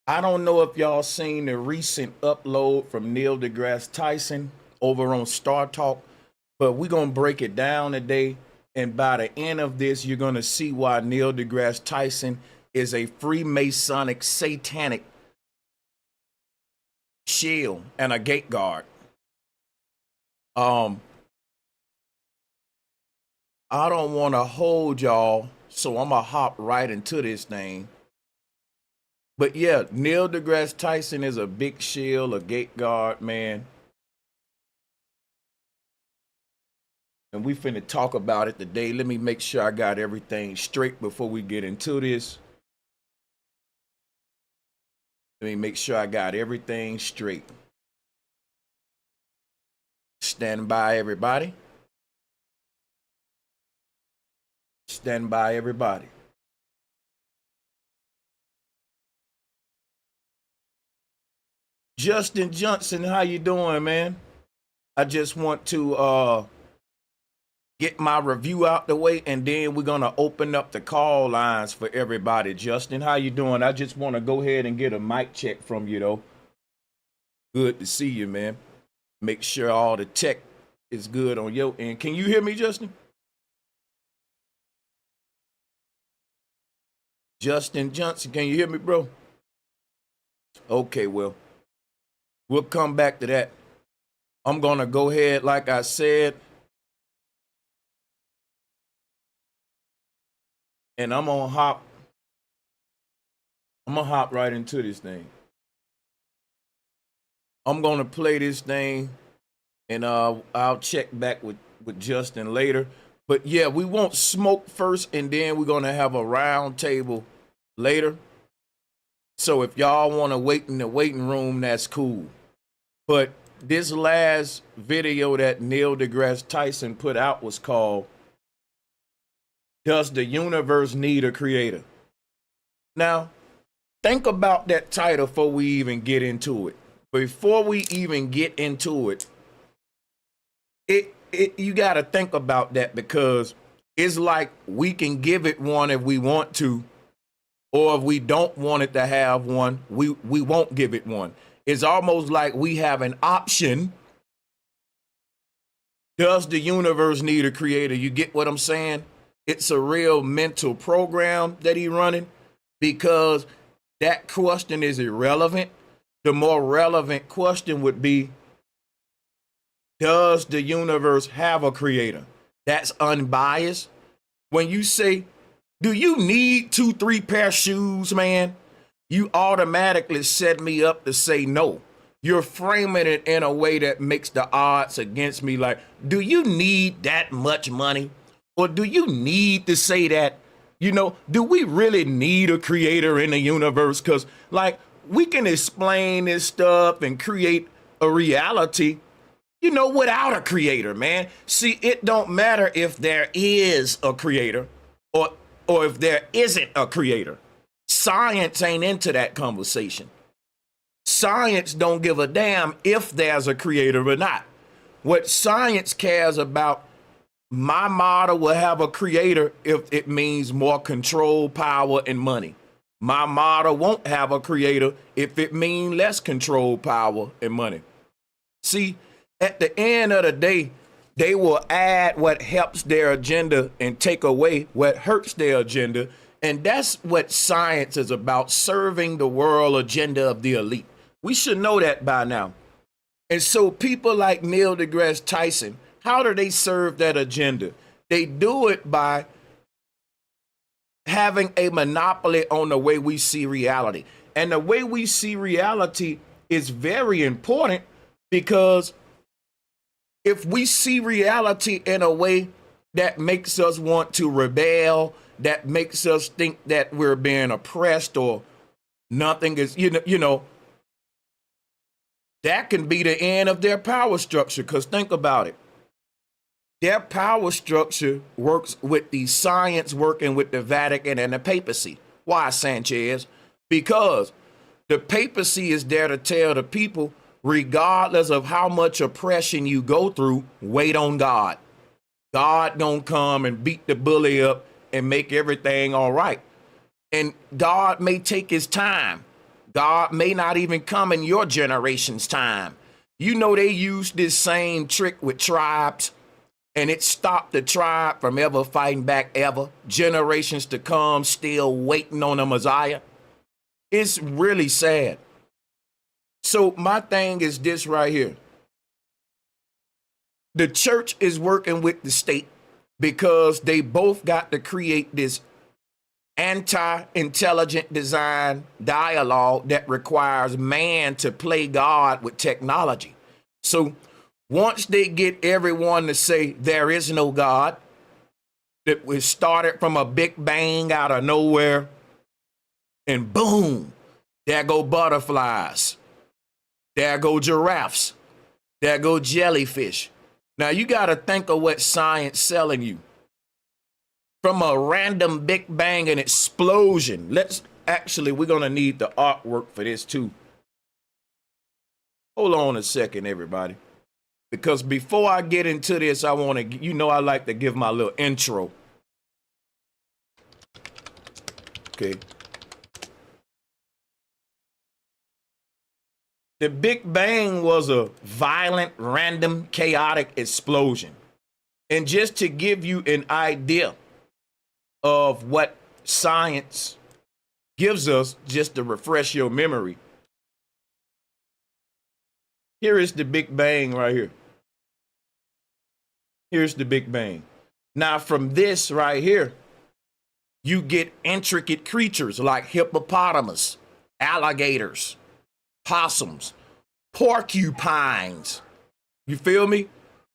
I don't know if y'all seen the recent upload from Neil deGrasse Tyson over on StarTalk, but we're going to break it down today. And by the end of this, you're going to see why Neil deGrasse Tyson is a Freemasonic satanic shield and a gate guard. I don't want to hold y'all, so I'm going to hop right into this thing. But yeah, Neil deGrasse Tyson is a big shield, a gate guard, man. And we finna talk about it today. Let me make sure I got everything straight before we get into this. Let me make sure I got everything straight. Stand by, everybody. Stand by, everybody. Justin Johnson, how you doing, man? I just want to get my review out the way, and then we're gonna open up the call lines for everybody. Justin, how you doing? I just want to go ahead and get a mic check from you, though. Good to see you, man. Make sure all the tech is good on your end. Can you hear me, Justin? Justin Johnson, can you hear me, bro? Okay, well, we'll come back to that. I'm gonna go ahead, like I said, and I'm gonna hop right into this thing. I'm gonna play this thing, and I'll check back with Justin later. But yeah, we want smoke first, and then we're gonna have a round table later. So if y'all want to wait in the waiting room, that's cool. But this last video that Neil deGrasse Tyson put out was called, "Does the Universe Need a Creator?" Now, think about that title before we even get into it. Before we even get into it, you got to think about that, because it's like we can give it one if we want to, or if we don't want it to have one, we won't give it one. It's almost like we have an option. Does the universe need a creator? You get what I'm saying? It's a real mental program that he's running, because that question is irrelevant. The more relevant question would be, does the universe have a creator? That's unbiased. When you say, do you need 2-3 pair of shoes, man? You automatically set me up to say no. You're framing it in a way that makes the odds against me. Like, do you need that much money? Or do you need to say that, do we really need a creator in the universe? Because, like, we can explain this stuff and create a reality, without a creator, man. See, it don't matter if there is a creator or if there isn't a creator. Science ain't into that conversation. Science don't give a damn if there's a creator or not. What science cares about, my model will have a creator if it means more control, power, and money. My model won't have a creator if it means less control, power, and money. See, at the end of the day, they will add what helps their agenda and take away what hurts their agenda. And that's what science is about, serving the world agenda of the elite. We should know that by now. And so people like Neil deGrasse Tyson, how do they serve that agenda? They do it by having a monopoly on the way we see reality. And the way we see reality is very important, because if we see reality in a way that makes us want to rebel, that makes us think that we're being oppressed or nothing is, that can be the end of their power structure. Because think about it. Their power structure works with the science working with the Vatican and the papacy. Why, Sanchez? Because the papacy is there to tell the people, regardless of how much oppression you go through, wait on God. God gonna come and beat the bully up and make everything all right. And God may take his time. God may not even come in your generation's time. You know, they used this same trick with tribes, and it stopped the tribe from ever fighting back ever. Generations to come still waiting on a Messiah. It's really sad. So my thing is this right here. The church is working with the state because they both got to create this anti-intelligent design dialogue that requires man to play God with technology. So once they get everyone to say there is no God, that was started from a big bang out of nowhere, and boom, there go butterflies, there go giraffes, there go jellyfish. Now you got to think of what science selling you. From a random big bang and explosion. We're going to need the artwork for this too. Hold on a second, everybody. Because before I get into this, I want to, I like to give my little intro. Okay. The Big Bang was a violent, random, chaotic explosion. And just to give you an idea of what science gives us, just to refresh your memory. Here is the Big Bang right here. Here's the Big Bang. Now from this right here, you get intricate creatures like hippopotamus, alligators, possums, porcupines. You feel me?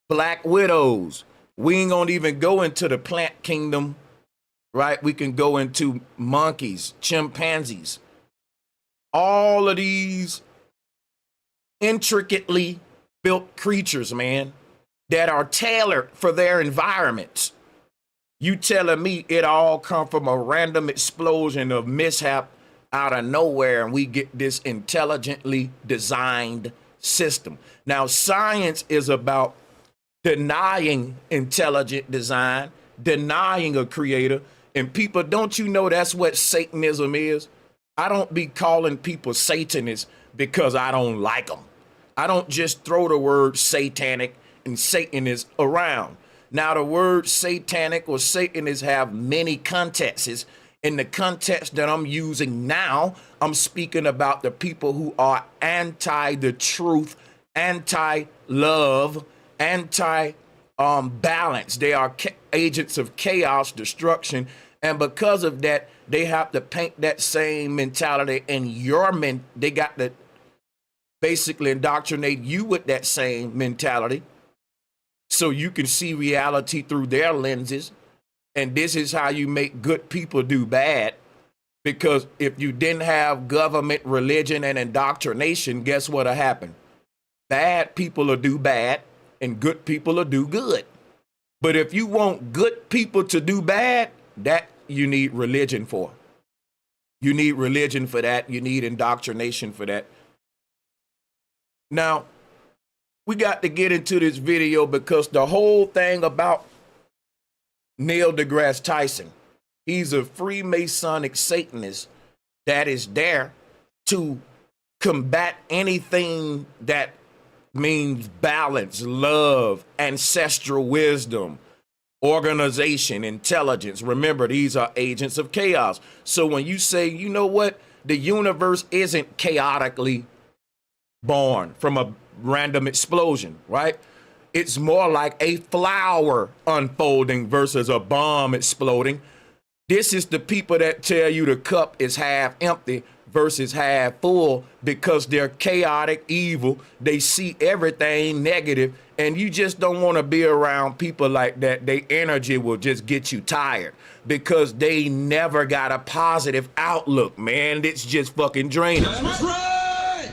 Black widows. We ain't gonna even go into the plant kingdom. Right? We can go into monkeys, chimpanzees, all of these intricately built creatures, man, that are tailored for their environments. You telling me it all come from a random explosion of mishap out of nowhere, and we get this intelligently designed system. Now, science is about denying intelligent design, denying a creator. And people, don't you know that's what Satanism is? I don't be calling people Satanists because I don't like them. I don't just throw the word satanic and Satanist around. Now, the word satanic or Satanist have many contexts. In the context that I'm using now, I'm speaking about the people who are anti the truth, anti-love, anti-balance. They are agents of chaos, destruction. And because of that, they have to paint that same mentality in your men. They got to basically indoctrinate you with that same mentality so you can see reality through their lenses. And this is how you make good people do bad. Because if you didn't have government, religion, and indoctrination, guess what'll happen? Bad people will do bad and good people will do good. But if you want good people to do bad, that you need religion for. You need religion for that. You need indoctrination for that. Now, we got to get into this video because the whole thing about Neil deGrasse Tyson, he's a Freemasonic Satanist that is there to combat anything that means balance, love, ancestral wisdom, organization, intelligence. Remember, these are agents of chaos. So when you say, you know what, the universe isn't chaotically born from a random explosion, right? It's more like a flower unfolding versus a bomb exploding. This is the people that tell you the cup is half empty versus half full because they're chaotic, evil. They see everything negative, and you just don't want to be around people like that. Their energy will just get you tired because they never got a positive outlook, man. It's just fucking draining. That's right.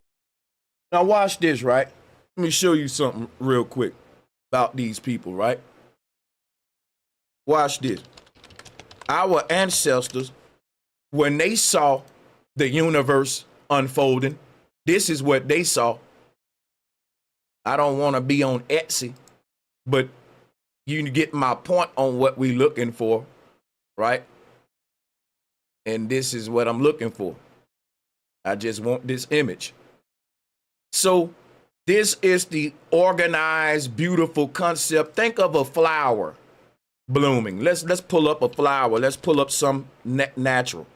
Now watch this, right? Let me show you something real quick about these people, right? Watch this. Our ancestors, when they saw the universe unfolding, this is what they saw. I don't want to be on Etsy, but you get my point on what we looking for, right? And this is what I'm looking for. I just want this image. So this is the organized, beautiful concept. Think of a flower blooming. Let's pull up a flower. Let's pull up some natural.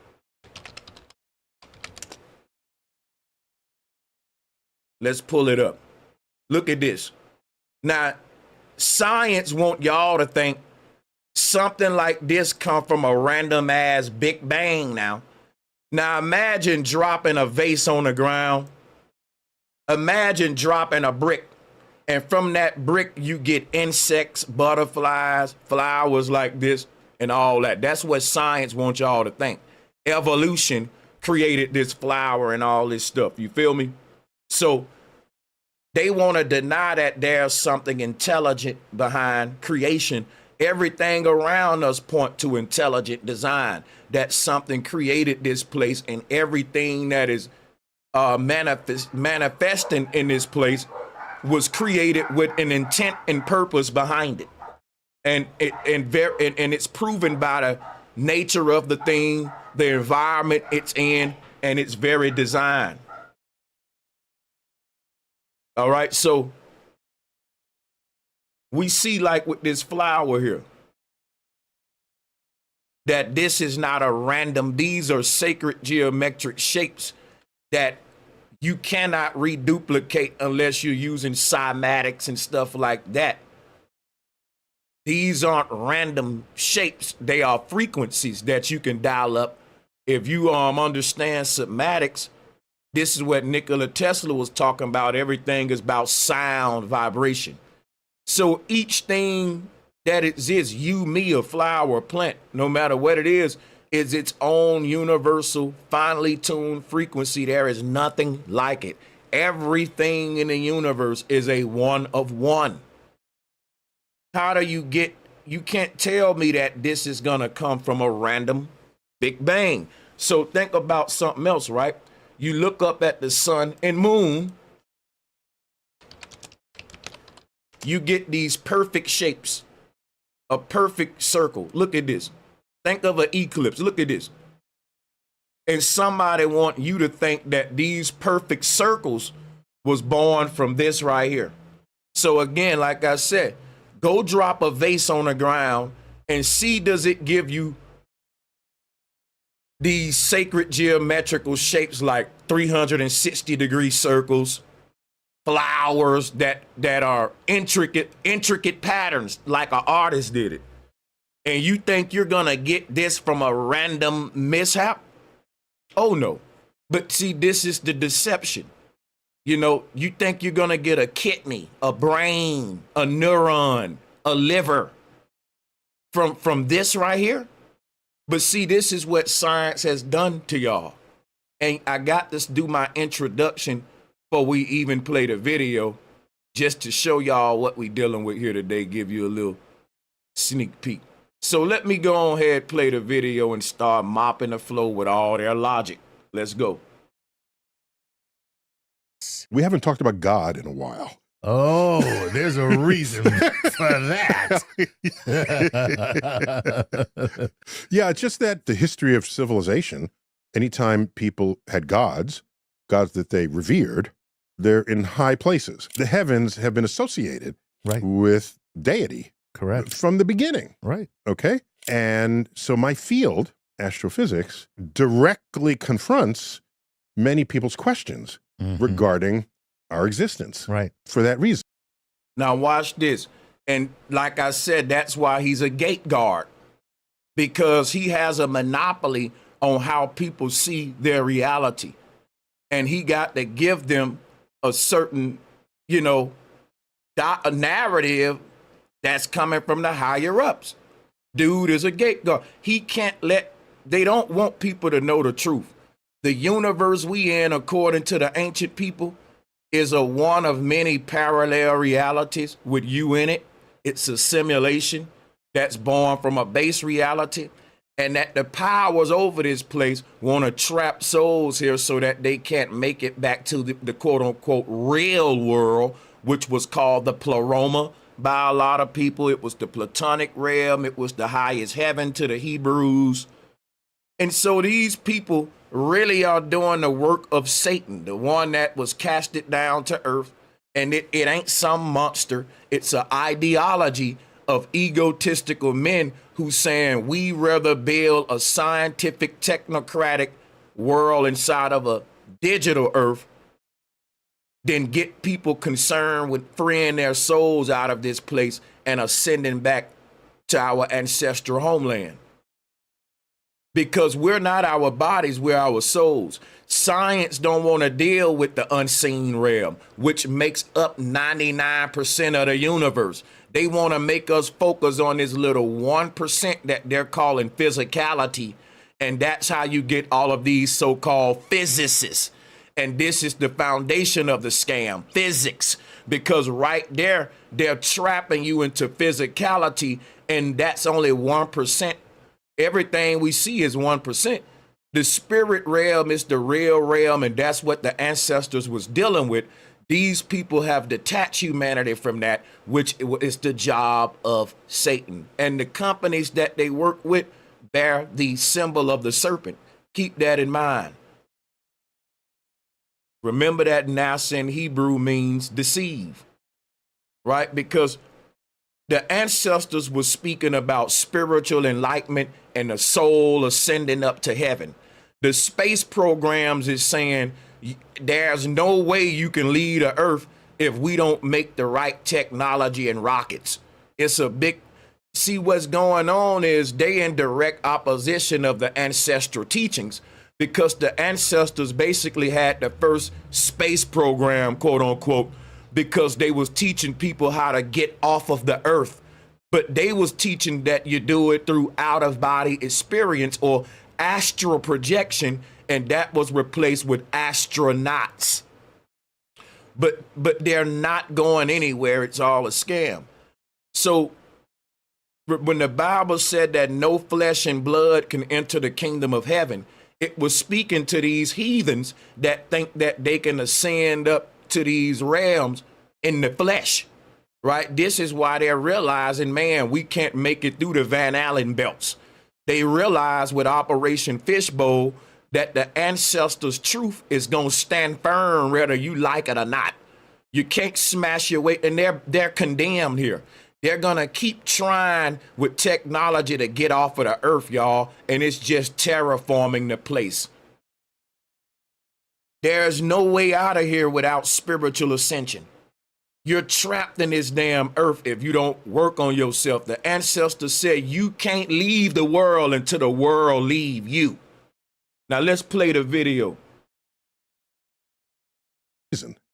Let's pull it up. Look at this. Now, science want y'all to think something like this come from a random ass Big Bang now. Now imagine dropping a vase on the ground. Imagine dropping a brick. And from that brick, you get insects, butterflies, flowers like this, and all that. That's what science wants y'all to think. Evolution created this flower and all this stuff. You feel me? So they want to deny that there's something intelligent behind creation. Everything around us point to intelligent design. That something created this place, and everything that is manifesting in this place was created with an intent and purpose behind it. And it's proven by the nature of the thing, the environment it's in, and its very design. All right, so we see, like with this flower here, that this is not a random, these are sacred geometric shapes that you cannot reduplicate unless you're using cymatics and stuff like that. These aren't random shapes, they are frequencies that you can dial up. If you understand cymatics, this is what Nikola Tesla was talking about. Everything is about sound, vibration. So each thing that exists, you, me, a flower, a plant, no matter what it is its own universal, finely tuned frequency. There is nothing like it. Everything in the universe is a one of one. How do you can't tell me that this is gonna come from a random Big Bang. So think about something else, right? You look up at the sun and moon, you get these perfect shapes, a perfect circle. Look at this. Think of an eclipse. Look at this. And somebody want you to think that these perfect circles was born from this right here. So again, like I said, go drop a vase on the ground and see, does it give you these sacred geometrical shapes like 360-degree circles, flowers that are intricate patterns like an artist did it. And you think you're gonna get this from a random mishap? Oh no. But see, this is the deception. You know, you think you're gonna get a kidney, a brain, a neuron, a liver from this right here? But see, this is what science has done to y'all. And I got to do my introduction before we even play the video, just to show y'all what we dealing with here today, give you a little sneak peek. So let me go on ahead, play the video, and start mopping the floor with all their logic. Let's go. We haven't talked about God in a while. Oh, there's a reason for that. Yeah, it's just that the history of civilization, anytime people had gods that they revered, they're in high places. The heavens have been associated with deity. Correct. From the beginning. Right. Okay? And so my field, astrophysics, directly confronts many people's questions regarding our existence. Right. For that reason. Now watch this. And like I said, that's why he's a gate guard, because he has a monopoly on how people see their reality. And he got to give them a certain, a narrative that's coming from the higher ups. Dude is a gate guard. He can't they don't want people to know the truth. The universe we in, according to the ancient people, is a one of many parallel realities with you in it. It's a simulation that's born from a base reality, and that the powers over this place want to trap souls here so that they can't make it back to the quote unquote real world, which was called the pleroma by a lot of people. It was the Platonic realm. It was the highest heaven to the Hebrews. And so these people really are doing the work of Satan, the one that was casted down to earth. And it ain't some monster. It's an ideology of egotistical men who saying we rather build a scientific, technocratic world inside of a digital earth than get people concerned with freeing their souls out of this place and ascending back to our ancestral homeland. Because we're not our bodies, we're our souls. Science don't want to deal with the unseen realm, which makes up 99% of the universe. They want to make us focus on this little 1% that they're calling physicality. And that's how you get all of these so-called physicists. And this is the foundation of the scam, physics, because right there, they're trapping you into physicality, and that's only 1%. Everything we see is 1%. The spirit realm is the real realm, and that's what the ancestors was dealing with. These people have detached humanity from that, which is the job of Satan. And the companies that they work with bear the symbol of the serpent. Keep that in mind. Remember that Nas in Hebrew means deceive, right? Because the ancestors were speaking about spiritual enlightenment and the soul ascending up to heaven. The space programs is saying there's no way you can leave the earth if we don't make the right technology and rockets. It's a big, see what's going on is they in direct opposition of the ancestral teachings, because the ancestors basically had the first space program, quote unquote, because they was teaching people how to get off of the earth. But they was teaching that you do it through out of body experience or astral projection, and that was replaced with astronauts. But they're not going anywhere. It's all a scam. So when the Bible said that no flesh and blood can enter the kingdom of heaven, it was speaking to these heathens that think that they can ascend up to these realms in the flesh, right? This is why they're realizing, man, we can't make it through the Van Allen belts. They realize with Operation Fishbowl that the ancestors' truth is going to stand firm whether you like it or not. You can't smash your way, and they're condemned here. They're going to keep trying with technology to get off of the earth, y'all, and it's just terraforming the place. There's no way out of here without spiritual ascension. You're trapped in this damn earth if you don't work on yourself. The ancestors said you can't leave the world until the world leave you. Now let's play the video.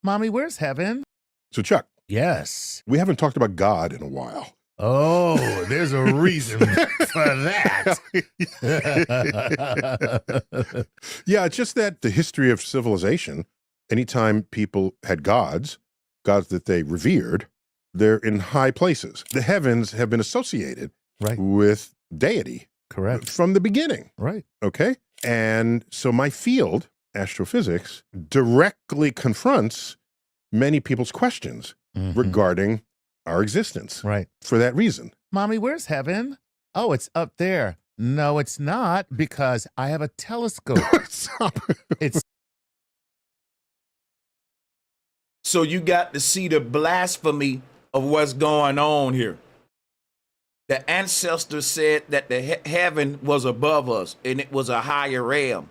Mommy, where's heaven? So Chuck, Yes. we haven't talked about God in a while. Oh, there's a reason for that. Yeah, it's just that the history of civilization, anytime people had gods that they revered, they're in high places. The heavens have been associated Right. with deity Correct. from the beginning. Right. Okay? And so my field, astrophysics, directly confronts many people's questions regarding our existence. Right. For that reason. Mommy, where's heaven? Oh, it's up there. No, it's not, because I have a telescope. It's So you got to see the blasphemy of what's going on here. The ancestors said that the heaven was above us and it was a higher realm.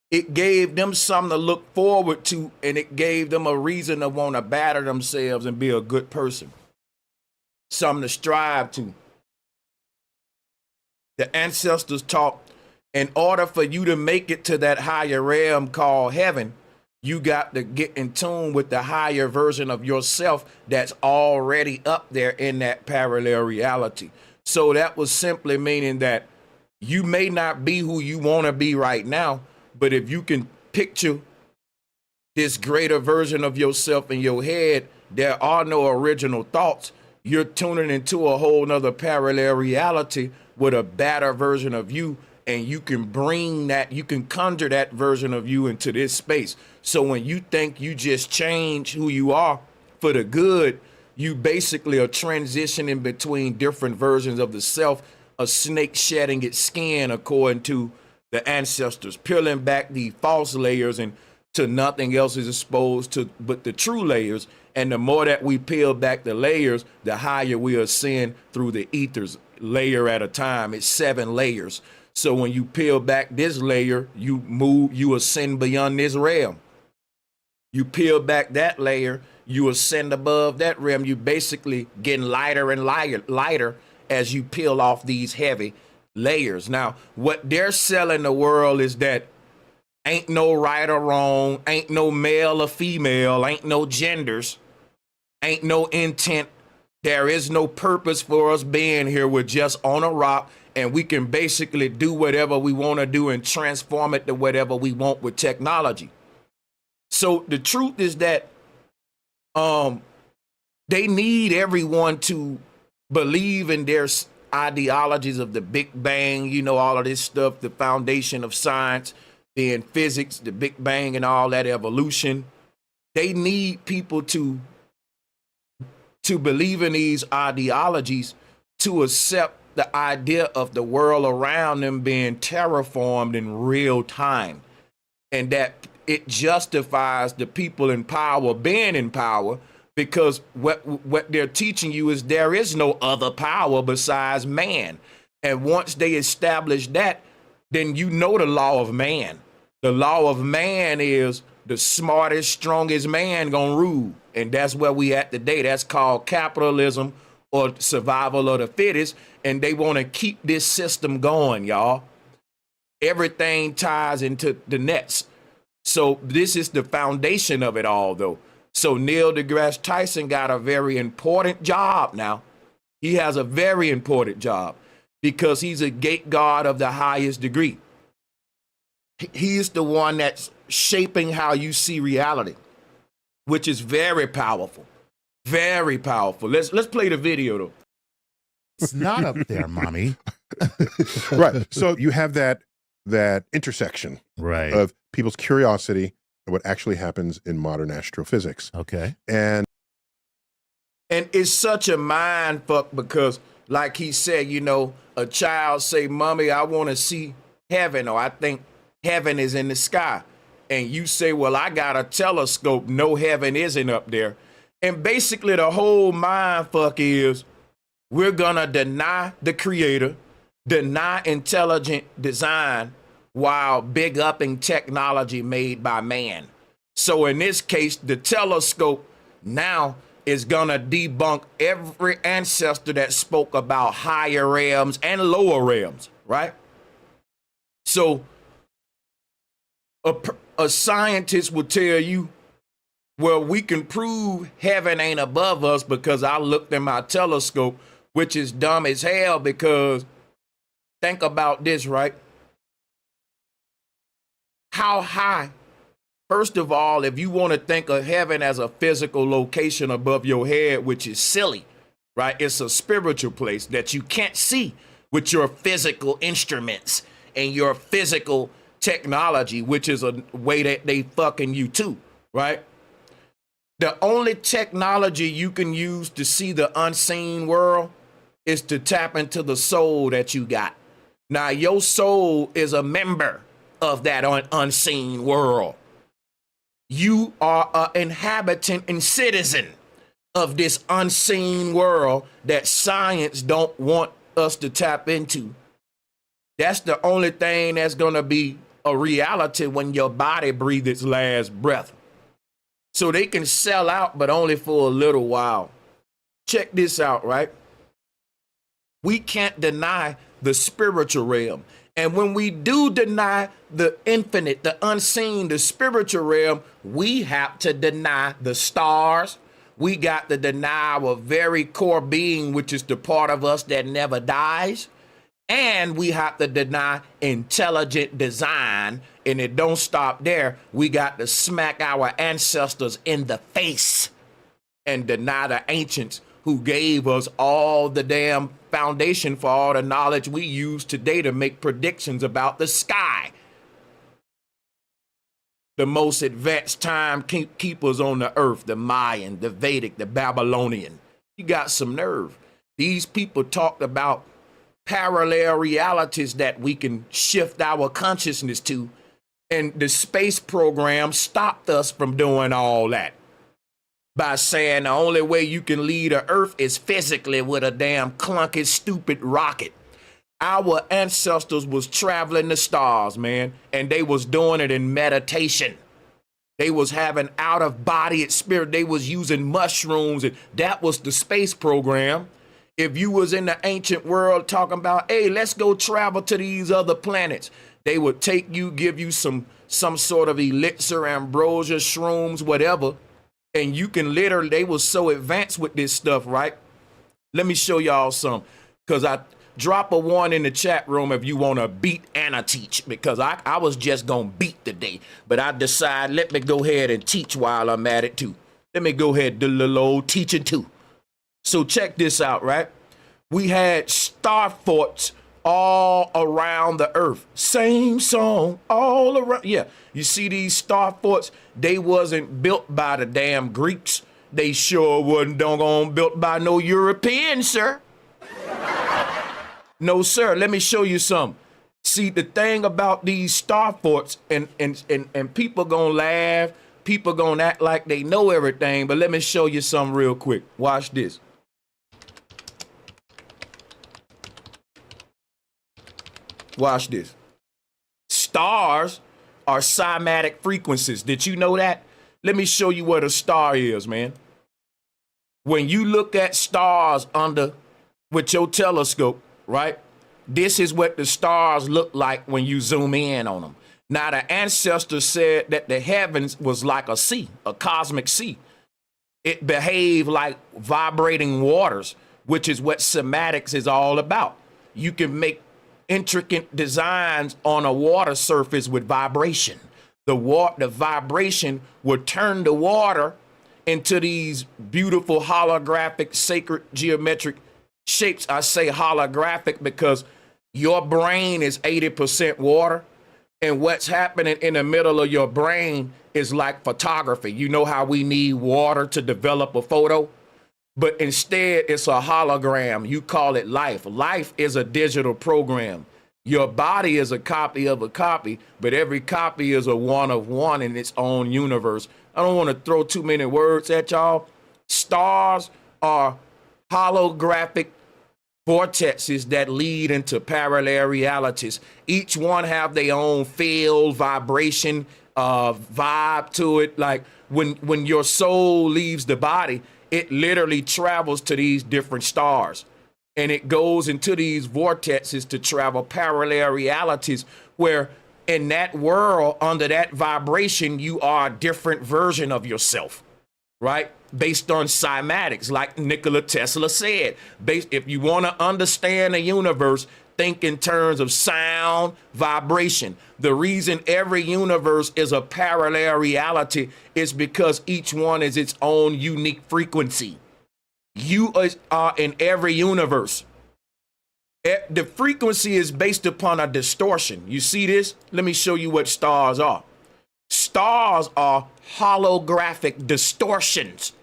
It gave them something to look forward to, and it gave them a reason to want to batter themselves and be a good person. Something to strive to. The ancestors taught, in order for you to make it to that higher realm called heaven, you got to get in tune with the higher version of yourself that's already up there in that parallel reality. So that was simply meaning that you may not be who you want to be right now, but if you can picture this greater version of yourself in your head, there are no original thoughts. You're tuning into a whole nother parallel reality with a better version of you, and you can bring that, you can conjure that version of you into this space. So when you think you just change who you are for the good, you basically are transitioning between different versions of the self, a snake shedding its skin, according to the ancestors, peeling back the false layers and to nothing else is exposed to but the true layers. And the more that we peel back the layers, the higher we ascend through the ethers, layer at a time. It's 7 layers. So when you peel back this layer, you ascend beyond this realm. You peel back that layer, you ascend above that realm. You basically getting lighter and lighter as you peel off these heavy layers. Now, what they're selling the world is that ain't no right or wrong, ain't no male or female, ain't no genders, ain't no intent. There is no purpose for us being here. We're just on a rock, and we can basically do whatever we want to do and transform it to whatever we want with technology. So the truth is that they need everyone to believe in their ideologies of the Big Bang, you know, all of this stuff, the foundation of science, being physics, the Big Bang and all that evolution. They need people to believe in these ideologies, to accept the idea of the world around them being terraformed in real time, and that it justifies the people in power being in power, because what they're teaching you is there is no other power besides man. And once they establish that, then you know the law of man. The law of man is the smartest, strongest man gonna rule. And that's where we at today. That's called capitalism or survival of the fittest. And they want to keep this system going, y'all. Everything ties into the nets. So this is the foundation of it all, though. So Neil deGrasse Tyson got a very important job now. He has a very important job because he's a gate guard of the highest degree. He's the one that's shaping how you see reality, which is very powerful. Very powerful. Let's play the video, though. It's not up there, mommy. Right. So you have that intersection Right. of people's curiosity and what actually happens in modern astrophysics. Okay. And it's such a mind fuck because, like he said, you know, a child say, "Mommy, I want to see heaven," or "I think heaven is in the sky." And you say, "Well, I got a telescope. No, heaven isn't up there." And basically the whole mind fuck is we're gonna deny the creator, deny intelligent design, while big upping technology made by man. So in this case, the telescope now is gonna debunk every ancestor that spoke about higher realms and lower realms, right? So a scientist will tell you, well, we can prove heaven ain't above us because I looked in my telescope, which is dumb as hell because think about this, right? How high? First of all, if you want to think of heaven as a physical location above your head, which is silly, right? It's a spiritual place that you can't see with your physical instruments and your physical technology, which is a way that they fucking you too, right? The only technology you can use to see the unseen world is to tap into the soul that you got. Now, your soul is a member of that unseen world. You are an inhabitant and citizen of this unseen world that science don't want us to tap into. That's the only thing that's going to be a reality when your body breathes its last breath. So they can sell out, but only for a little while. Check this out, right? We can't deny the spiritual realm. And when we do deny the infinite, the unseen, the spiritual realm, we have to deny the stars. We got to deny our very core being, which is the part of us that never dies. And we have to deny intelligent design. And it don't stop there. We got to smack our ancestors in the face and deny the ancients who gave us all the damn foundation for all the knowledge we use today to make predictions about the sky. The most advanced timekeepers on the earth, the Mayan, the Vedic, the Babylonian. You got some nerve. These people talked about parallel realities that we can shift our consciousness to. And the space program stopped us from doing all that by saying the only way you can leave the earth is physically with a damn clunky, stupid rocket. Our ancestors was traveling the stars, man, and they was doing it in meditation. They was having out-of-body experience. They was using mushrooms, and that was the space program. If you was in the ancient world talking about, hey, let's go travel to these other planets, they would take you, give you some sort of elixir, ambrosia, shrooms, whatever, and you can literally, they was so advanced with this stuff, right? Let me show y'all some, because I drop a one in the chat room if you want to beat Anna teach, because I was just going to beat today, but I decide, let me go ahead and teach while I'm at it too. Let me go ahead and do a little old teaching too. So check this out, right? We had star forts all around the earth. Same song all around. Yeah, you see these star forts, they wasn't built by the damn Greeks. They sure wasn't doggone built by no Europeans, sir. No, sir. Let me show you some. See, the thing about these star forts, and people gonna laugh, people gonna act like they know everything, but let me show you some real quick. Watch this. Watch this. Stars are cymatic frequencies. Did you know that? Let me show you what a star is, man. When you look at stars with your telescope, right? This is what the stars look like when you zoom in on them. Now, the ancestors said that the heavens was like a sea, a cosmic sea. It behaved like vibrating waters, which is what cymatics is all about. You can make intricate designs on a water surface with vibration. The vibration would turn the water into these beautiful holographic, sacred geometric shapes. I say holographic because your brain is 80% water, and what's happening in the middle of your brain is like photography. You know how we need water to develop a photo? But instead, it's a hologram. You call it life. Life is a digital program. Your body is a copy of a copy, but every copy is a one of one in its own universe. I don't want to throw too many words at y'all. Stars are holographic vortexes that lead into parallel realities. Each one have their own field, vibration, vibe to it. Like when your soul leaves the body, it literally travels to these different stars. And it goes into these vortexes to travel parallel realities where in that world, under that vibration, you are a different version of yourself, right? Based on cymatics, like Nikola Tesla said. If you want to understand the universe, think in terms of sound, vibration. The reason every universe is a parallel reality is because each one is its own unique frequency. You are in every universe. The frequency is based upon a distortion. You see this? Let me show you what stars are. Stars are holographic distortions.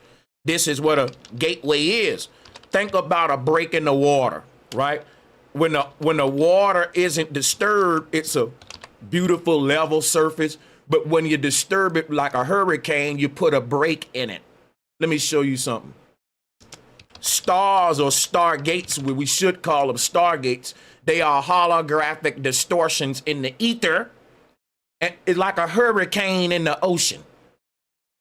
This is what a gateway is. Think about a break in the water, right? When the water isn't disturbed, it's a beautiful level surface. But when you disturb it like a hurricane, you put a break in it. Let me show you something. Stars or stargates, we should call them stargates, they are holographic distortions in the ether. And it's like a hurricane in the ocean,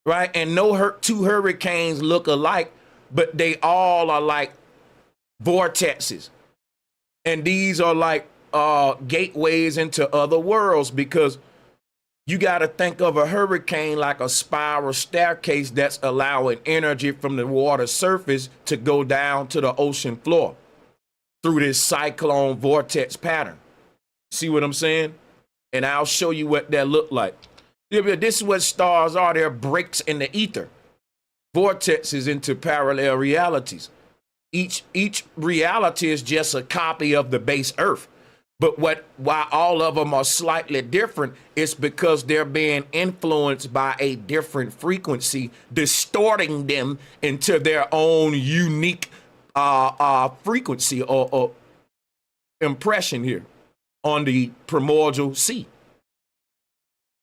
right? And no two hurricanes look alike, but they all are like vortexes. And these are like gateways into other worlds, because you got to think of a hurricane like a spiral staircase that's allowing energy from the water surface to go down to the ocean floor through this cyclone vortex pattern. See what I'm saying? And I'll show you what that look like. This is what stars are. They're breaks in the ether, vortexes into parallel realities. Each reality is just a copy of the base Earth. But why all of them are slightly different is because they're being influenced by a different frequency, distorting them into their own unique frequency or impression here on the primordial sea.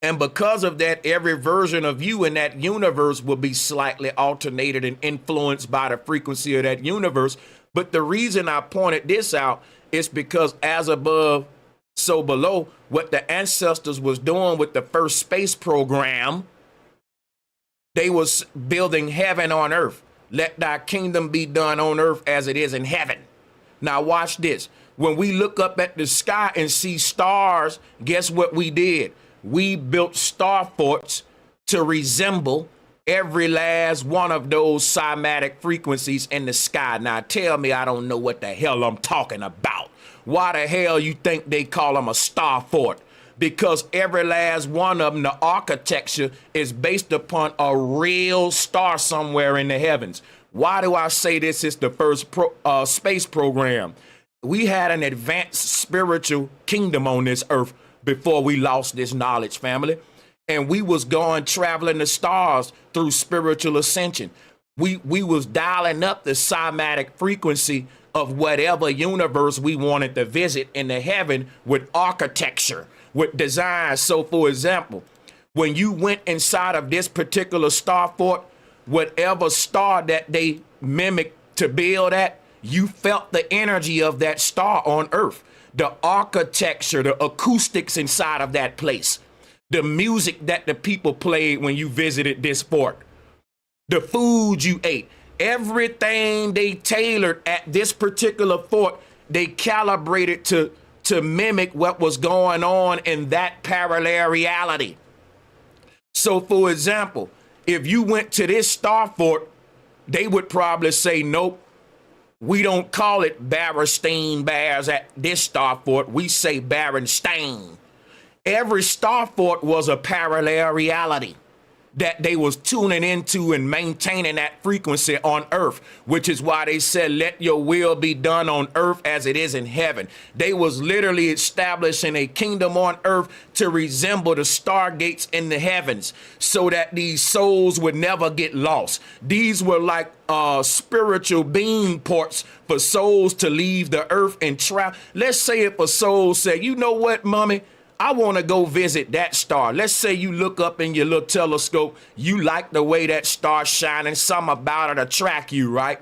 And because of that, every version of you in that universe will be slightly alternated and influenced by the frequency of that universe. But the reason I pointed this out is because as above, so below, what the ancestors was doing with the first space program, they was building heaven on earth. Let thy kingdom be done on earth as it is in heaven. Now watch this. When we look up at the sky and see stars, guess what we did? We built star forts to resemble every last one of those cymatic frequencies in the sky. Now tell me I don't know what the hell I'm talking about. Why the hell you think they call them a star fort? Because every last one of them, the architecture is based upon a real star somewhere in the heavens. Why do I say this is the first space program? We had an advanced spiritual kingdom on this earth before we lost this knowledge, family. And we was going traveling the stars through spiritual ascension. We was dialing up the cymatic frequency of whatever universe we wanted to visit in the heaven with architecture, with design. So for example, when you went inside of this particular star fort, whatever star that they mimicked to build at, you felt the energy of that star on earth. The architecture, the acoustics inside of that place, the music that the people played when you visited this fort, the food you ate, everything they tailored at this particular fort, they calibrated to mimic what was going on in that parallel reality. So for example, if you went to this star fort, they would probably say, nope, we don't call it Berenstain Bears at this star fort. We say Berenstain. Every star fort was a parallel reality that they was tuning into and maintaining that frequency on earth, which is why they said, let your will be done on earth as it is in heaven. They was literally establishing a kingdom on earth to resemble the stargates in the heavens so that these souls would never get lost. These were like spiritual beam ports for souls to leave the earth and travel. Let's say if a soul said, you know what, mommy? I want to go visit that star. Let's say you look up in your little telescope. You like the way that star's shining. Something about it attract you, right?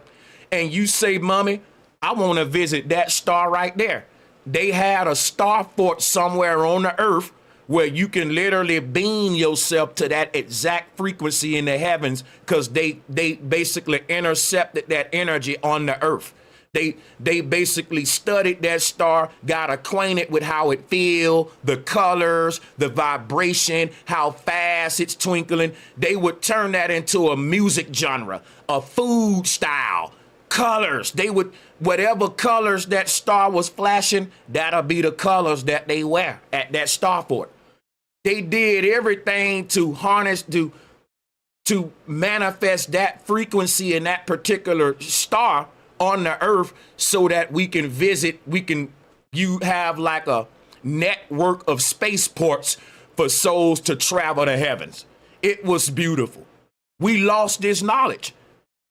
And you say, mommy, I want to visit that star right there. They had a star fort somewhere on the earth where you can literally beam yourself to that exact frequency in the heavens because they basically intercepted that energy on the earth. They basically studied that star, got acquainted with how it feel, the colors, the vibration, how fast it's twinkling. They would turn that into a music genre, a food style, colors. They would, whatever colors that star was flashing, that'll be the colors that they wear at that star fort. They did everything to harness, to manifest that frequency in that particular star on the earth so that we can visit, you have like a network of spaceports for souls to travel the heavens. It was beautiful. We lost this knowledge.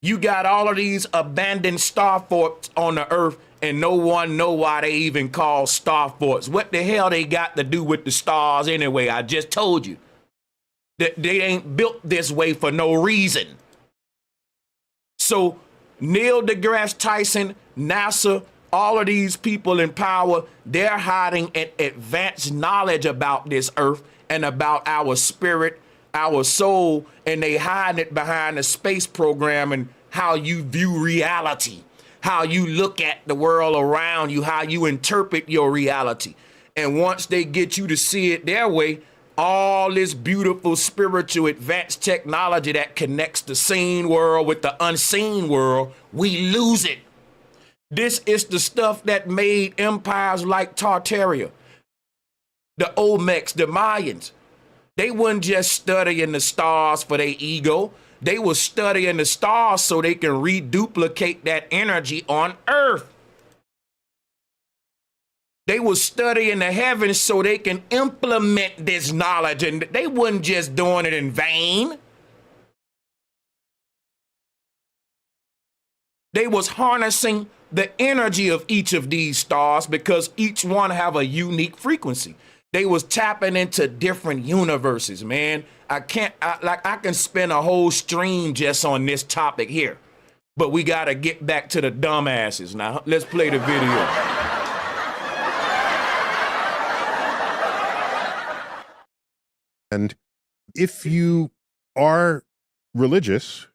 You got all of these abandoned star forts on the earth and no one know why they even call star forts. What the hell they got to do with the stars anyway? I just told you that they ain't built this way for no reason. So Neil deGrasse Tyson, NASA, all of these people in power, they're hiding an advanced knowledge about this earth and about our spirit, our soul, and they hiding it behind the space program and how you view reality, how you look at the world around you, how you interpret your reality. And once they get you to see it their way, all this beautiful spiritual advanced technology that connects the seen world with the unseen world, we lose it. This is the stuff that made empires like Tartaria, the Olmecs, the Mayans. They weren't just studying the stars for their ego. They were studying the stars so they can reduplicate that energy on Earth. They were studying the heavens so they can implement this knowledge, and they weren't just doing it in vain. They was harnessing the energy of each of these stars because each one have a unique frequency. They was tapping into different universes, man. I can spend a whole stream just on this topic here, but we got to get back to the dumbasses now. Let's play the video. And if you are religious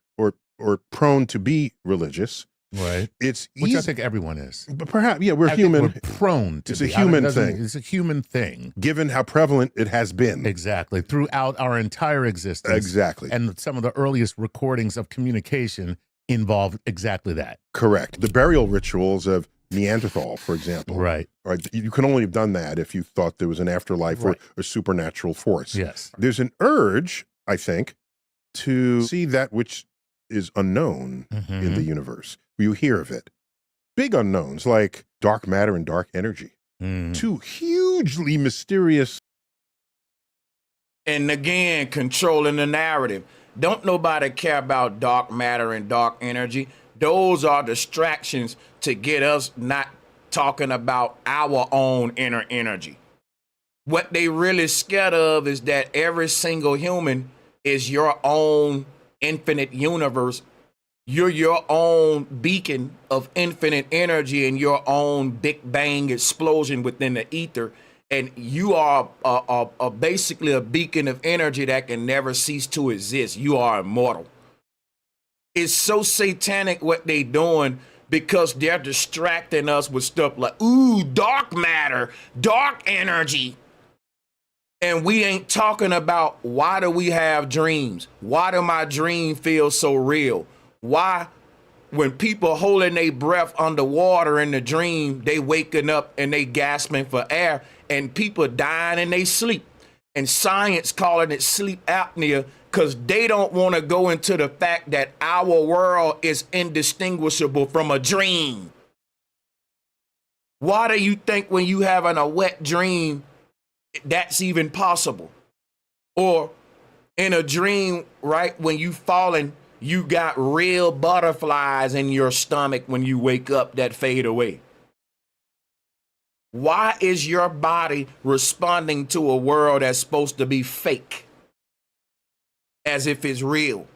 or prone to be religious, right? It's Which easy. I think everyone is. But perhaps, yeah, we're I human. think we're prone to It's be. a human I mean, thing. It's a human thing. Given how prevalent it has been. Exactly. Throughout our entire existence. Exactly. And some of the earliest recordings of communication involve exactly that. Correct. The burial rituals of Neanderthal, for example. Right. Right. You can only have done that if you thought there was an afterlife Right. or a supernatural force. Yes. There's an urge, I think, to see that which is unknown in the universe. You hear of it. Big unknowns like dark matter and dark energy. Two hugely mysterious. And again, controlling the narrative. Don't nobody care about dark matter and dark energy. Those are distractions to get us not talking about our own inner energy. What they really scared of is that every single human is your own infinite universe. You're your own beacon of infinite energy and your own Big Bang explosion within the ether. And you are basically a beacon of energy that can never cease to exist. You are immortal. It's so satanic what they doing because they're distracting us with stuff like, ooh, dark matter, dark energy. And we ain't talking about why do we have dreams? Why do my dream feel so real? Why, when people holding their breath underwater in the dream, they waking up and they gasping for air, and people dying in their sleep. And science calling it sleep apnea because they don't want to go into the fact that our world is indistinguishable from a dream. Why do you think when you having a wet dream, that's even possible? Or in a dream, right, when you falling, you got real butterflies in your stomach when you wake up that fade away. Why is your body responding to a world that's supposed to be fake as if it's real?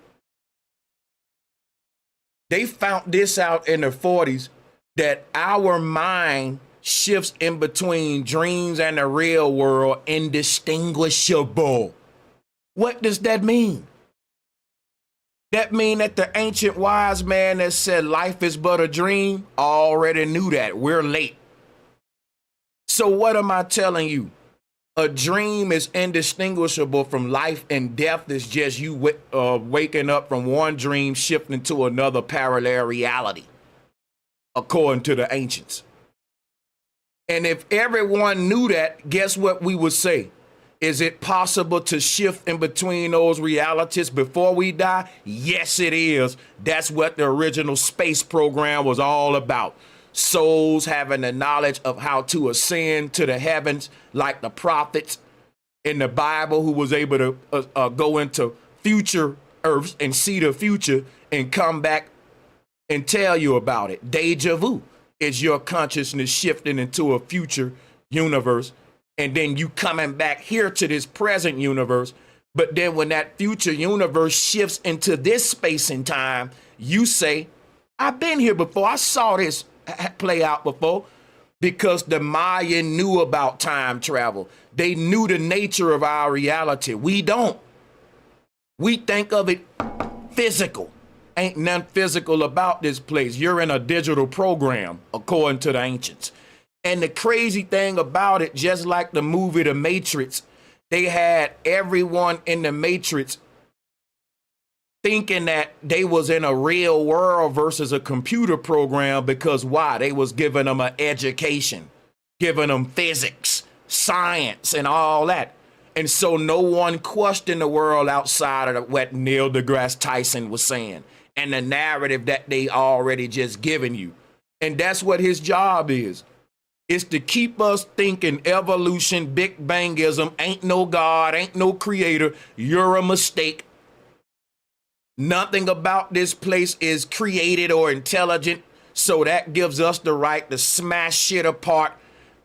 They found this out in the 40s that our mind shifts in between dreams and the real world indistinguishable. What does that mean? That mean that the ancient wise man that said life is but a dream already knew that. We're late. So what am I telling you? A dream is indistinguishable from life, and death is just you waking up from one dream, shifting to another parallel reality, according to the ancients. And if everyone knew that, guess what we would say? Is it possible to shift in between those realities before we die? Yes, it is. That's what the original space program was all about. Souls having the knowledge of how to ascend to the heavens, like the prophets in the Bible who was able to go into future earths and see the future and come back and tell you about it. Deja vu is your consciousness shifting into a future universe, and then you coming back here to this present universe. But then when that future universe shifts into this space and time, you say, I've been here before. I saw this play out before, because the Maya knew about time travel. They knew the nature of our reality. We don't. We think of it physical. Ain't nothing physical about this place. You're in a digital program, according to the ancients. And the crazy thing about it, just like the movie The Matrix, they had everyone in the Matrix thinking that they was in a real world versus a computer program, because why? They was giving them an education, giving them physics, science, and all that. And so no one questioned the world outside of what Neil deGrasse Tyson was saying and the narrative that they already just given you. And that's what his job is. It's to keep us thinking evolution, Big Bangism, ain't no God, ain't no creator, you're a mistake. Nothing about this place is created or intelligent, so that gives us the right to smash shit apart,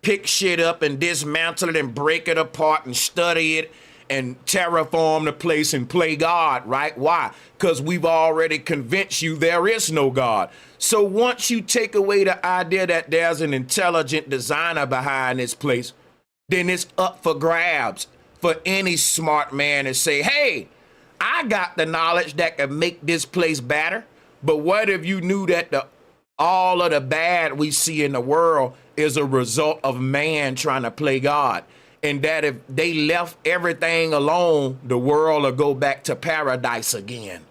pick shit up and dismantle it and break it apart and study it and terraform the place and play God, right? Why? Because we've already convinced you there is no God. So once you take away the idea that there's an intelligent designer behind this place, then it's up for grabs for any smart man to say, hey, I got the knowledge that can make this place better. But what if you knew that all of the bad we see in the world is a result of man trying to play God? And that if they left everything alone, the world will go back to paradise again.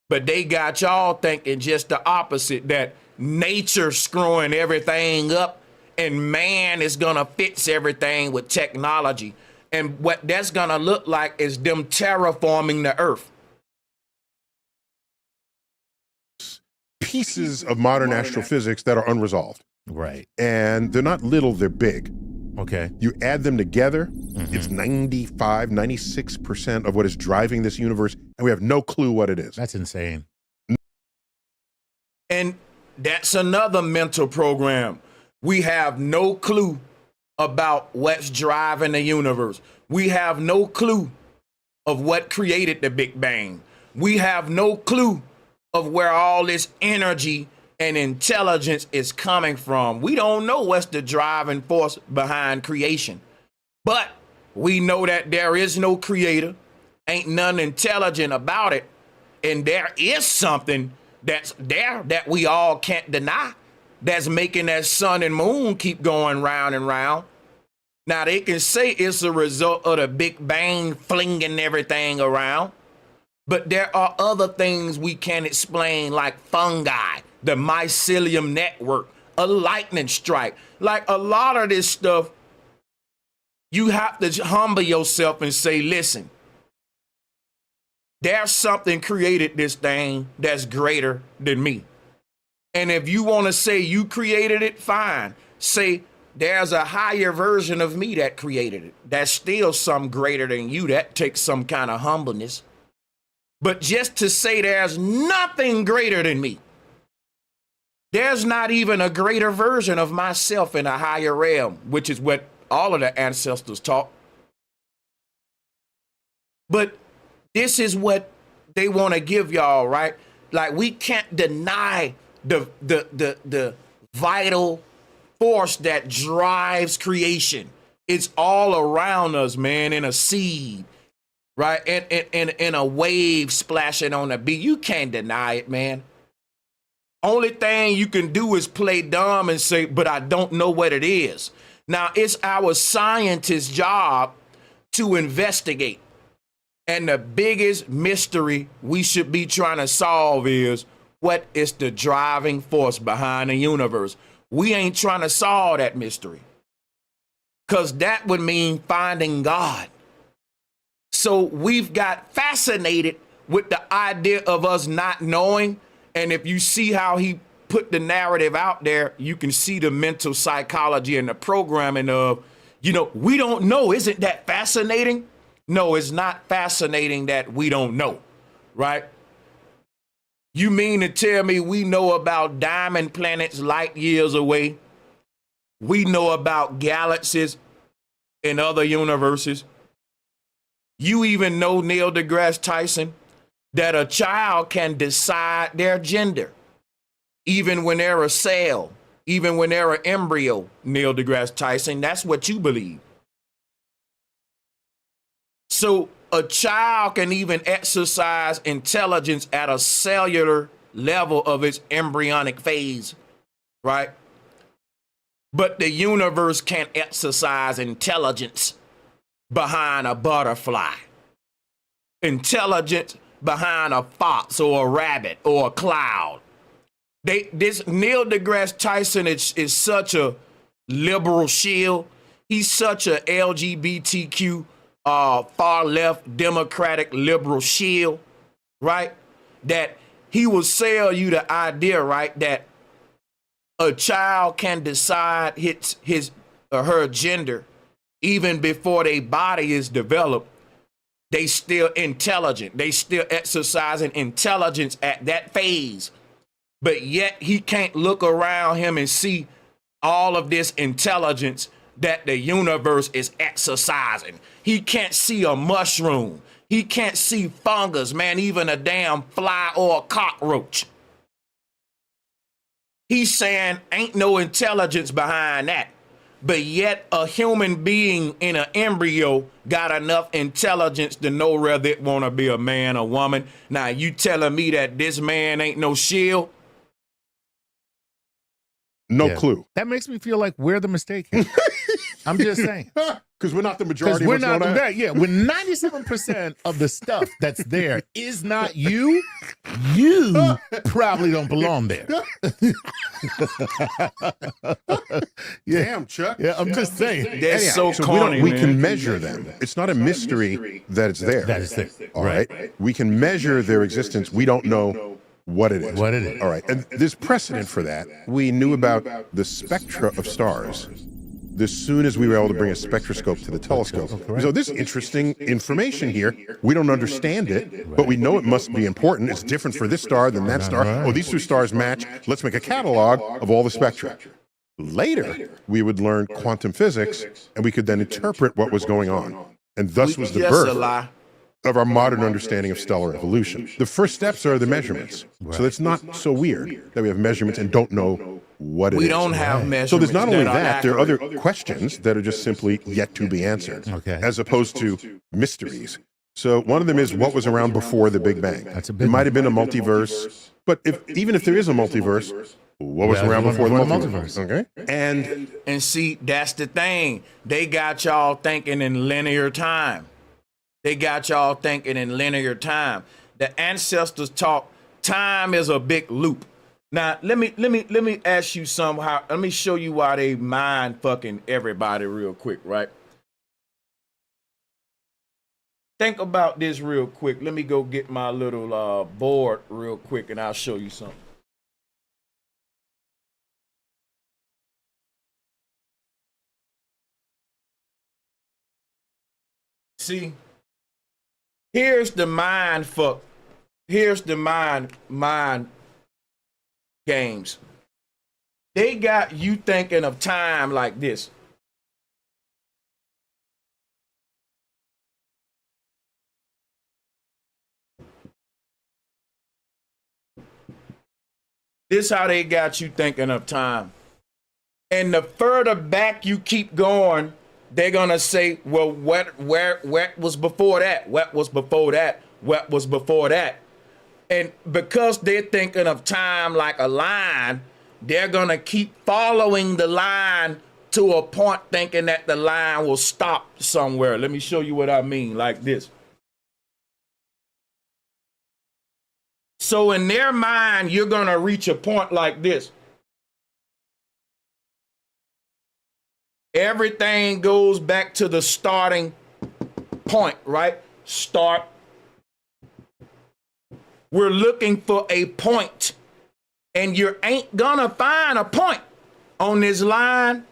But they got y'all thinking just the opposite, that nature's screwing everything up and man is gonna fix everything with technology. And what that's gonna look like is them terraforming the earth. Pieces of modern astrophysics that are unresolved. Right. And they're not little, they're big. Okay. You add them together, it's 95, 96% of what is driving this universe, and we have no clue what it is. That's insane. And that's another mental program. We have no clue about what's driving the universe. We have no clue of what created the Big Bang. We have no clue of where all this energy and intelligence is coming from. We don't know what's the driving force behind creation. But we know that there is no creator, ain't none intelligent about it, and there is something that's there that we all can't deny that's making that sun and moon keep going round and round. Now, they can say it's a result of the Big Bang flinging everything around, but there are other things we can't explain, like fungi, the mycelium network, a lightning strike. Like a lot of this stuff, you have to humble yourself and say, listen, there's something created this thing that's greater than me. And if you want to say you created it, fine. Say there's a higher version of me that created it. That's still some greater than you. That takes some kind of humbleness. But just to say there's nothing greater than me, there's not even a greater version of myself in a higher realm, which is what all of the ancestors taught. But this is what they want to give y'all, right? Like, we can't deny the vital force that drives creation. It's all around us, man, in a seed, right? And a wave splashing on the beach. You can't deny it, man. Only thing you can do is play dumb and say, but I don't know what it is. Now, it's our scientist's job to investigate. And the biggest mystery we should be trying to solve is, what is the driving force behind the universe? We ain't trying to solve that mystery, because that would mean finding God. So we've got fascinated with the idea of us not knowing. And if you see how he put the narrative out there, you can see the mental psychology and the programming of, we don't know. Isn't that fascinating? No, it's not fascinating that we don't know, right? You mean to tell me we know about diamond planets light years away? We know about galaxies in other universes. You even know, Neil deGrasse Tyson, that a child can decide their gender, even when they're a cell, even when they're an embryo, Neil deGrasse Tyson. That's what you believe. So a child can even exercise intelligence at a cellular level of its embryonic phase, right? But the universe can't exercise intelligence behind a butterfly, intelligence behind a fox or a rabbit or a cloud. This Neil deGrasse Tyson is such a liberal shield. He's such a LGBTQ far left democratic liberal shield, right? That he will sell you the idea, right, that a child can decide his or her gender even before their body is developed, They still intelligent. They still exercising intelligence at that phase. But yet he can't look around him and see all of this intelligence that the universe is exercising. He can't see a mushroom. He can't see fungus, man, even a damn fly or a cockroach. He's saying ain't no intelligence behind that. But yet a human being in an embryo got enough intelligence to know whether it want to be a man or woman. Now, you telling me that this man ain't no shield? No clue. That makes me feel like we're the mistake here. I'm just saying. Because we're not the majority. We're not that. Yeah, when 97% of the stuff that's there is not you, you probably don't belong there. Damn, Chuck. Yeah, I'm just saying. That's so So corny, we man. can measure them. It's not a mystery that it's there. That is there. All right. We can measure their existence. We don't know what it is. What it is. All right. And there's precedent for that. We knew about the spectra of stars as soon as we were able to bring a spectroscope to the telescope. So this interesting information here, we don't understand it, but we know it must be important. It's different for this star than that star. Oh, these two stars match. Let's make a catalog of all the spectra. Later, we would learn quantum physics, and we could then interpret what was going on. And thus was the Just a lie. birth of our modern understanding of stellar evolution. The first steps are the measurements. So it's not so weird that we have measurements and don't know what it is. We don't have measurements. So there's not only are that, there are other accurate. questions that are just simply yet to be answered, Okay. as opposed to mysteries. So one of them is what was around before the Big Bang. That's a big It might one. have been a multiverse, but even if there is a multiverse, what was around before the multiverse? Okay. And see, that's the thing. They got y'all thinking in linear time. They got y'all thinking in linear time. The ancestors taught time is a big loop. Now, let me ask you somehow. Let me show you why they mind fucking everybody real quick, right? Think about this real quick. Let me go get my little board real quick, and I'll show you something. See, here's the mind fuck. Here's the mind games. They got you thinking of time like this. This how they got you thinking of time. And the further back you keep going, they're gonna say, well, what was before that? What was before that? What was before that? And because they're thinking of time like a line, they're gonna keep following the line to a point thinking that the line will stop somewhere. Let me show you what I mean, like this. So in their mind, you're gonna reach a point like this. Everything goes back to the starting point, right? Start. We're looking for a point, and you ain't gonna find a point on this line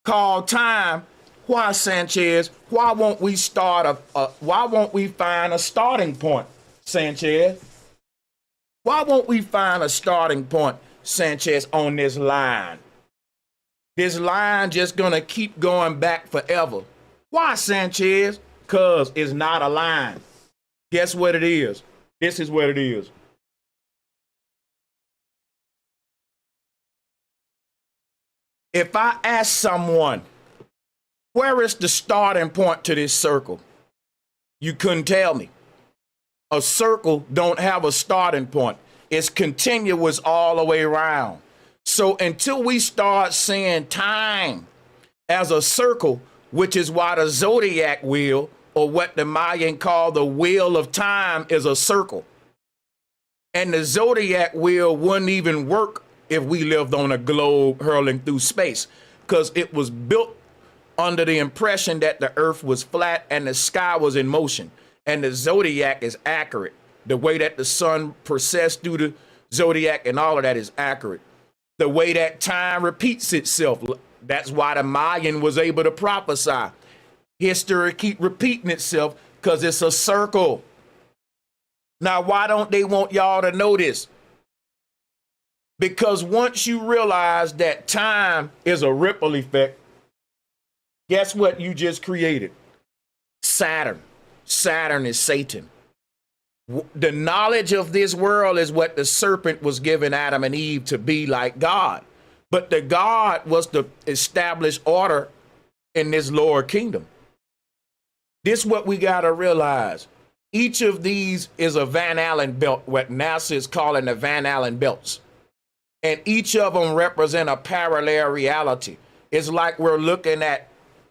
called time. Why, Sanchez? Why won't we why won't we find a starting point, Sanchez? Why won't we find a starting point, Sanchez, on this line? This line just gonna keep going back forever. Why, Sanchez? Cause it's not a line. Guess what it is? This is what it is. If I ask someone, where is the starting point to this circle? You couldn't tell me. A circle don't have a starting point. It's continuous all the way around. So until we start seeing time as a circle, which is why the zodiac wheel, or what the Mayan call the wheel of time, is a circle. And the zodiac wheel wouldn't even work if we lived on a globe hurling through space, because it was built under the impression that the earth was flat and the sky was in motion. And the zodiac is accurate. The way that the sun processed through the zodiac and all of that is accurate. The way that time repeats itself. That's why the Mayan was able to prophesy. History keep repeating itself Because it's a circle. Now, why don't they want y'all to know this? Because once you realize that time is a ripple effect, guess what you just created? Saturn. Saturn is Satan. The knowledge of this world is what the serpent was giving Adam and Eve to be like God. But the God was to establish order in this lower kingdom. This is what we got to realize. Each of these is a Van Allen belt, what NASA is calling the Van Allen belts. And each of them represent a parallel reality. It's like we're looking at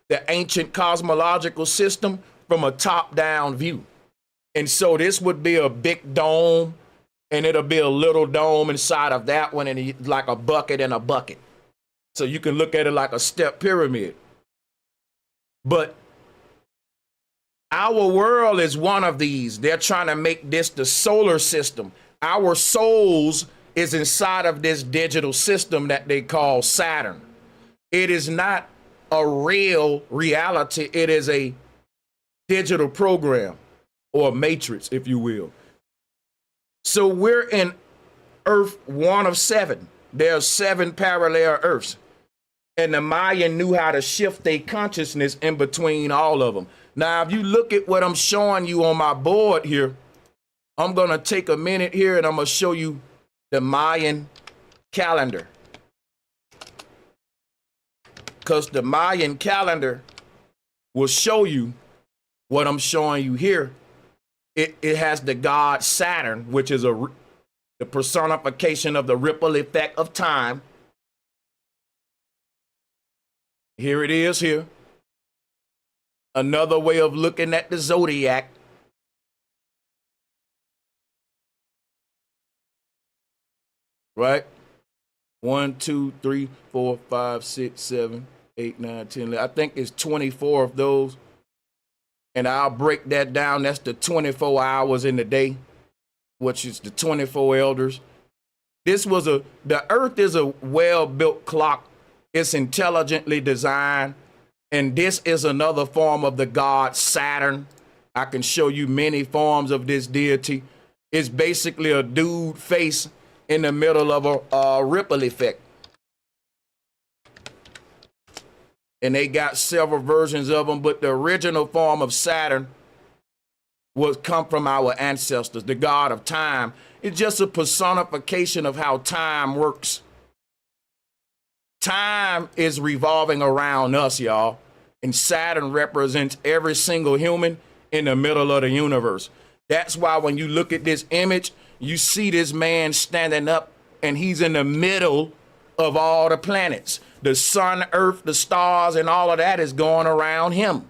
the ancient cosmological system from a top-down view. And so this would be a big dome, and it'll be a little dome inside of that one, and it's like a bucket and a bucket. So you can look at it like a step pyramid. But our world is one of these. They're trying to make this the solar system. Our souls is inside of this digital system that they call Saturn. It is not a real reality. It is a digital program or matrix, if you will. So we're in Earth 1 of 7. There are 7 parallel Earths. And the Mayan knew how to shift their consciousness in between all of them. Now, if you look at what I'm showing you on my board here, I'm going to take a minute here and I'm going to show you the Mayan calendar. Because the Mayan calendar will show you what I'm showing you here. It has the god Saturn, which is the personification of the ripple effect of time. Here it is here. Another way of looking at the zodiac. Right? 1, 2, 3, 4, 5, 6, 7, 8, 9, 10, 11. I think it's 24 of those. And I'll break that down. That's the 24 hours in the day, which is the 24 elders. The earth is a well-built clock. It's intelligently designed. And this is another form of the god Saturn. I can show you many forms of this deity. It's basically a dude face in the middle of a ripple effect. And they got several versions of them, but the original form of Saturn was come from our ancestors, the god of time. It's just a personification of how time works. Time is revolving around us, y'all. And Saturn represents every single human in the middle of the universe. That's why when you look at this image, you see this man standing up and he's in the middle of all the planets. The sun, earth, the stars, and all of that is going around him.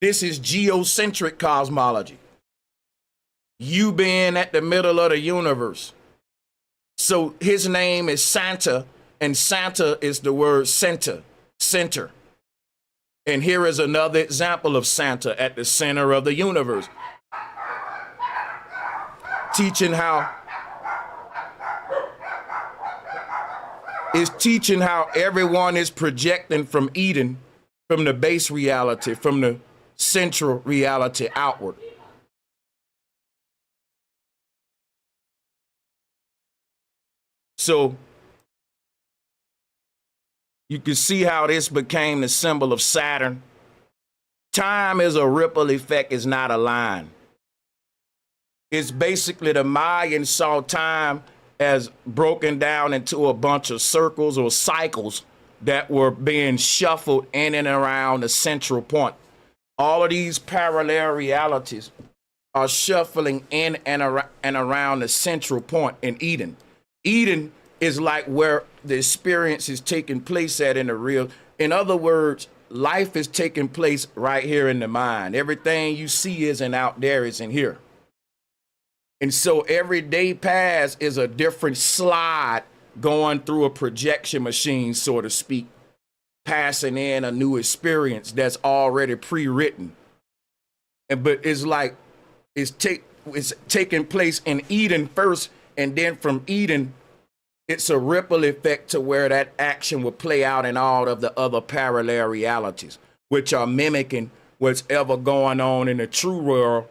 This is geocentric cosmology. You being at the middle of the universe. So his name is Santa, and Santa is the word center. And here is another example of Santa at the center of the universe. Teaching how everyone is projecting from Eden, from the base reality, from the central reality outward. So you can see how this became the symbol of Saturn. Time is a ripple effect, it's not a line. It's basically the Mayans saw time as broken down into a bunch of circles or cycles that were being shuffled in and around the central point. All of these parallel realities are shuffling in and around the central point in Eden. Eden is like where the experience is taking place at in the real. In other words, life is taking place right here in the mind. Everything you see isn't out there, it's in here. And so every day past is a different slide going through a projection machine, so to speak, passing in a new experience that's already pre-written. But it's like it's taking place in Eden first, and then from Eden, it's a ripple effect to where that action will play out in all of the other parallel realities, which are mimicking what's ever going on in the true world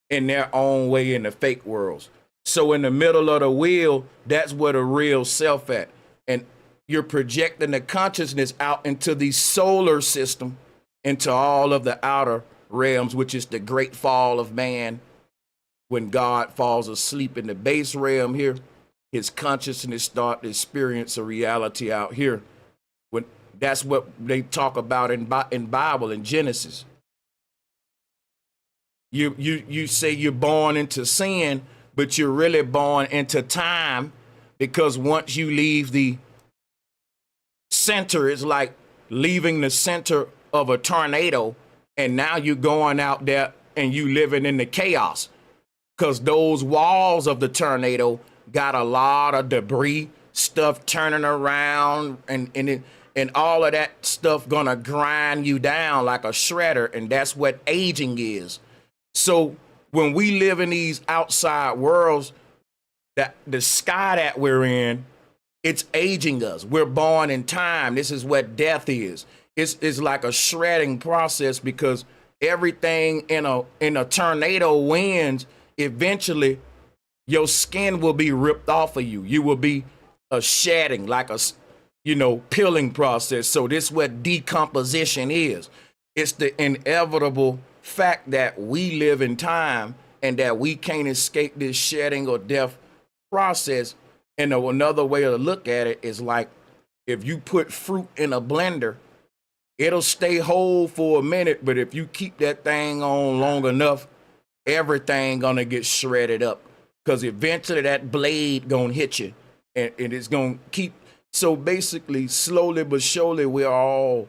in their own way in the fake worlds. So in the middle of the wheel, that's where the real self at. And you're projecting the consciousness out into the solar system, into all of the outer realms, which is the great fall of man. When God falls asleep in the base realm here, his consciousness starts to experience a reality out here. When that's what they talk about in Bible, in Genesis. You say you're born into sin, but you're really born into time, because once you leave the center, it's like leaving the center of a tornado, and now you're going out there and you living in the chaos, because those walls of the tornado got a lot of debris, stuff turning around, and all of that stuff gonna grind you down like a shredder, and that's what aging is. So when we live in these outside worlds, that the sky that we're in, it's aging us. We're born in time. This is what death is. It's like a shredding process, because everything in a tornado winds, eventually your skin will be ripped off of you. You will be a shedding, like a peeling process. So this is what decomposition is. It's the inevitable fact that we live in time and that we can't escape this shedding or death process. And another way to look at it is like, if you put fruit in a blender, it'll stay whole for a minute, but if you keep that thing on long enough, everything gonna get shredded up, because eventually that blade gonna hit you, and it's gonna keep. So basically, slowly but surely, we're all,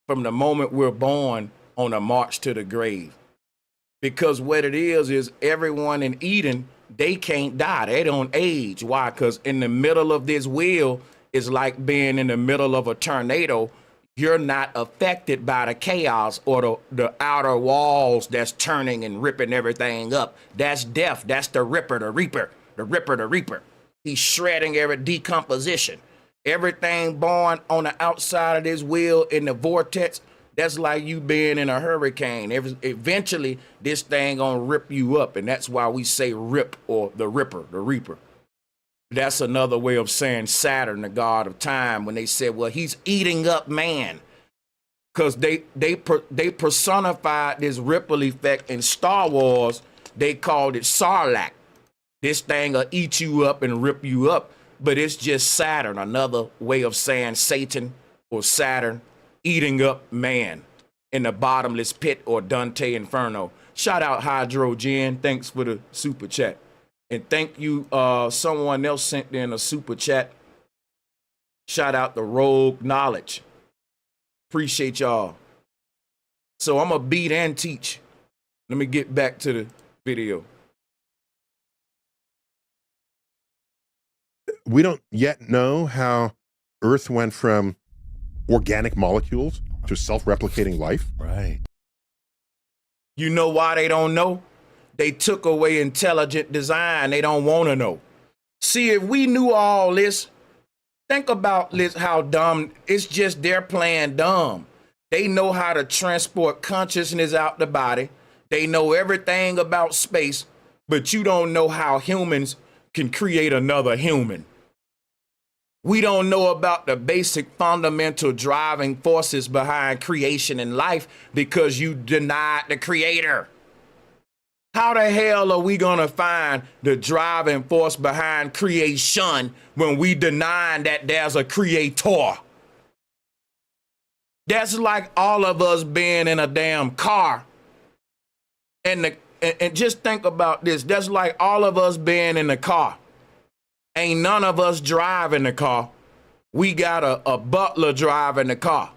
from the moment we're born, on a march to the grave. Because what it is everyone in Eden, they can't die. They don't age. Why? Because in the middle of this wheel is like being in the middle of a tornado. You're not affected by the chaos or the outer walls that's turning and ripping everything up. That's death. That's the Ripper, the Reaper, the Ripper, the Reaper. He's shredding every decomposition. Everything born on the outside of this wheel in the vortex, that's like you being in a hurricane. Eventually, this thing gonna rip you up, and that's why we say rip, or the Ripper, the Reaper. That's another way of saying Saturn, the god of time, when they said, well, he's eating up man. Because they personified this ripple effect in Star Wars. They called it Sarlacc. This thing will eat you up and rip you up. But it's just Saturn, another way of saying Satan or Saturn eating up man in the bottomless pit, or Dante Inferno. Shout out Hydrogen. Thanks for the super chat. And thank you, someone else sent in a super chat. Shout out to Rogue Knowledge. Appreciate y'all. So I'm going to beat and teach. Let me get back to the video. We don't yet know how Earth went from organic molecules to self-replicating life. Right. You know why they don't know? They took away intelligent design. They don't want to know. See, if we knew all this, think about this, how dumb. It's just they're playing dumb. They know how to transport consciousness out the body. They know everything about space, but you don't know how humans can create another human. We don't know about the basic fundamental driving forces behind creation and life, because you denied the creator. How the hell are we going to find the driving force behind creation when we deny that there's a creator? That's like all of us being in a damn car. And just think about this. That's like all of us being in the car. Ain't none of us driving the car. We got a butler driving the car.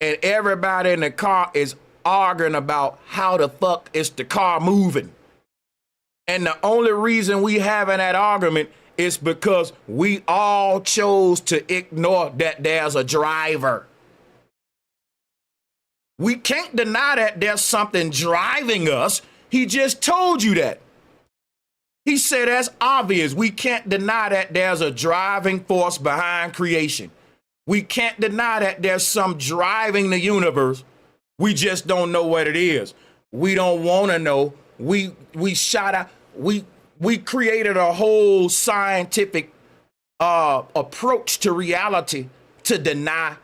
And everybody in the car is arguing about how the fuck is the car moving. And the only reason we having that argument is because we all chose to ignore that there's a driver. We can't deny that there's something driving us. He just told you that. He said that's obvious. We can't deny that there's a driving force behind creation. We can't deny that there's some driving the universe. We just don't know what it is. We don't want to know. We shot out. We created a whole scientific approach to reality to deny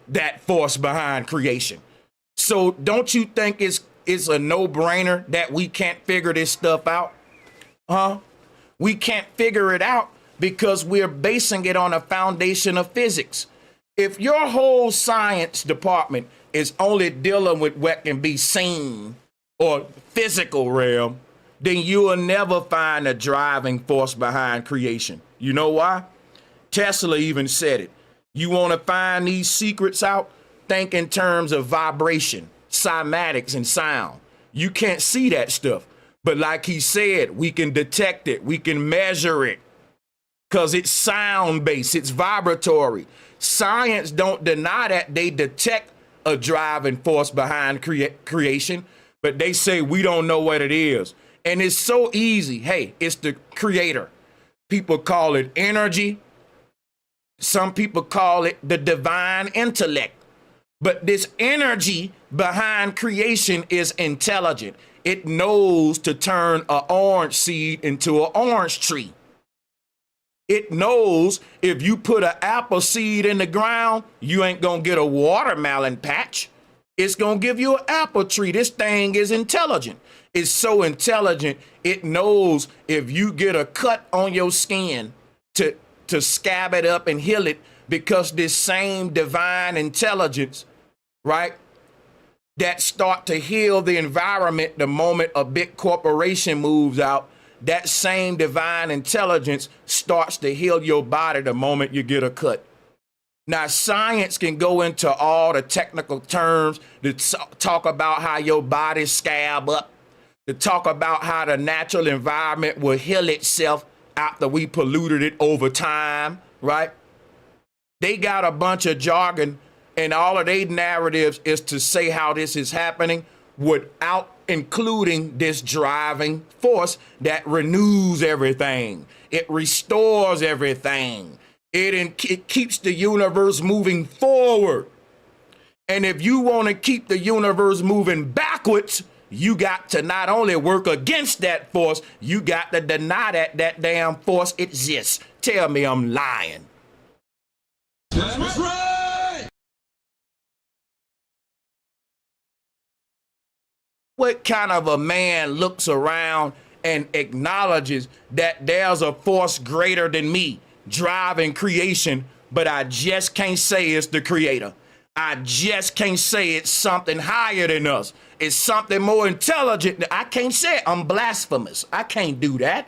that force behind creation. So don't you think it's a no-brainer that we can't figure this stuff out? Huh? We can't figure it out because we're basing it on a foundation of physics. If your whole science department is only dealing with what can be seen or physical realm, then you will never find a driving force behind creation. You know why? Tesla even said it. You want to find these secrets out? Think in terms of vibration, cymatics, and sound. You can't see that stuff. But like he said, we can detect it. We can measure it because it's sound-based. It's vibratory. Science don't deny that. They detect a driving force behind creation, but they say we don't know what it is. And it's so easy. Hey, it's the creator. People call it energy. Some people call it the divine intellect. But this energy behind creation is intelligent. It knows to turn an orange seed into an orange tree. It knows if you put an apple seed in the ground, you ain't gonna get a watermelon patch. It's gonna give you an apple tree. This thing is intelligent. It's so intelligent, it knows if you get a cut on your skin to scab it up and heal it, because this same divine intelligence, right, that start to heal the environment the moment a big corporation moves out, that same divine intelligence starts to heal your body the moment you get a cut. Now, science can go into all the technical terms to talk about how your body scab up, to talk about how the natural environment will heal itself after we polluted it over time, right? They got a bunch of jargon, and all of their narratives is to say how this is happening without including this driving force that renews everything. It restores everything. It keeps the universe moving forward. And if you want to keep the universe moving backwards, you got to not only work against that force, you got to deny that damn force exists. Tell me I'm lying. That's right. What kind of a man looks around and acknowledges that there's a force greater than me driving creation, but I just can't say it's the creator? I just can't say it's something higher than us. It's something more intelligent. I can't say it. I'm blasphemous. I can't do that.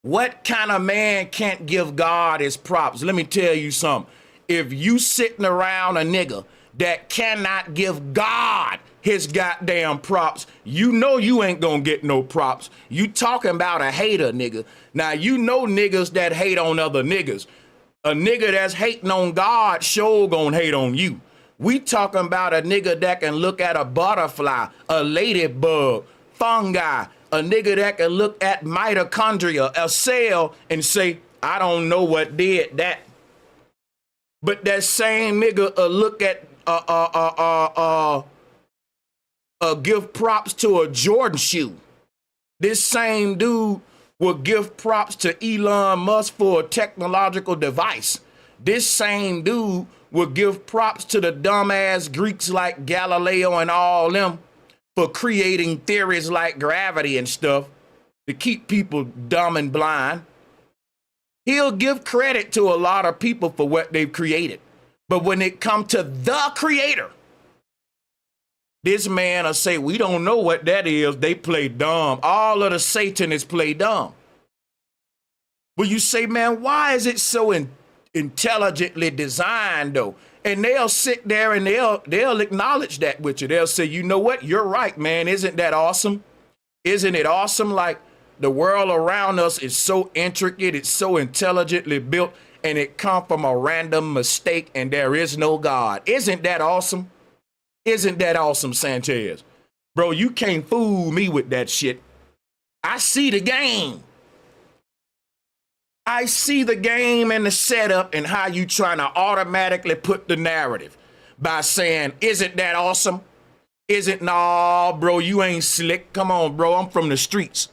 What kind of man can't give God his props? Let me tell you something. If you sitting around a nigga that cannot give God his goddamn props, you know you ain't gonna get no props. You talking about a hater, nigga. Now, you know niggas that hate on other niggas. A nigga that's hating on God sure gonna hate on you. We talking about a nigga that can look at a butterfly, a ladybug, fungi, a nigga that can look at mitochondria, a cell, and say, I don't know what did that. But that same nigga look at give props to a Jordan shoe. This same dude will give props to Elon Musk for a technological device. This same dude will give props to the dumbass Greeks like Galileo and all them for creating theories like gravity and stuff to keep people dumb and blind. He'll give credit to a lot of people for what they've created. But when it comes to the creator, this man will say, we don't know what that is. They play dumb. All of the Satanists play dumb. Well, you say, man, why is it so intelligently designed, though? And they'll sit there and they'll acknowledge that with you. They'll say, you know what? You're right, man. Isn't that awesome? Isn't it awesome? Like, the world around us is so intricate. It's so intelligently built, and it comes from a random mistake, and there is no God. Isn't that awesome? Isn't that awesome, Sanchez? Bro, you can't fool me with that shit. I see the game. I see the game and the setup and how you trying to automatically put the narrative. by saying, isn't that awesome? Isn't, nah, bro, you ain't slick. Come on, bro, I'm from the streets.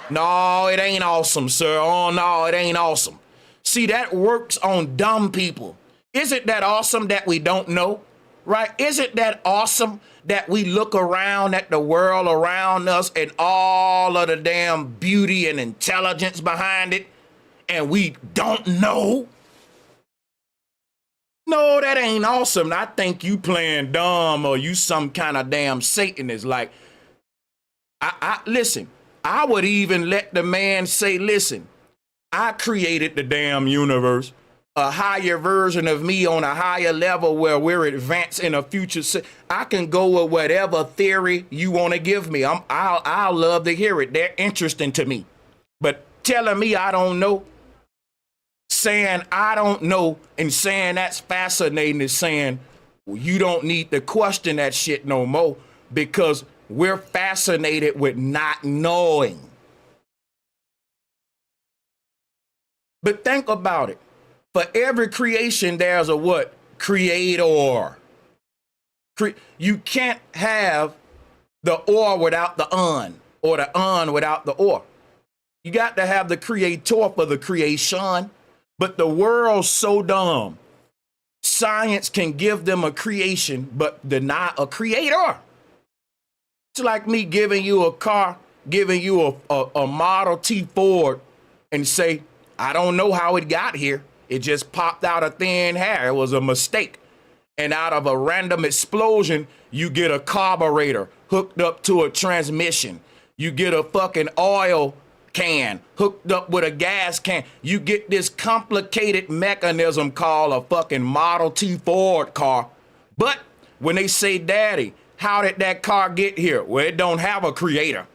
No, it ain't awesome, sir. Oh, no, it ain't awesome. See, that works on dumb people. Isn't that awesome that we don't know, right? Isn't that awesome that we look around at the world around us and all of the damn beauty and intelligence behind it, and we don't know? No, that ain't awesome. I think you playing dumb or you some kind of damn Satanist. Like, listen, I would even let the man say, listen, I created the damn universe, a higher version of me on a higher level where we're advanced in a future. I can go with whatever theory you want to give me. I'll love to hear it. They're interesting to me. But telling me I don't know, saying I don't know and saying that's fascinating is saying you don't need to question that shit no more because we're fascinated with not knowing. But think about it. For every creation, there's a what? Creator. You can't have the or without the on, or the on without the or. You got to have the creator for the creation. But the world's so dumb. Science can give them a creation, but deny a creator. It's like me giving you a car, giving you a Model T Ford and say, I don't know how it got here. It just popped out of thin air. It was a mistake. And out of a random explosion, you get a carburetor hooked up to a transmission. You get a fucking oil can hooked up with a gas can. You get this complicated mechanism called a fucking Model T Ford car. But when they say, Daddy, how did that car get here? Well, it don't have a creator.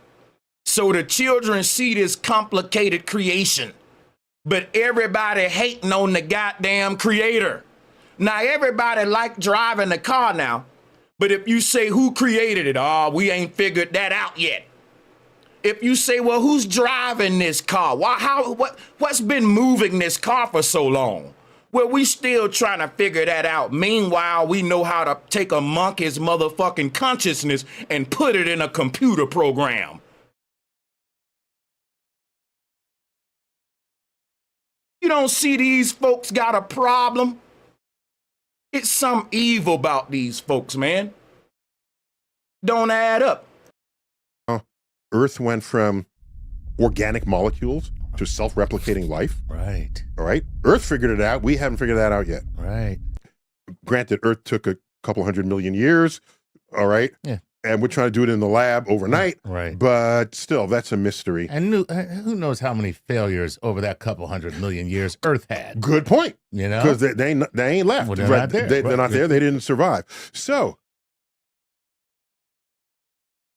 So the children see this complicated creation, but everybody hating on the goddamn creator. Now, everybody like driving the car now, but if you say who created it, oh, we ain't figured that out yet. If you say, well, who's driving this car? What's been moving this car for so long? Well, we still trying to figure that out. Meanwhile, we know how to take a monkey's motherfucking consciousness and put it in a computer program. You don't see these folks got a problem? It's some evil about these folks, man. Don't add up. Earth went from organic molecules to self-replicating life. Right. All right. Earth figured it out. We haven't figured that out yet. Right. Granted, Earth took a couple 100 million years. All right. Yeah. And we're trying to do it in the lab overnight. Right. But still, that's a mystery. And who knows how many failures over that couple 100 million years Earth had. Good point. You know? Because they ain't left. Well, they're right? not there. They're not there. They didn't survive. So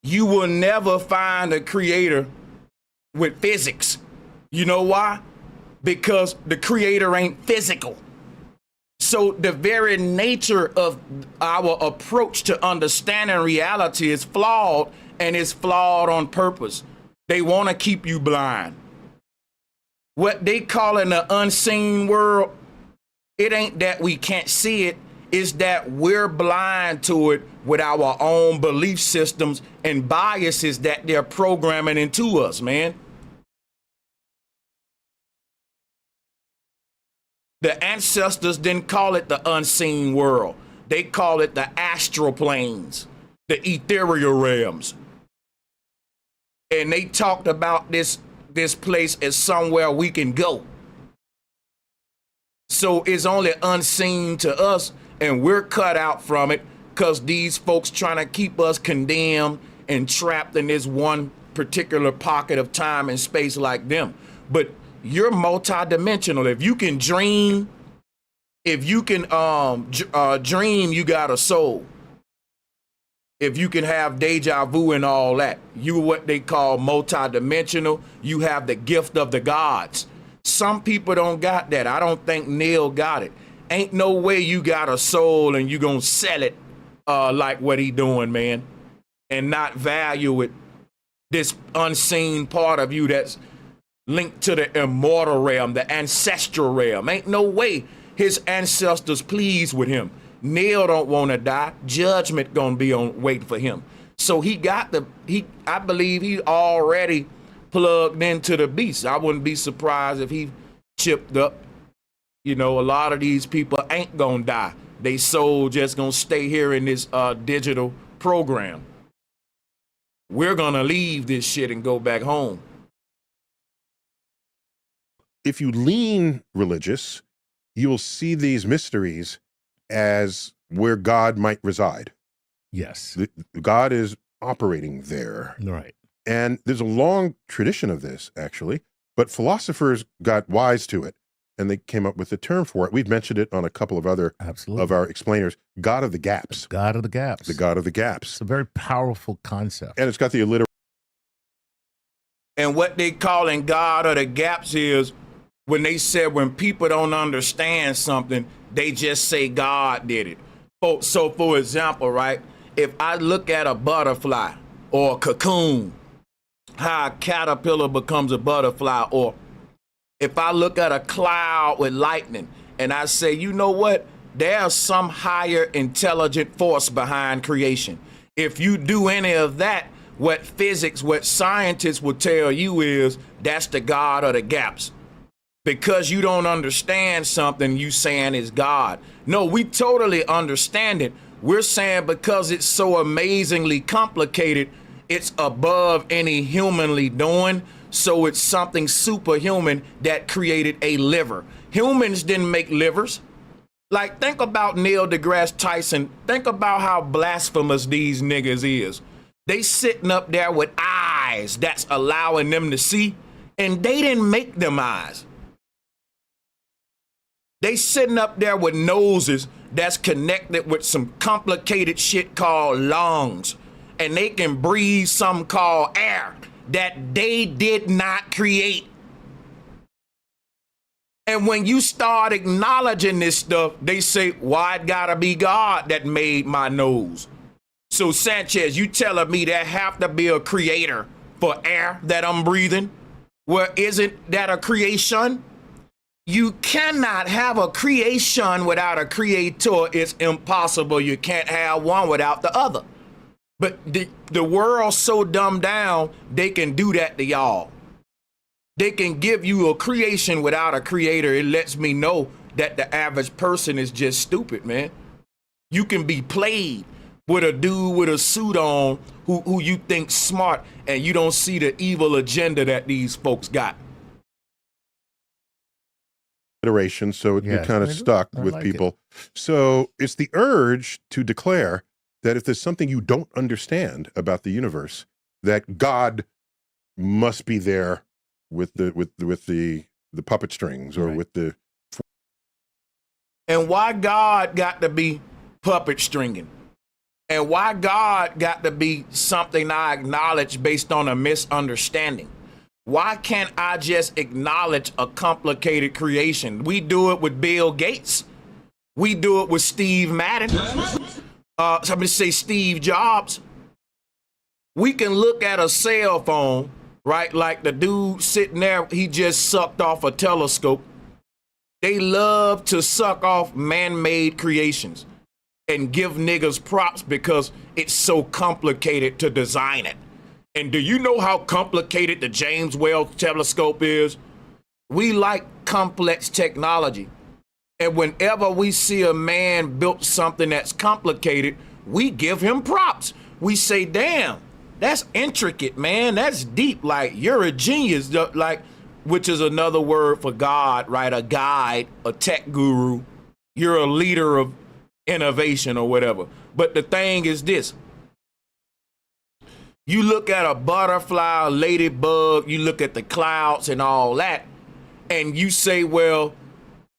you will never find a creator with physics. You know why? Because the creator ain't physical. So the very nature of our approach to understanding reality is flawed, and it's flawed on purpose. They want to keep you blind. What they call in the unseen world, it ain't that we can't see it. Is that we're blind to it with our own belief systems and biases that they're programming into us, man. The ancestors didn't call it the unseen world. They call it the astral planes, the ethereal realms. And they talked about this place as somewhere we can go. So it's only unseen to us, and we're cut out from it because these folks trying to keep us condemned and trapped in this one particular pocket of time and space like them. But you're multidimensional. If you can dream, dream, you got a soul. If you can have deja vu and all that, you what they call multidimensional. You have the gift of the gods. Some people don't got that. I don't think Neil got it. Ain't no way you got a soul and you gonna sell it like what he doing, man, and not value it. This unseen part of you that's linked to the immortal realm, the ancestral realm. Ain't no way his ancestors pleased with him. Neil don't want to die. Judgment gonna be on waiting for him. So I believe he already plugged into the beast. I wouldn't be surprised if he chipped up. You know, a lot of these people ain't gonna die. They soul just gonna stay here in this digital program. We're gonna leave this shit and go back home. If you lean religious, you will see these mysteries as where God might reside. Yes. God is operating there. Right. And there's a long tradition of this, actually, but philosophers got wise to it, and they came up with a term for it. We've mentioned it on a couple of other of our explainers. God of the gaps. The God of the gaps. The God of the gaps. It's a very powerful concept. And it's got the alliteration. And what they calling God of the gaps is when they said when people don't understand something, they just say God did it. So for example, right, if I look at a butterfly or a cocoon, how a caterpillar becomes a butterfly, or if I look at a cloud with lightning and I say, you know what, there's some higher intelligent force behind creation. If you do any of that, what physics, what scientists will tell you is that's the God of the gaps. Because you don't understand something, you saying is God. No, we totally understand it. We're saying because it's so amazingly complicated, it's above any humanly doing. So it's something superhuman that created a liver. Humans didn't make livers. Like, think about Neil deGrasse Tyson. Think about how blasphemous these niggas is. They sitting up there with eyes that's allowing them to see, and they didn't make them eyes. They sitting up there with noses that's connected with some complicated shit called lungs, and they can breathe something called air that they did not create. And when you start acknowledging this stuff, they say, why it gotta be God that made my nose? So Sanchez, you telling me there have to be a creator for air that I'm breathing? Well, isn't that a creation? You cannot have a creation without a creator. It's impossible. You can't have one without the other. But the world's so dumbed down, they can do that to y'all. They can give you a creation without a creator. It lets me know that the average person is just stupid, man. You can be played with a dude with a suit on who you think smart, and you don't see the evil agenda that these folks got. Iteration, so you're kind of stuck with people. So it's the urge to declare that if there's something you don't understand about the universe, that God must be there with the puppet strings, or with the. And why God got to be puppet stringing? And why God got to be something I acknowledge based on a misunderstanding? Why can't I just acknowledge a complicated creation? We do it with Bill Gates. We do it with Steve Madden. Somebody say Steve Jobs. We can look at a cell phone, right? Like the dude sitting there, he just sucked off a telescope. They love to suck off man-made creations and give niggas props because it's so complicated to design it. And do you know how complicated the James Webb telescope is? We like complex technology. And whenever we see a man built something that's complicated, we give him props. We say, damn, that's intricate, man. That's deep. Like, you're a genius, like, which is another word for God, right? A guide, a tech guru. You're a leader of innovation or whatever. But the thing is this. You look at a butterfly, a ladybug, you look at the clouds and all that, and you say, well,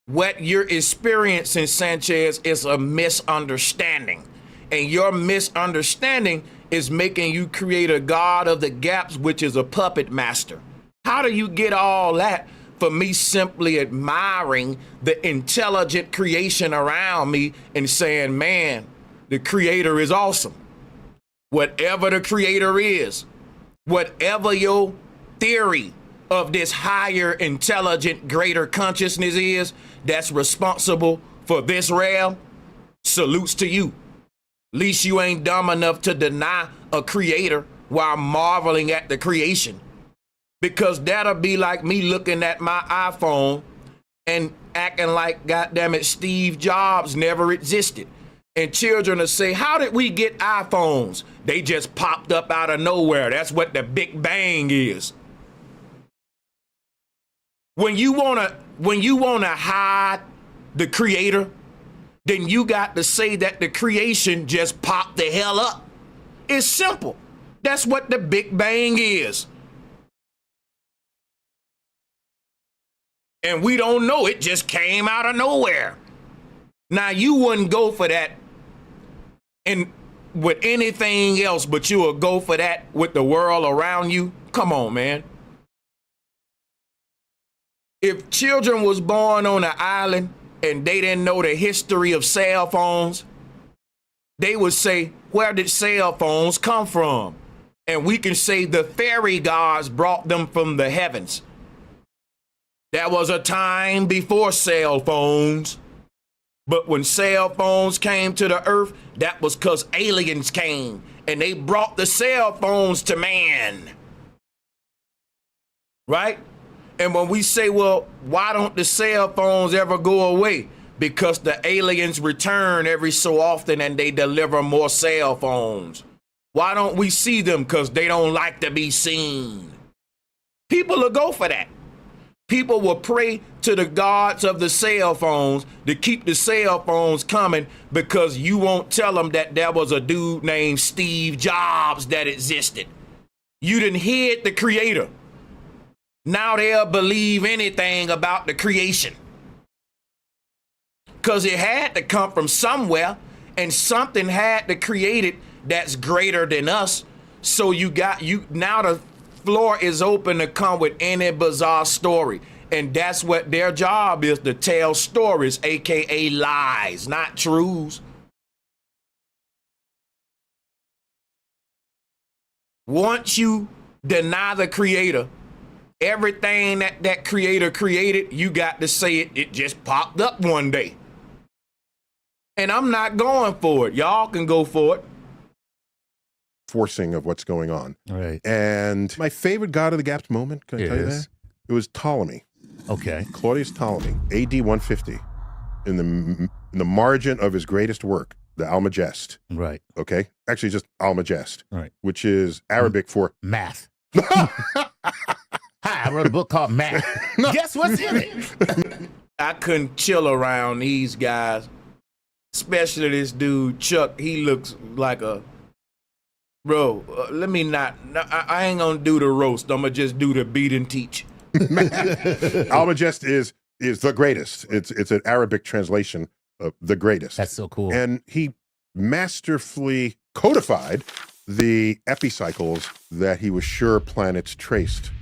what you're experiencing, Sanchez, is a misunderstanding. And your misunderstanding is making you create a God of the gaps, which is a puppet master. How do you get all that for me simply admiring the intelligent creation around me and saying, man, the creator is awesome? Whatever the creator is, whatever your theory of this higher, intelligent, greater consciousness is that's responsible for this realm, salutes to you. At least you ain't dumb enough to deny a creator while marveling at the creation. Because that'll be like me looking at my iPhone and acting like, goddamn it, Steve Jobs never existed. And children will say, how did we get iPhones? They just popped up out of nowhere. That's what the Big Bang is. When you wanna hide the creator, then you got to say that the creation just popped the hell up. It's simple. That's what the Big Bang is. And we don't know, it just came out of nowhere. Now you wouldn't go for that and with anything else, but you would go for that with the world around you. Come on, man. If children was born on an island and they didn't know the history of cell phones, they would say, where did cell phones come from? And we can say the fairy gods brought them from the heavens. There was a time before cell phones, but when cell phones came to the earth, that was because aliens came and they brought the cell phones to man. Right? And when we say, well, why don't the cell phones ever go away? Because the aliens return every so often and they deliver more cell phones. Why don't we see them? Because they don't like to be seen. People will go for that. People will pray to the gods of the cell phones to keep the cell phones coming because you won't tell them that there was a dude named Steve Jobs that existed. You done hid the creator. Now they'll believe anything about the creation. Because it had to come from somewhere, and something had to create it that's greater than us. So now the floor is open to come with any bizarre story. And that's what their job is, to tell stories, aka lies, not truths. Once you deny the creator, everything that creator created, you got to say it just popped up one day. And I'm not going for it. Y'all can go for it. Forcing of what's going on. Right. And my favorite God of the Gaps moment, can I tell you that? It was Ptolemy. Okay. Claudius Ptolemy, AD 150, in the margin of his greatest work, the Almagest. Right. Okay? Actually, just Almagest, right, which is Arabic for math. Hi, I wrote a book called Math. Guess what's in it? I couldn't chill around these guys, especially this dude, Chuck. He looks like a... Bro, let me not... I ain't gonna do the roast. I'm gonna just do the beat and teach. Almagest is the greatest. It's an Arabic translation of the greatest. That's so cool. And he masterfully codified the epicycles that he was sure planets traced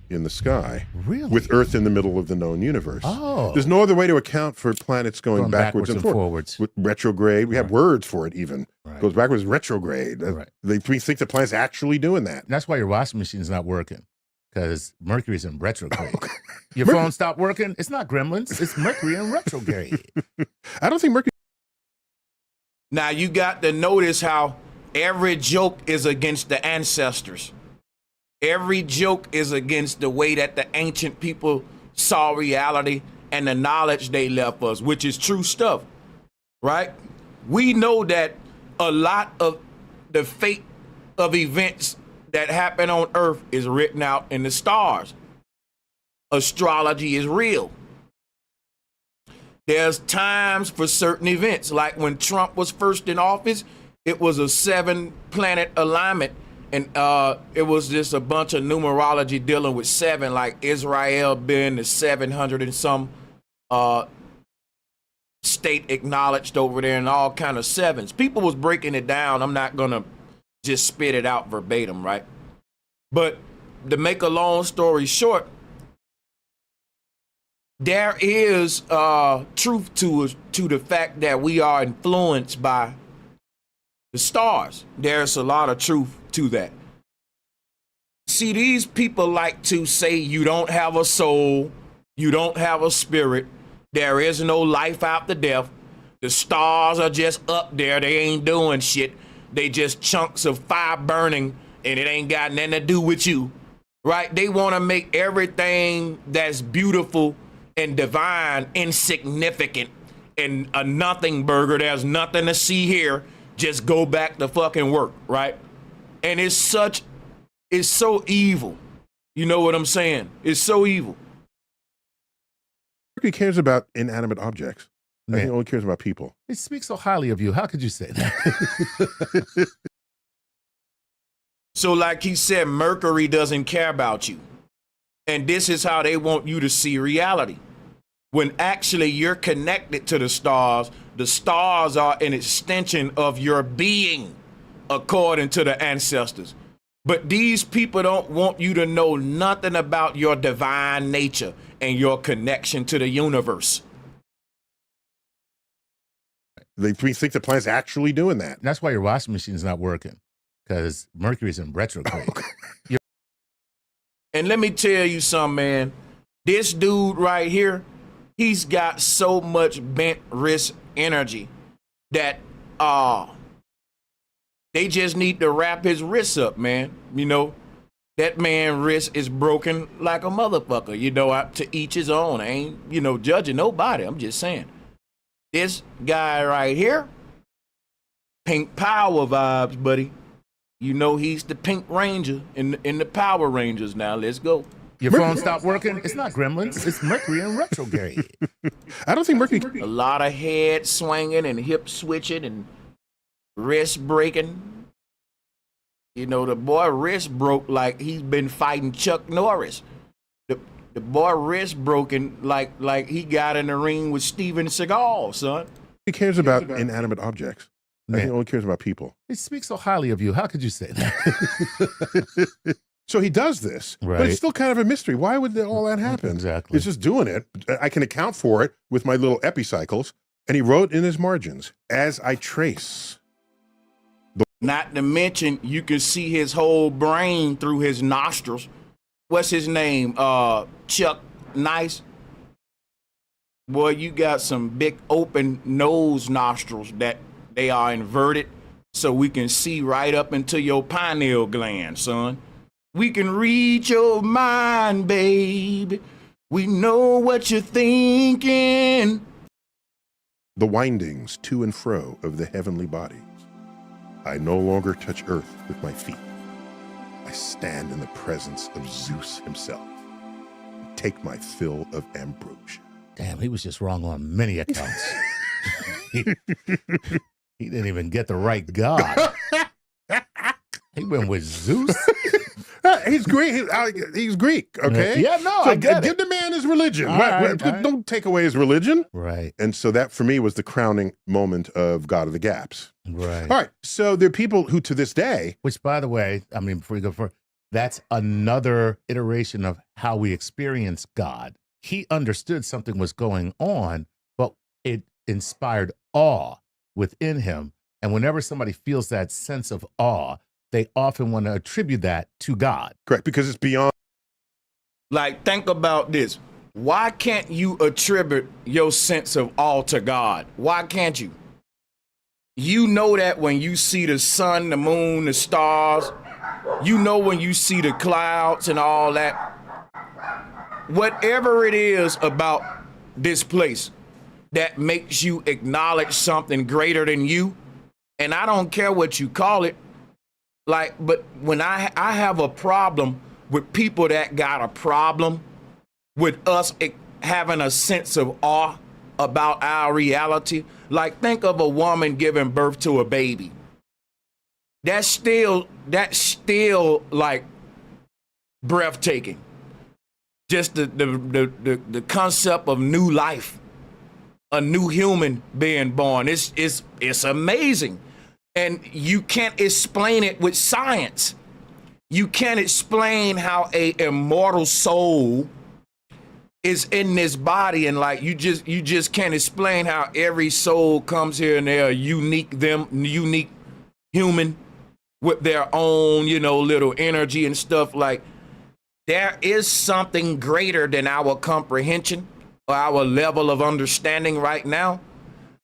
in the sky. Really? With Earth in the middle of the known universe. Oh. There's no other way to account for planets going backwards and forwards. With retrograde, we have words for it even. Right. Goes backwards, retrograde. Right. We think the planet's actually doing that. That's why your washing machine's not working, because Mercury's in retrograde. Your phone stopped working? It's not gremlins. It's Mercury in retrograde. I don't think Mercury... Now you got to notice how every joke is against the ancestors. Every joke is against the way that the ancient people saw reality and the knowledge they left us, which is true stuff, right? We know that a lot of the fate of events that happen on Earth is written out in the stars. Astrology is real. There's times for certain events, like when Trump was first in office, it was a 7-planet alignment. And it was just a bunch of numerology dealing with 7, like Israel being the 700 and some state acknowledged over there, and all kind of 7s. People was breaking it down. I'm not gonna just spit it out verbatim, right? But to make a long story short, there is truth to the fact that we are influenced by the stars. There's a lot of truth to that. See, these people like to say you don't have a soul, you don't have a spirit, there is no life after death, The stars are just up there. They ain't doing shit. They just chunks of fire burning, and it ain't got nothing to do with you, right? They want to make everything that's beautiful and divine insignificant and a nothing burger. There's nothing to see here. Just go back to fucking work, right? And it's so evil. You know what I'm saying? It's so evil. Mercury cares about inanimate objects. I think he only cares about people. He speaks so highly of you. How could you say that? So like he said, Mercury doesn't care about you. And this is how they want you to see reality. When actually you're connected to the stars are an extension of your being, according to the ancestors. But these people don't want you to know nothing about your divine nature and your connection to the universe. They think the planet's actually doing that. That's why your washing machine's not working, because Mercury's in retrograde. And let me tell you something, man. This dude right here, he's got so much bent wrist energy that they just need to wrap his wrists up, man. You know, that man's wrist is broken like a motherfucker. You know, to each his own. I ain't, judging nobody. I'm just saying. This guy right here, pink power vibes, buddy. You know he's the Pink Ranger in the Power Rangers now. Let's go. Your phone stopped working? It's not Gremlins. It's Mercury in retrograde. I don't think Mercury... A lot of head swinging and hip switching and wrist breaking. You know, the boy wrist broke like he's been fighting Chuck Norris. The boy wrist broken like he got in the ring with Steven Seagal, son. He cares about inanimate objects. I think he only cares about people. He speaks so highly of you. How could you say that? So he does this, right. But it's still kind of a mystery. Why would all that happen? Exactly. He's just doing it. I can account for it with my little epicycles. And he wrote in his margins, as I trace. Not to mention, you can see his whole brain through his nostrils. What's his name? Chuck Nice. Boy, you got some big open nose nostrils that they are inverted so we can see right up into your pineal gland, son. We can read your mind, babe. We know what you're thinking. The windings to and fro of the heavenly bodies. I no longer touch earth with my feet. I stand in the presence of Zeus himself and take my fill of ambrosia. Damn, he was just wrong on many accounts. He didn't even get the right God. He went with Zeus. He's Greek. He's Greek, okay? Yeah, no, so I get give it. the man his religion. All right. Don't take away his religion. Right. And so that, for me, was the crowning moment of God of the Gaps. Right. All right. So there are people who, to this day... Which, by the way, I mean, before you go further, that's another iteration of how we experience God. He understood something was going on, but it inspired awe within him. And whenever somebody feels that sense of awe, they often want to attribute that to God. Correct, because it's beyond. Like, think about this. Why can't you attribute your sense of awe to God? Why can't you? You know that when you see the sun, the moon, the stars, you know when you see the clouds and all that. Whatever it is about this place that makes you acknowledge something greater than you, and I don't care what you call it, like, but when I have a problem with people that got a problem with us having a sense of awe about our reality. Like, think of a woman giving birth to a baby. That's still like breathtaking. Just the concept of new life, a new human being born. It's amazing. And you can't explain it with science. You can't explain how a immortal soul is in this body, and like you just can't explain how every soul comes here and they're unique human with their own, little energy and stuff. Like, there is something greater than our comprehension or our level of understanding right now.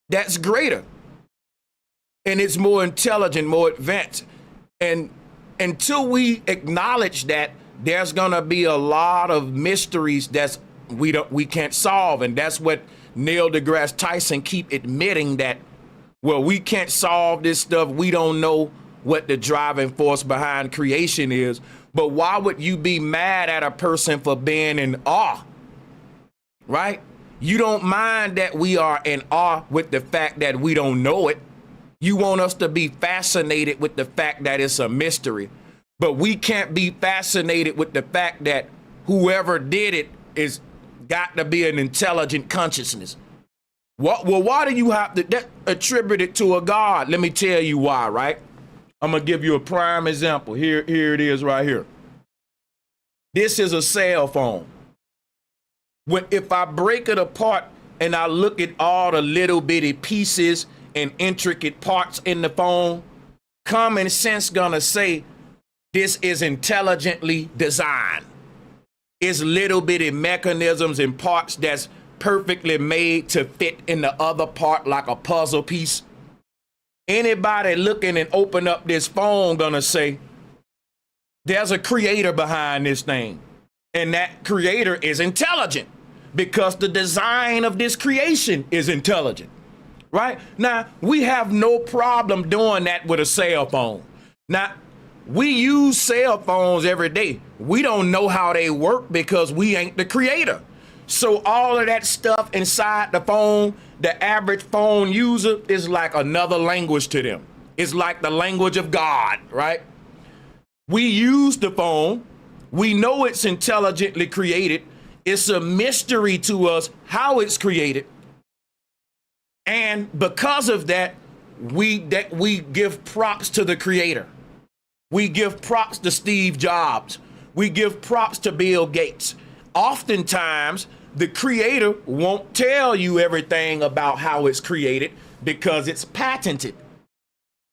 that's greater. And it's more intelligent, more advanced. And until we acknowledge that, there's gonna be a lot of mysteries that's we can't solve. And that's what Neil deGrasse Tyson keep admitting, that, well, we can't solve this stuff. We don't know what the driving force behind creation is. But why would you be mad at a person for being in awe? Right? You don't mind that we are in awe with the fact that we don't know it. You want us to be fascinated with the fact that it's a mystery. But we can't be fascinated with the fact that whoever did it is got to be an intelligent consciousness. Well, why do you have to attribute it to a God? Let me tell you why, right? I'm going to give you a prime example. Here it is right here. This is a cell phone. If I break it apart and I look at all the little bitty pieces and intricate parts in the phone, common sense gonna say this is intelligently designed. It's little bitty mechanisms and parts that's perfectly made to fit in the other part like a puzzle piece. Anybody looking and open up this phone gonna say, there's a creator behind this thing. And that creator is intelligent because the design of this creation is intelligent, right? Now, we have no problem doing that with a cell phone. Now, we use cell phones every day. We don't know how they work because we ain't the creator. So all of that stuff inside the phone, the average phone user is like another language to them. It's like the language of God, right? We use the phone. We know it's intelligently created. It's a mystery to us how it's created. And because of that, we give props to the creator. We give props to Steve Jobs. We give props to Bill Gates. Oftentimes, the creator won't tell you everything about how it's created because it's patented.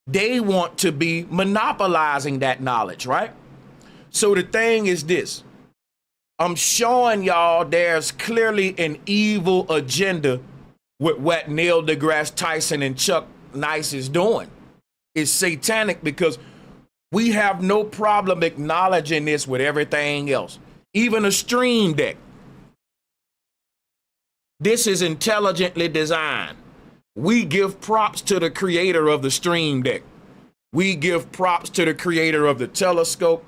They want to be monopolizing that knowledge, right? So the thing is this. I'm showing y'all there's clearly an evil agenda with what Neil deGrasse Tyson and Chuck Nice is doing. It's satanic because we have no problem acknowledging this with everything else. Even a stream deck. This is intelligently designed. We give props to the creator of the stream deck. We give props to the creator of the telescope.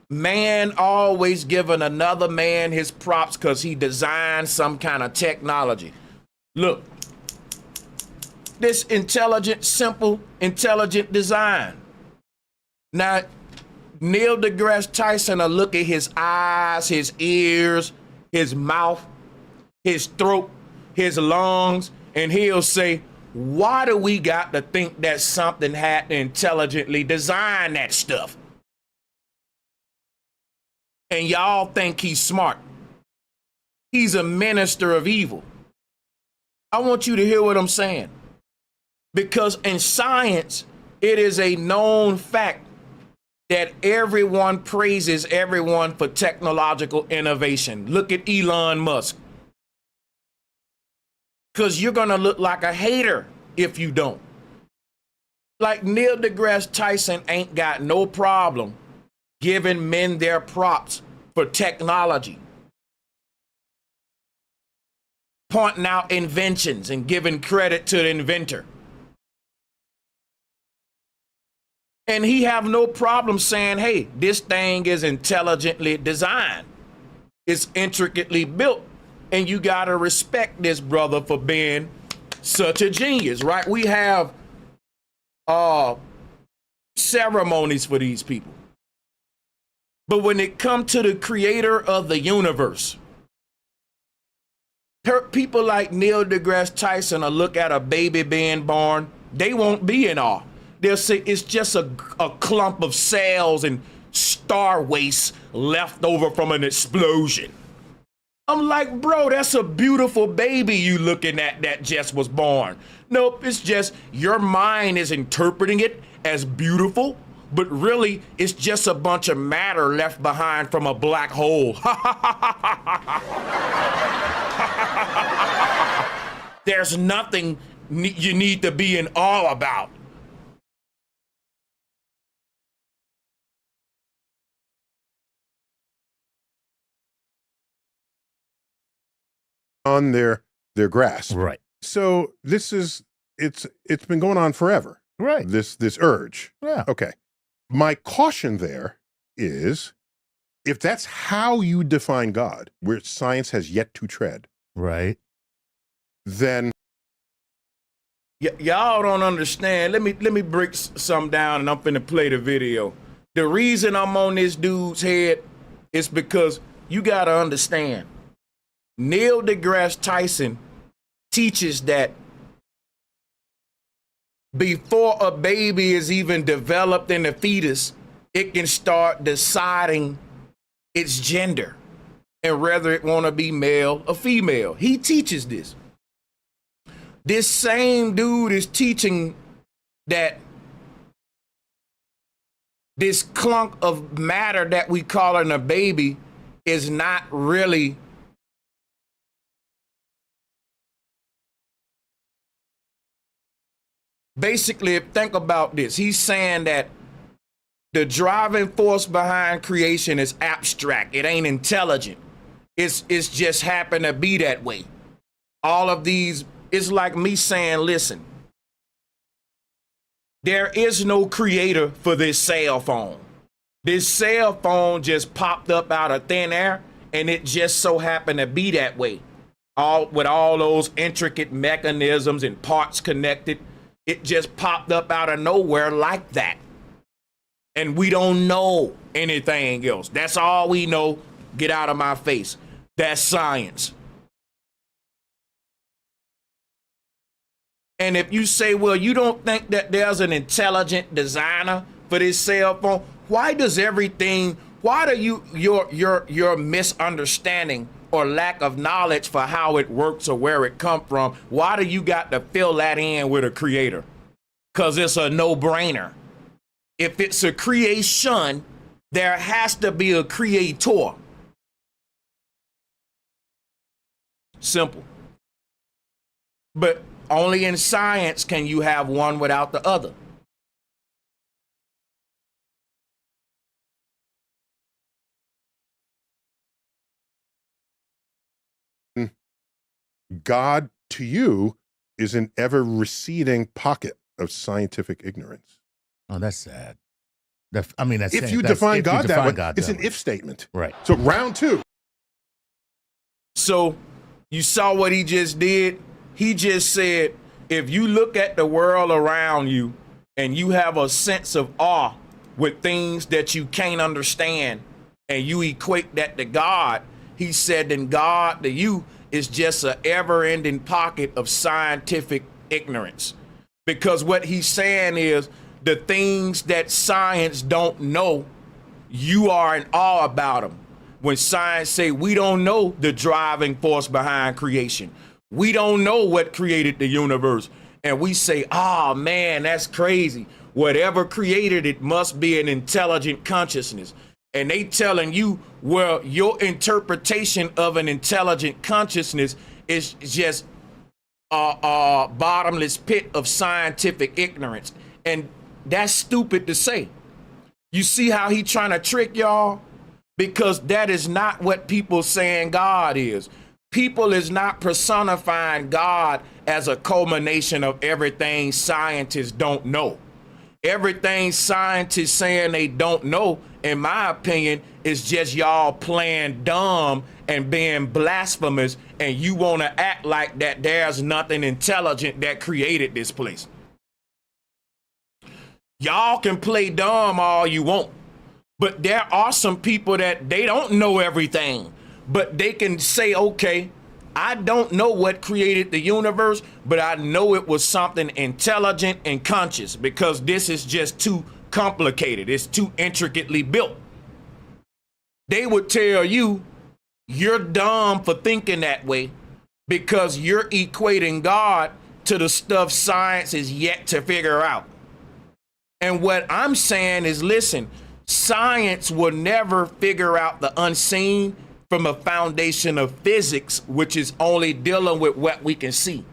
Man always giving another man his props because he designed some kind of technology. Look, this intelligent, simple, intelligent design. Now, Neil deGrasse Tyson will look at his eyes, his ears, his mouth, his throat, his lungs, and he'll say, why do we got to think that something had to intelligently design that stuff? And y'all think he's smart. He's a minister of evil. I want you to hear what I'm saying. Because in science, it is a known fact that everyone praises everyone for technological innovation. Look at Elon Musk. Because you're going to look like a hater if you don't. Like Neil deGrasse Tyson ain't got no problem giving men their props for technology. Pointing out inventions and giving credit to the inventor. And he have no problem saying, hey, this thing is intelligently designed. It's intricately built. And you got to respect this brother for being such a genius, right? We have ceremonies for these people. But when it comes to the creator of the universe, people like Neil deGrasse Tyson will look at a baby being born. They won't be in awe. They'll say it's just a clump of cells and star waste left over from an explosion. I'm like, bro, that's a beautiful baby you looking at that just was born. Nope, it's just your mind is interpreting it as beautiful, but really it's just a bunch of matter left behind from a black hole. There's nothing you need to be in awe about. On their grasp. Right. So this is it's been going on forever. Right. This urge. Yeah. Okay. My caution there is, if that's how you define God, where science has yet to tread, Right. then Y'all don't understand. Let me break some down, and I'm finna play the video. The reason I'm on this dude's head is because you gotta understand. Neil deGrasse Tyson teaches that before a baby is even developed in the fetus, it can start deciding its gender and whether it want to be male or female. He teaches this. This same dude is teaching that this clunk of matter that we calling a baby is not really basically, think about this. He's saying that the driving force behind creation is abstract. It ain't intelligent. It's just happened to be that way. All of these, it's like me saying, listen, there is no creator for this cell phone. This cell phone just popped up out of thin air, and it just so happened to be that way. All with all those intricate mechanisms and parts connected. It just popped up out of nowhere like that. And we don't know anything else. That's all we know. Get out of my face. That's science. And if you say, well, you don't think that there's an intelligent designer for this cell phone, why do your misunderstanding or lack of knowledge for how it works or where it come from, why do you got to fill that in with a creator? Because it's a no-brainer. If it's a creation, there has to be a creator. Simple. But only in science can you have one without the other. God to you is an ever receding pocket of scientific ignorance. Oh, that's sad. That's If sad. you That's define if you God define that way, God it's that an way. if statement. Right. So round two. So you saw what he just did? He just said, if you look at the world around you and you have a sense of awe with things that you can't understand and you equate that to God, he said, then God to you is just an ever-ending pocket of scientific ignorance. Because what he's saying is the things that science don't know, you are in awe about them. When science say we don't know the driving force behind creation, we don't know what created the universe, and we say, oh man, that's crazy. Whatever created it must be an intelligent consciousness. And they telling you, well, your interpretation of an intelligent consciousness is just a bottomless pit of scientific ignorance. And that's stupid to say. You see how he trying to trick y'all? Because that is not what people saying God is. People is not personifying God as a culmination of everything scientists don't know. Everything scientists saying they don't know, in my opinion, is just y'all playing dumb and being blasphemous, and you want to act like that there's nothing intelligent that created this place. Y'all can play dumb all you want, but there are some people that they don't know everything, but they can say, okay, I don't know what created the universe, but I know it was something intelligent and conscious, because this is just too complicated. It's too intricately built. They would tell you you're dumb for thinking that way because you're equating God to the stuff science is yet to figure out. And what I'm saying is, listen, science will never figure out the unseen from a foundation of physics, which is only dealing with what we can see.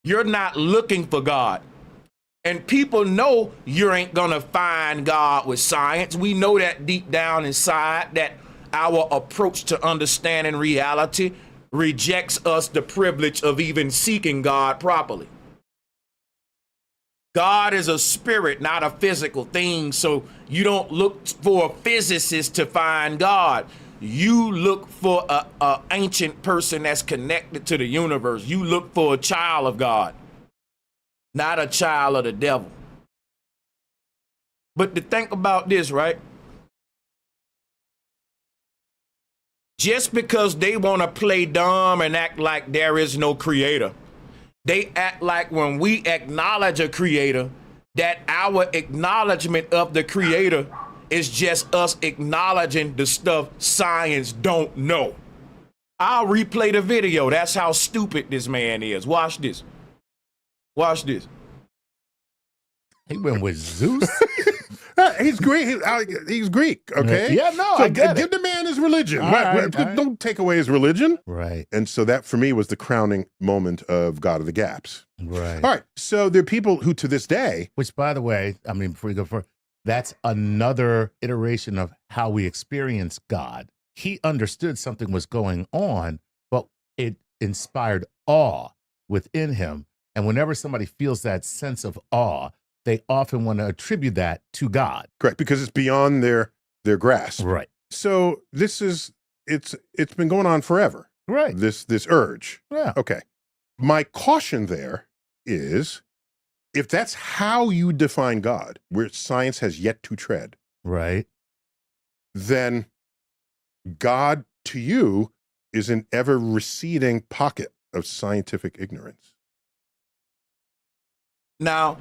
You're not looking for God. And people know you ain't gonna find God with science. We know that deep down inside, that our approach to understanding reality rejects us the privilege of even seeking God properly. God is a spirit, not a physical thing. So you don't look for a physicist to find God. You look for a ancient person that's connected to the universe. You look for a child of God, not a child of the devil. But to think about this, right? Just because they want to play dumb and act like there is no creator, they act like when we acknowledge a creator, that our acknowledgement of the creator is just us acknowledging the stuff science don't know. I'll replay the video. That's how stupid this man is. Watch this. Watch this. He went with Zeus. He's Greek. He's Greek. Okay. Yeah, no, so I get give it. the man his religion. All right. Don't take away his religion. Right. And so that for me was the crowning moment of God of the Gaps. Right. All right. So there are people who to this day, Which, by the way, I mean, before we go further, that's another iteration of how we experience God. He understood something was going on, but it inspired awe within him. And whenever somebody feels that sense of awe, they often want to attribute that to God. correct, because it's beyond their grasp. Right. So this is it's been going on forever. Right. This urge. Yeah. Okay. My caution there is, if that's how you define God, where science has yet to tread, Right. then God to you is an ever receding pocket of scientific ignorance. Now,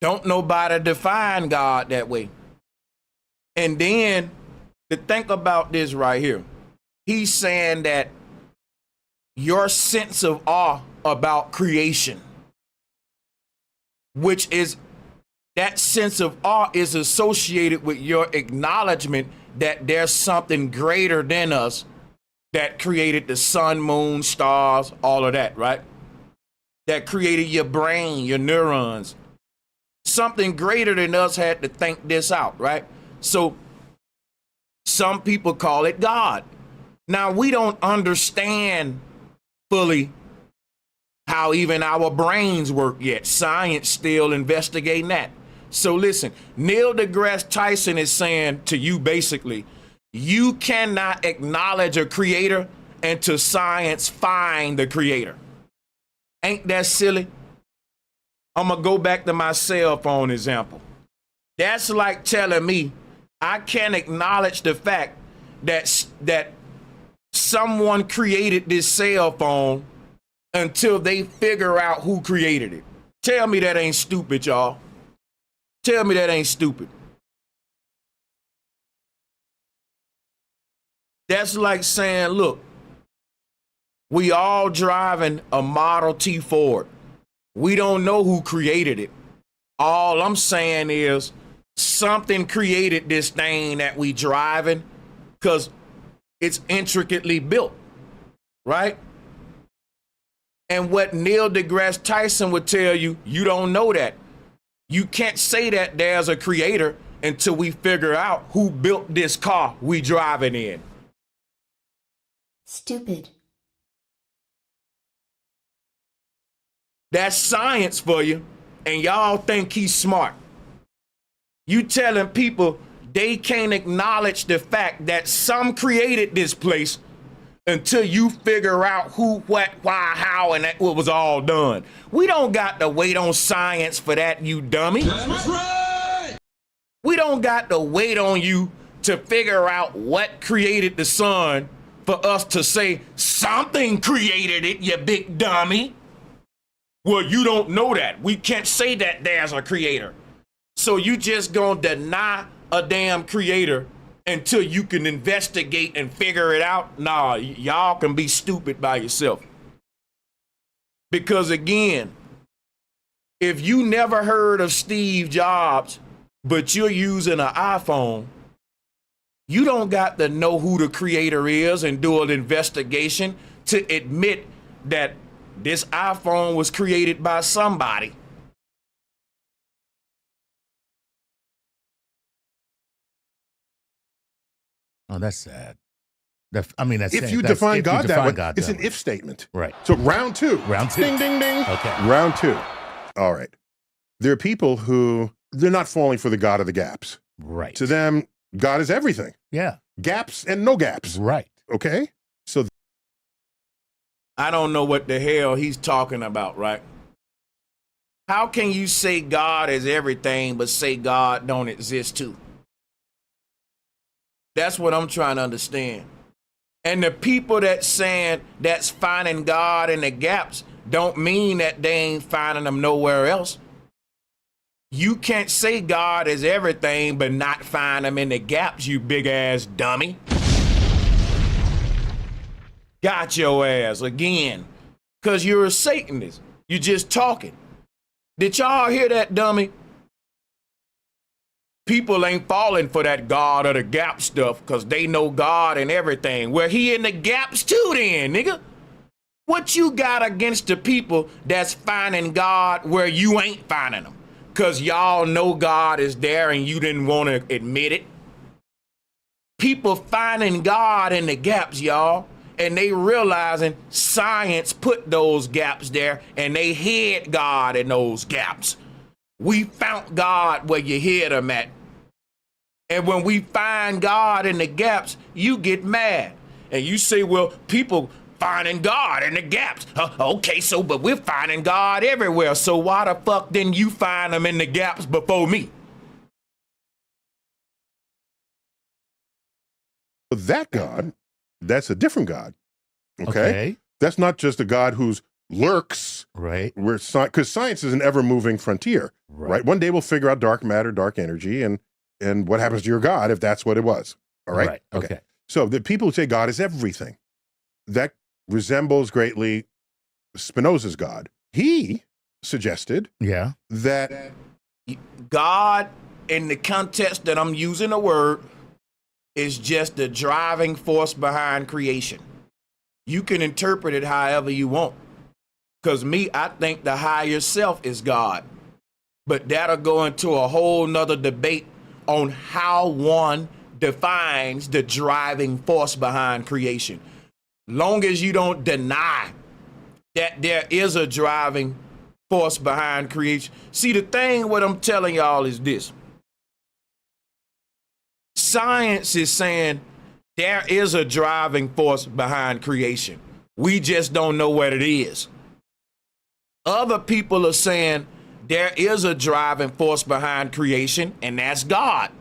don't nobody define God that way. And then to think about this right here, he's saying that your sense of awe about creation, which is that sense of awe is associated with your acknowledgement that there's something greater than us that created the sun, moon, stars, all of that, right? That created your brain, your neurons. Something greater than us had to think this out, right? So some people call it God. Now, we don't understand fully how even our brains work yet. Science still investigating that. So listen, Neil deGrasse Tyson is saying to you basically, you cannot acknowledge a creator until science find the creator. Ain't that silly? I'm gonna go back to my cell phone example. That's like telling me I can't acknowledge the fact that someone created this cell phone until they figure out who created it. Tell me that ain't stupid, y'all. Tell me that ain't stupid. That's like saying, look, we all driving a Model T Ford. We don't know who created it. All I'm saying is something created this thing that we driving because it's intricately built, right? And what Neil deGrasse Tyson would tell you, you don't know that. You can't say that there's a creator until we figure out who built this car we driving in. Stupid. That's science for you, and y'all think he's smart. You telling people they can't acknowledge the fact that some created this place until you figure out who, what, why, how, and what was all done. We don't got to wait on science for that, you dummy. That's right. We don't got to wait on you to figure out what created the sun for us to say something created it, you big dummy. Well, you don't know that. We can't say that there's a creator. So you just gonna deny a damn creator until you can investigate and figure it out? Nah, y'all can be stupid by yourself. Because again, if you never heard of Steve Jobs, but you're using an iPhone, you don't got to know who the creator is and do an investigation to admit that This iPhone was created by somebody. Oh, that's sad. That's If sad. you That's define if God you that define way, God it's that an way. if statement. Right. So round two. Round two. Ding, ding, ding. Okay. Round two. All right. There are people who, they're not falling for the God of the gaps. Right. To them, God is everything. Yeah. Gaps and no gaps. Right. Okay? So I don't know what the hell he's talking about, right? How can you say God is everything but say God don't exist too? That's what I'm trying to understand. And the people that's saying that's finding God in the gaps don't mean that they ain't finding them nowhere else. You can't say God is everything but not find him in the gaps, you big ass dummy. Got your ass again. Cause you're a Satanist. You just talking. Did y'all hear that, dummy? People ain't falling for that God of the gap stuff because they know God and everything. Well, he in the gaps too then, nigga. What you got against the people that's finding God where you ain't finding him? Because y'all know God is there and you didn't want to admit it. People finding God in the gaps, y'all. And they realizing science put those gaps there and they hid God in those gaps. We found God where you hid him at. And when we find God in the gaps, you get mad. And you say, well, people finding God in the gaps. Okay, so, but we're finding God everywhere. So why the fuck didn't you find him in the gaps before me? that God, that's a different God. Okay? That's not just a God who's lurks. Right. Because science is an ever-moving frontier. Right. One day we'll figure out dark matter, dark energy, and what happens to your God if that's what it was. All right? Right. Okay. So the people who say God is everything, that resembles greatly Spinoza's God. He suggested that God, in the context that I'm using the word, is just the driving force behind creation. You can interpret it however you want. Because I think the higher self is God. But that'll go into a whole nother debate on how one defines the driving force behind creation. Long as you don't deny that there is a driving force behind creation. See, the thing, what I'm telling y'all is this. Science is saying there is a driving force behind creation. We just don't know what it is. Other people are saying there is a driving force behind creation, and that's God.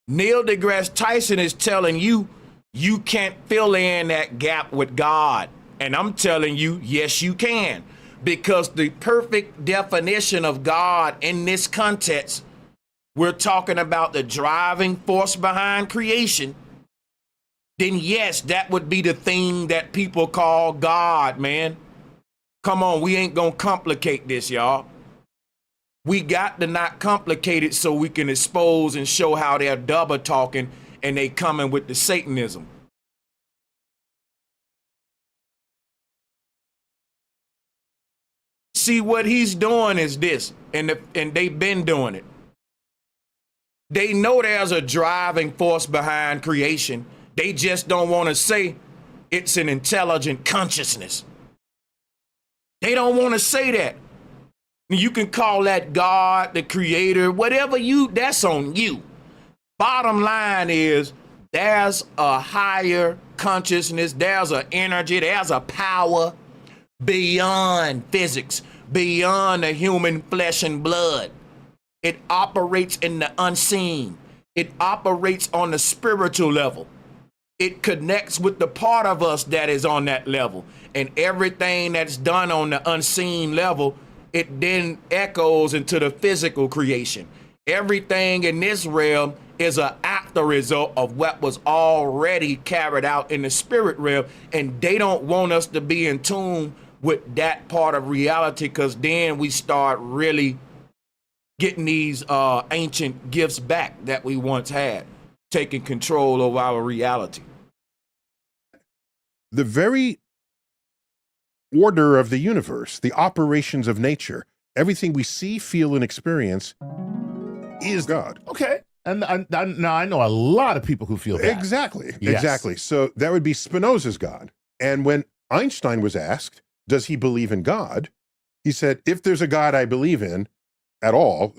Neil deGrasse Tyson is telling you, you can't fill in that gap with God. And I'm telling you, yes, you can. Because the perfect definition of God in this context, we're talking about the driving force behind creation, then yes, that would be the thing that people call God, man. Come on, we ain't gonna complicate this, y'all. We got to not complicate it so we can expose and show how they're double talking and they coming with the Satanism. See, what he's doing is this, and they've been doing it. They know there's a driving force behind creation. They just don't want to say it's an intelligent consciousness. They don't want to say that. You can call that God, the creator, whatever that's on you. Bottom line is there's a higher consciousness, there's an energy, there's a power beyond physics, beyond the human flesh and blood. It operates in the unseen. It operates on the spiritual level. It connects with the part of us that is on that level. And everything that's done on the unseen level, it then echoes into the physical creation. Everything in this realm is an after result of what was already carried out in the spirit realm. And they don't want us to be in tune with that part of reality, because then we start really getting these ancient gifts back that we once had, taking control of our reality. the very order of the universe, the operations of nature. Everything we see, feel, and experience is God. Okay. And now I know a lot of people who feel that. Exactly. Yes. Exactly. So that would be Spinoza's God. And when Einstein was asked, does he believe in God? He said, if there's a God I believe in at all,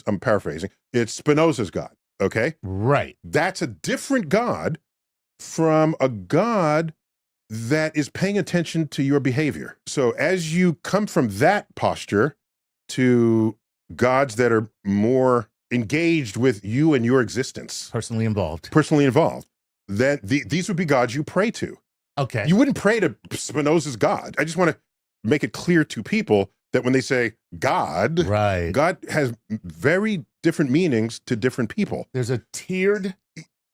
I'm paraphrasing, it's Spinoza's God. Okay. Right. That's a different God from a God that is paying attention to your behavior. So as you come from that posture to gods that are more engaged with you and your existence, Personally involved. then these would be gods you pray to. Okay. You wouldn't pray to Spinoza's God. I just want to make it clear to people that when they say God, right. God has very different meanings to different people. There's a tiered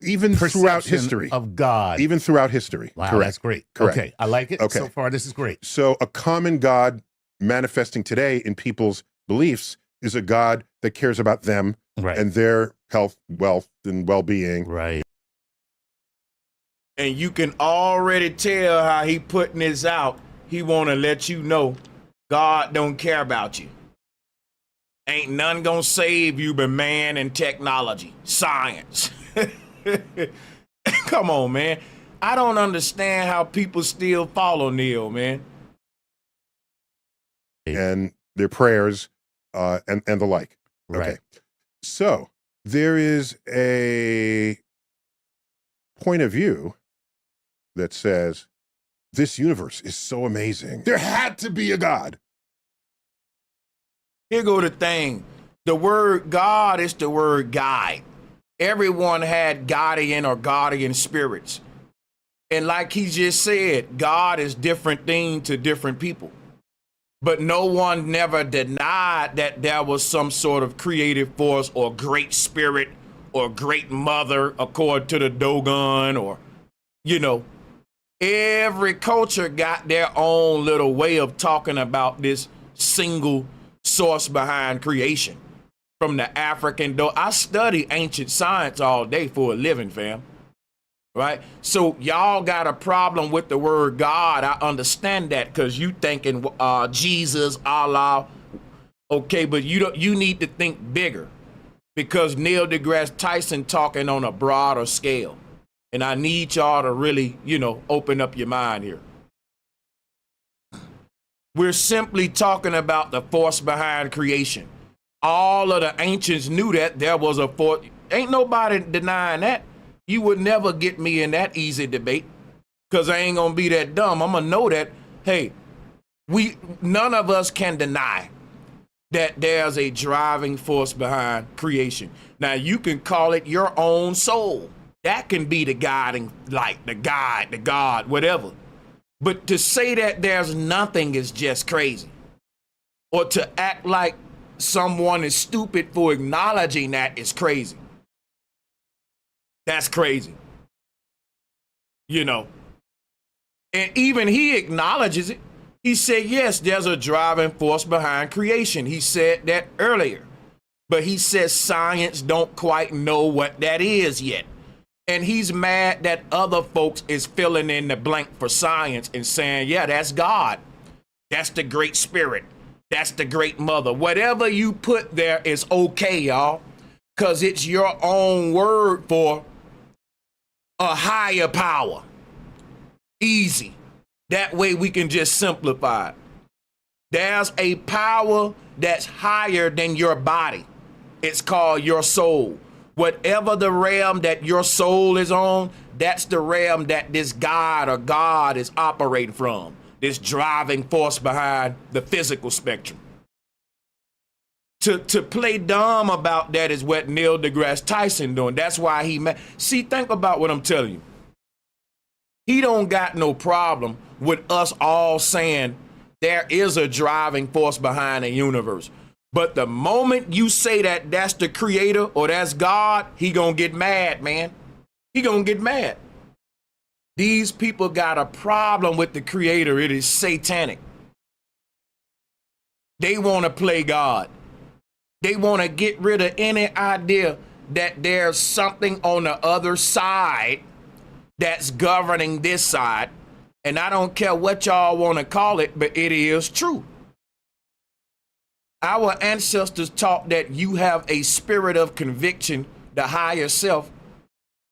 even throughout history of God. Even throughout history. Wow, Correct. that's great. Correct. Okay, I like it. Okay. So far, this is great. So a common God manifesting today in people's beliefs is a God that cares about them Right. and their health, wealth, and well-being. Right. And you can already tell how he putting this out. He want to let you know God don't care about you. Ain't none gonna save you but man and technology, science. Come on, man. I don't understand how people still follow Neil, man. And their prayers and the like. Right. Okay. So there is a point of view that says this universe is so amazing. There had to be a God. Here go the thing. The word God is the word guide. Everyone had guardian or guardian spirits. And like he just said, God is different thing to different people. But no one never denied that there was some sort of creative force or great spirit or great mother, according to the Dogon, or, every culture got their own little way of talking about this single source behind creation. From the African, I study ancient science all day for a living, fam. Right? So y'all got a problem with the word God. I understand that because you thinking Jesus, Allah. Okay, but you need to think bigger, because Neil deGrasse Tyson talking on a broader scale. And I need y'all to really, open up your mind here. We're simply talking about the force behind creation. All of the ancients knew that there was a force. Ain't nobody denying that. You would never get me in that easy debate, because I ain't gonna be that dumb. I'm gonna know that, hey, none of us can deny that there's a driving force behind creation. Now, you can call it your own soul. That can be the guiding light, the guide, the God, whatever. But to say that there's nothing is just crazy. Or to act like someone is stupid for acknowledging that is crazy. That's crazy. And even he acknowledges it. He said, yes, there's a driving force behind creation. He said that earlier. But he says science don't quite know what that is yet. And he's mad that other folks is filling in the blank for science and saying, yeah, that's God. That's the great spirit. That's the great mother. Whatever you put there is okay, y'all, because it's your own word for a higher power. Easy. That way we can just simplify it. There's a power that's higher than your body. It's called your soul. Whatever the realm that your soul is on, that's the realm that this God or God is operating from. This driving force behind the physical spectrum. To play dumb about that is what Neil deGrasse Tyson doing. That's why see, think about what I'm telling you. He don't got no problem with us all saying there is a driving force behind the universe. But the moment you say that that's the creator or that's God, he gonna get mad, man. He gonna get mad. These people got a problem with the creator. It is satanic. They want to play God. They want to get rid of any idea that there's something on the other side that's governing this side. And I don't care what y'all want to call it, but it is true. Our ancestors taught that you have a spirit of conviction, the higher self,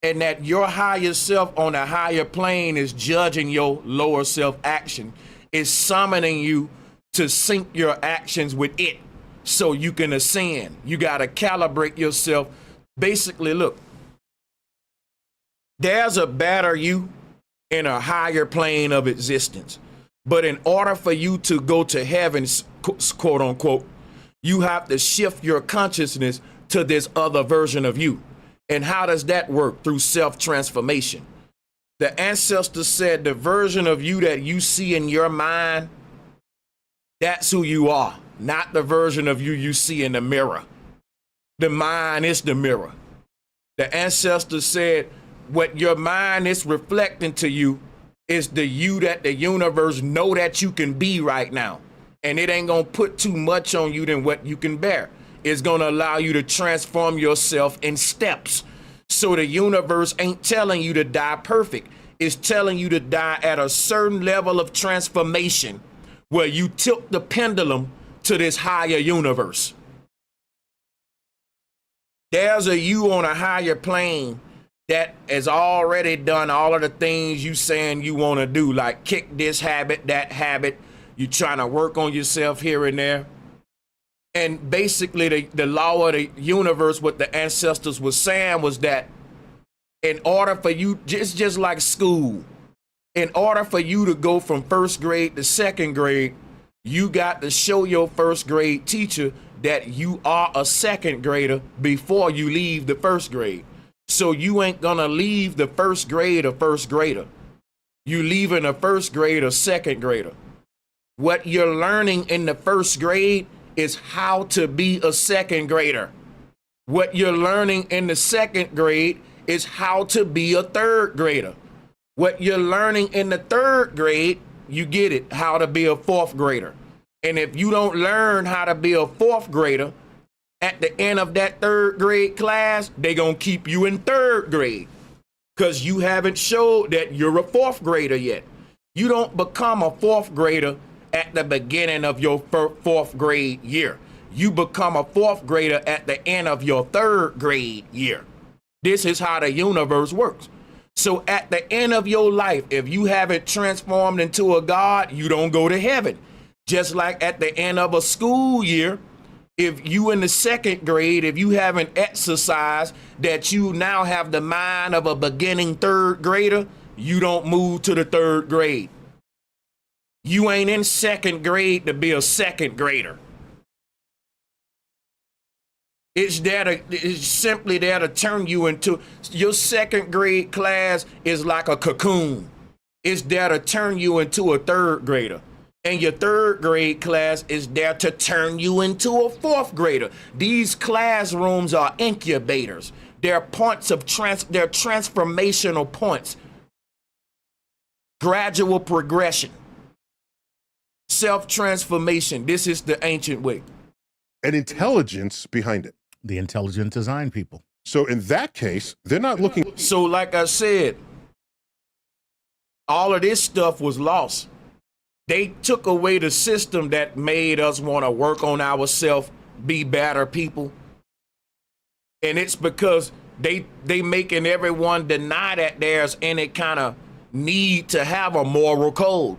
and that your higher self on a higher plane is judging your lower self action, is summoning you to sync your actions with it so you can ascend. You got to calibrate yourself. Basically, look, there's a better you in a higher plane of existence. But in order for you to go to heaven, quote unquote, you have to shift your consciousness to this other version of you. And how does that work? Through self-transformation. The ancestors said the version of you that you see in your mind, that's who you are, not the version of you you see in the mirror. The mind is the mirror. The ancestors said what your mind is reflecting to you is the you that the universe know that you can be right now. And it ain't gonna put too much on you than what you can bear. It's gonna allow you to transform yourself in steps. So the universe ain't telling you to die perfect. It's telling you to die at a certain level of transformation where you tilt the pendulum to this higher universe. There's a you on a higher plane that has already done all of the things you saying you want to do, like kick this habit, that habit. You trying to work on yourself here and there. And basically the law of the universe, what the ancestors were saying was that in order for you, just like school, in order for you to go from first grade to second grade, you got to show your first grade teacher that you are a second grader before you leave the first grade. So you ain't gonna leave the first grade a first grader. You leaving a first grade a second grader. What you're learning in the first grade is how to be a second grader. What you're learning in the second grade is how to be a third grader. What you're learning in the third grade, you get it, how to be a fourth grader. And if you don't learn how to be a fourth grader, at the end of that third grade class, they gonna keep you in third grade because you haven't showed that you're a fourth grader yet. You don't become a fourth grader at the beginning of your fourth grade year. You become a fourth grader at the end of your third grade year. This is how the universe works. So at the end of your life, if you haven't transformed into a God, you don't go to heaven. Just like at the end of a school year, if you in the second grade, if you haven't exercised that you now have the mind of a beginning third grader, you don't move to the third grade. You ain't in second grade to be a second grader. It's simply there to turn you into, your second grade class is like a cocoon. It's there to turn you into a third grader. And your third grade class is there to turn you into a fourth grader. These classrooms are incubators. They're points of they're transformational points. Gradual progression. Self-transformation. This is the ancient way. And intelligence behind it. The intelligent design people. So in that case, they're not looking. So like I said, all of this stuff was lost. They took away the system that made us want to work on ourselves, be better people. And it's because they making everyone deny that there's any kind of need to have a moral code.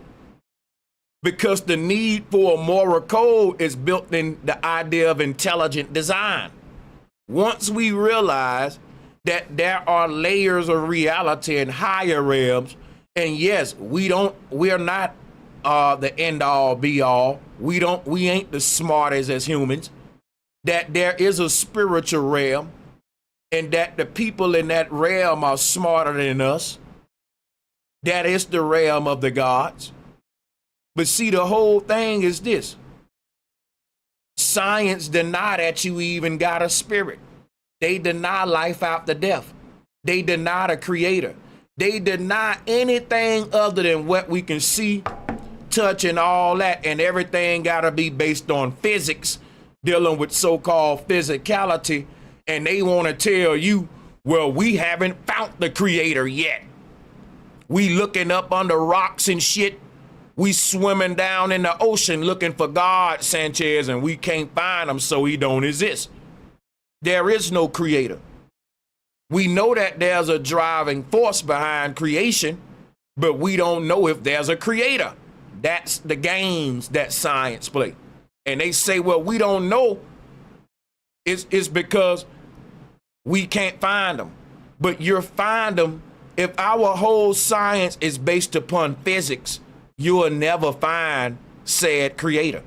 Because the need for a moral code is built in the idea of intelligent design. Once we realize that there are layers of reality in higher realms, and yes, we're not the end all be all. We ain't the smartest as humans. That there is a spiritual realm, and that the people in that realm are smarter than us. That is the realm of the gods. But see, the whole thing is this. Science deny that you even got a spirit. They deny life after death. They deny the creator. They deny anything other than what we can see, touch, and all that. And everything got to be based on physics, dealing with so-called physicality. And they want to tell you, well, we haven't found the creator yet. We looking up under rocks and shit. We swimming down in the ocean looking for God, Sanchez, and we can't find him, so he don't exist. There is no creator. We know that there's a driving force behind creation, but we don't know if there's a creator. That's the games that science play. And they say, well, we don't know. It's because we can't find them. But you'll find them. If our whole science is based upon physics, you will never find said creator.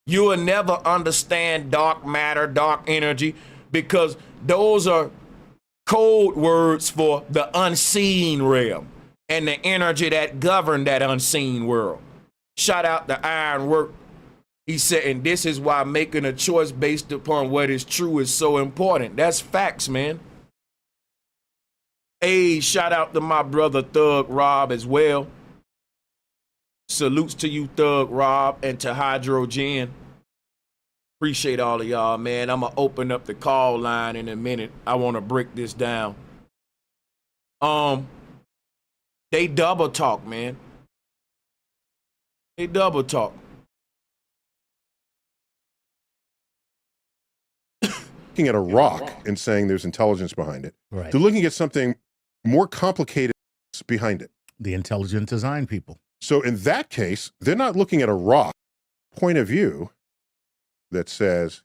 You will never understand dark matter, dark energy, because those are code words for the unseen realm and the energy that govern that unseen world. Shout out to Ironwork. He said, and this is why making a choice based upon what is true is so important. That's facts, man. Hey, shout out to my brother Thug Rob as well. Salutes to you, Thug Rob, and to Hydrogen. Appreciate all of y'all, man. I'm going to open up the call line in a minute. I want to break this down. They double talk, man. They double talk. Looking at a rock and saying there's intelligence behind it. Right. They're looking at something more complicated behind it. The intelligent design people. So in that case, they're not looking at a rock point of view that says,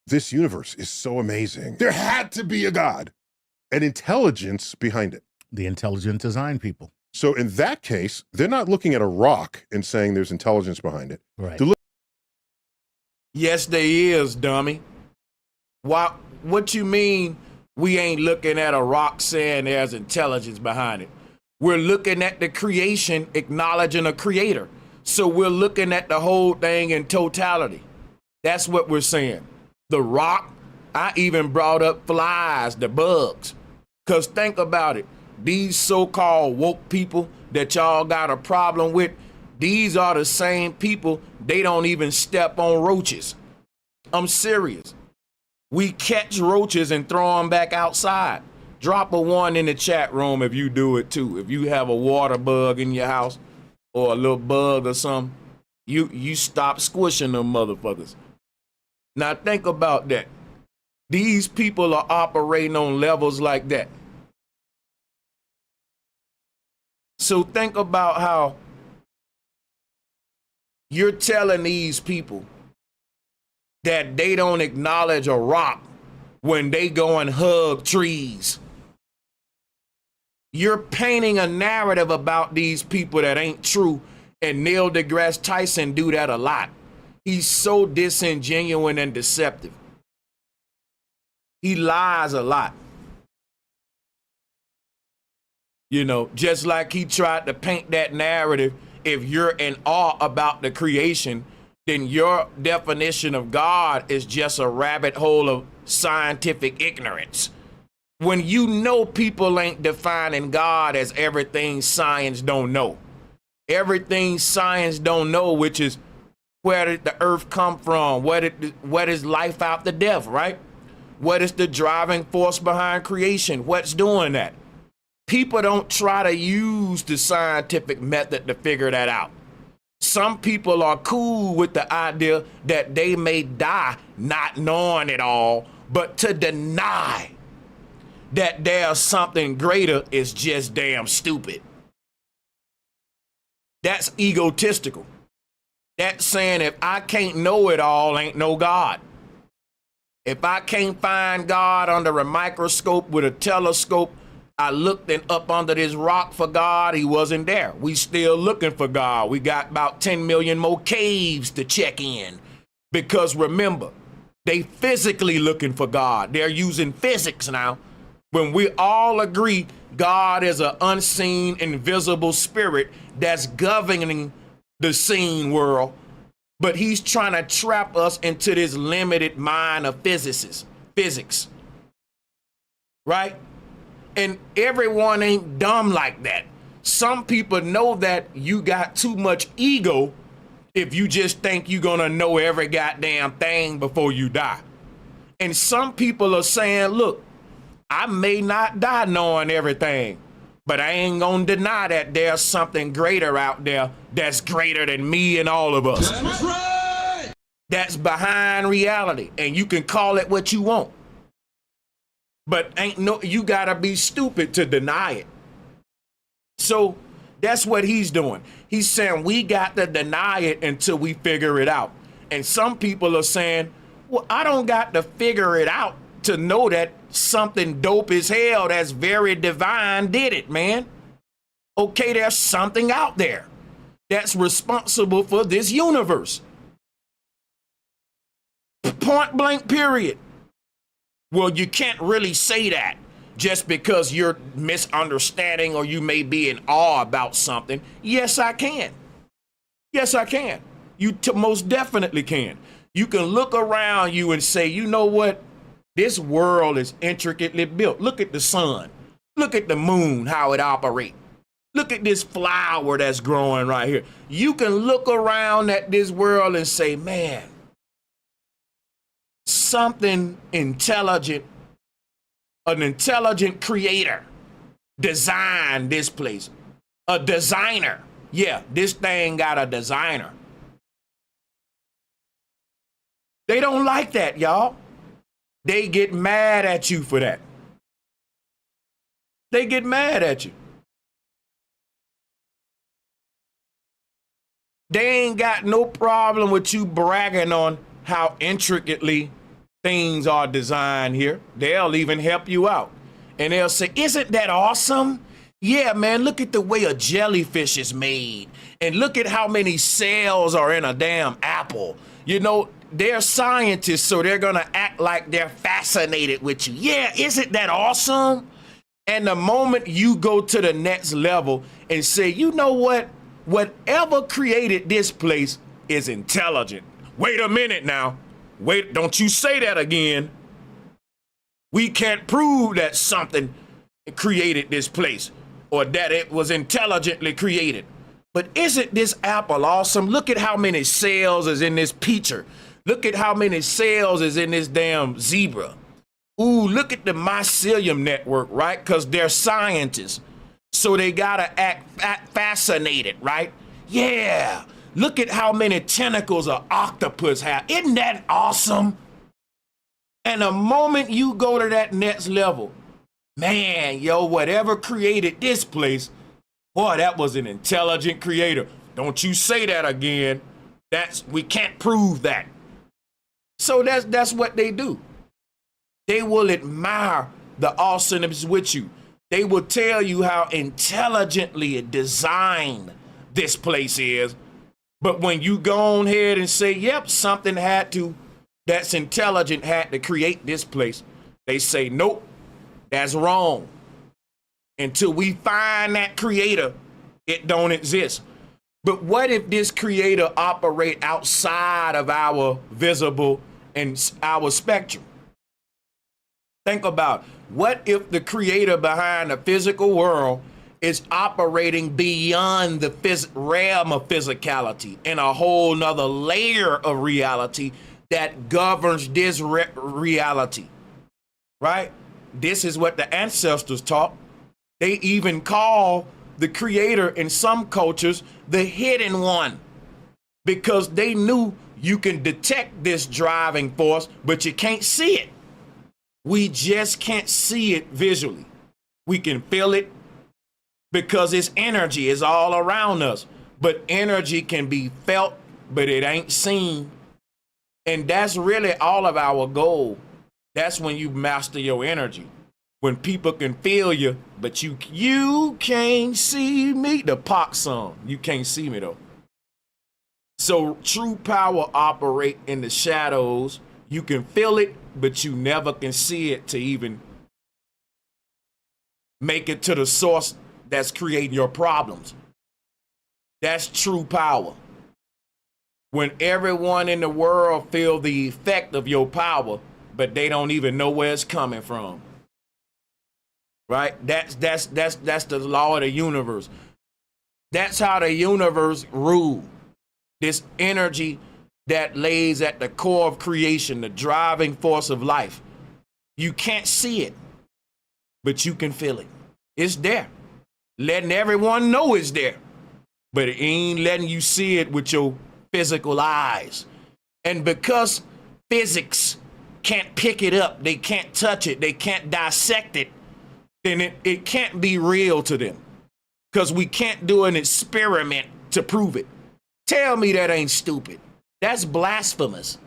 this universe is so amazing. There had to be a God, an intelligence behind it. The intelligent design people. So in that case, they're not looking at a rock and saying there's intelligence behind it. Right. Yes, there is, dummy. Why? What you mean we ain't looking at a rock saying there's intelligence behind it? We're looking at the creation, acknowledging a creator. So we're looking at the whole thing in totality. That's what we're saying. The rock, I even brought up flies, the bugs. Because think about it. These so-called woke people that y'all got a problem with, these are the same people, they don't even step on roaches. I'm serious. We catch roaches and throw them back outside. Drop a 1 in the chat room if you do it too. If you have a water bug in your house or a little bug or something, you stop squishing them motherfuckers. Now think about that. These people are operating on levels like that. So think about how you're telling these people that they don't acknowledge a rock when they go and hug trees. You're painting a narrative about these people that ain't true, and Neil deGrasse Tyson do that a lot. He's so disingenuous and deceptive. He lies a lot. You know, just like he tried to paint that narrative, if you're in awe about the creation, then your definition of God is just a rabbit hole of scientific ignorance. When you know people ain't defining God as everything science don't know. Everything science don't know, which is where did the earth come from? What is life after death, right? What is the driving force behind creation? What's doing that? People don't try to use the scientific method to figure that out. Some people are cool with the idea that they may die not knowing it all, but to deny that there's something greater is just damn stupid. That's egotistical. That's saying if I can't know it all, ain't no God. If I can't find God under a microscope with a telescope, I looked up under this rock for God, he wasn't there. We still looking for God. We got about 10 million more caves to check in. Because remember, they physically looking for God. They're using physics now. When we all agree God is an unseen, invisible spirit that's governing the seen world, but he's trying to trap us into this limited mind of physics, right? And everyone ain't dumb like that. Some people know that you got too much ego if you just think you're gonna know every goddamn thing before you die. And some people are saying, look, I may not die knowing everything, But I ain't gonna deny that there's something greater out there that's greater than me and all of us. That's right. That's behind reality, and you can call it what you want. But you gotta be stupid to deny it. So that's what he's doing. He's saying we got to deny it until we figure it out. And some people are saying, well, I don't got to figure it out to know that something dope as hell that's very divine did it, man. Okay, there's something out there that's responsible for this universe. Point blank, period. Well, you can't really say that just because you're misunderstanding or you may be in awe about something. Yes, I can. Yes, I can. You most definitely can. You can look around you and say, you know what? This world is intricately built. Look at the sun. Look at the moon, how it operates. Look at this flower that's growing right here. You can look around at this world and say, man, something intelligent, an intelligent creator designed this place. A designer. Yeah, this thing got a designer. They don't like that, y'all. They get mad at you for that. They get mad at you. They ain't got no problem with you bragging on how intricately things are designed here. They'll even help you out. And they'll say, isn't that awesome? Yeah, man, look at the way a jellyfish is made. And look at how many cells are in a damn apple. You know, they're scientists, so they're going to act like they're fascinated with you. Yeah, isn't that awesome? And the moment you go to the next level and say, you know what? Whatever created this place is intelligent. Wait a minute now. Wait, don't you say that again. We can't prove that something created this place or that it was intelligently created. But isn't this apple awesome? Look at how many cells is in this peacher. Look at how many cells is in this damn zebra. Ooh, look at the mycelium network, right? Because they're scientists. So they gotta act fascinated, right? Yeah, look at how many tentacles an octopus have. Isn't that awesome? And the moment you go to that next level, man, yo, whatever created this place, boy, that was an intelligent creator. Don't you say that again. We can't prove that. So that's what they do. They will admire the awesomeness with you. They will tell you how intelligently designed this place is. But when you go on ahead and say, yep, something that's intelligent had to create this place, they say, nope, that's wrong. Until we find that creator, it don't exist. But what if this creator operate outside of our visible and our spectrum? Think about it. What if the creator behind the physical world is operating beyond the realm of physicality in a whole nother layer of reality that governs this reality, right? This is what the ancestors taught. They even call the creator in some cultures the hidden one because they knew you can detect this driving force, but you can't see it. We just can't see it visually. We can feel it because its energy is all around us. But energy can be felt, but it ain't seen. And that's really all of our goal. That's when you master your energy. When people can feel you, but you can't see me. The Pac song, you can't see me though. So true power operate in the shadows. You can feel it, but you never can see it to even make it to the source that's creating your problems. That's true power. When everyone in the world feel the effect of your power, but they don't even know where it's coming from. Right? That's the law of the universe. That's how the universe rules. This energy that lays at the core of creation, the driving force of life. You can't see it, but you can feel it. It's there. letting everyone know it's there, but it ain't letting you see it with your physical eyes. And because physics can't pick it up, they can't touch it, they can't dissect it, then it can't be real to them, because we can't do an experiment to prove it. Tell me that ain't stupid. That's blasphemous.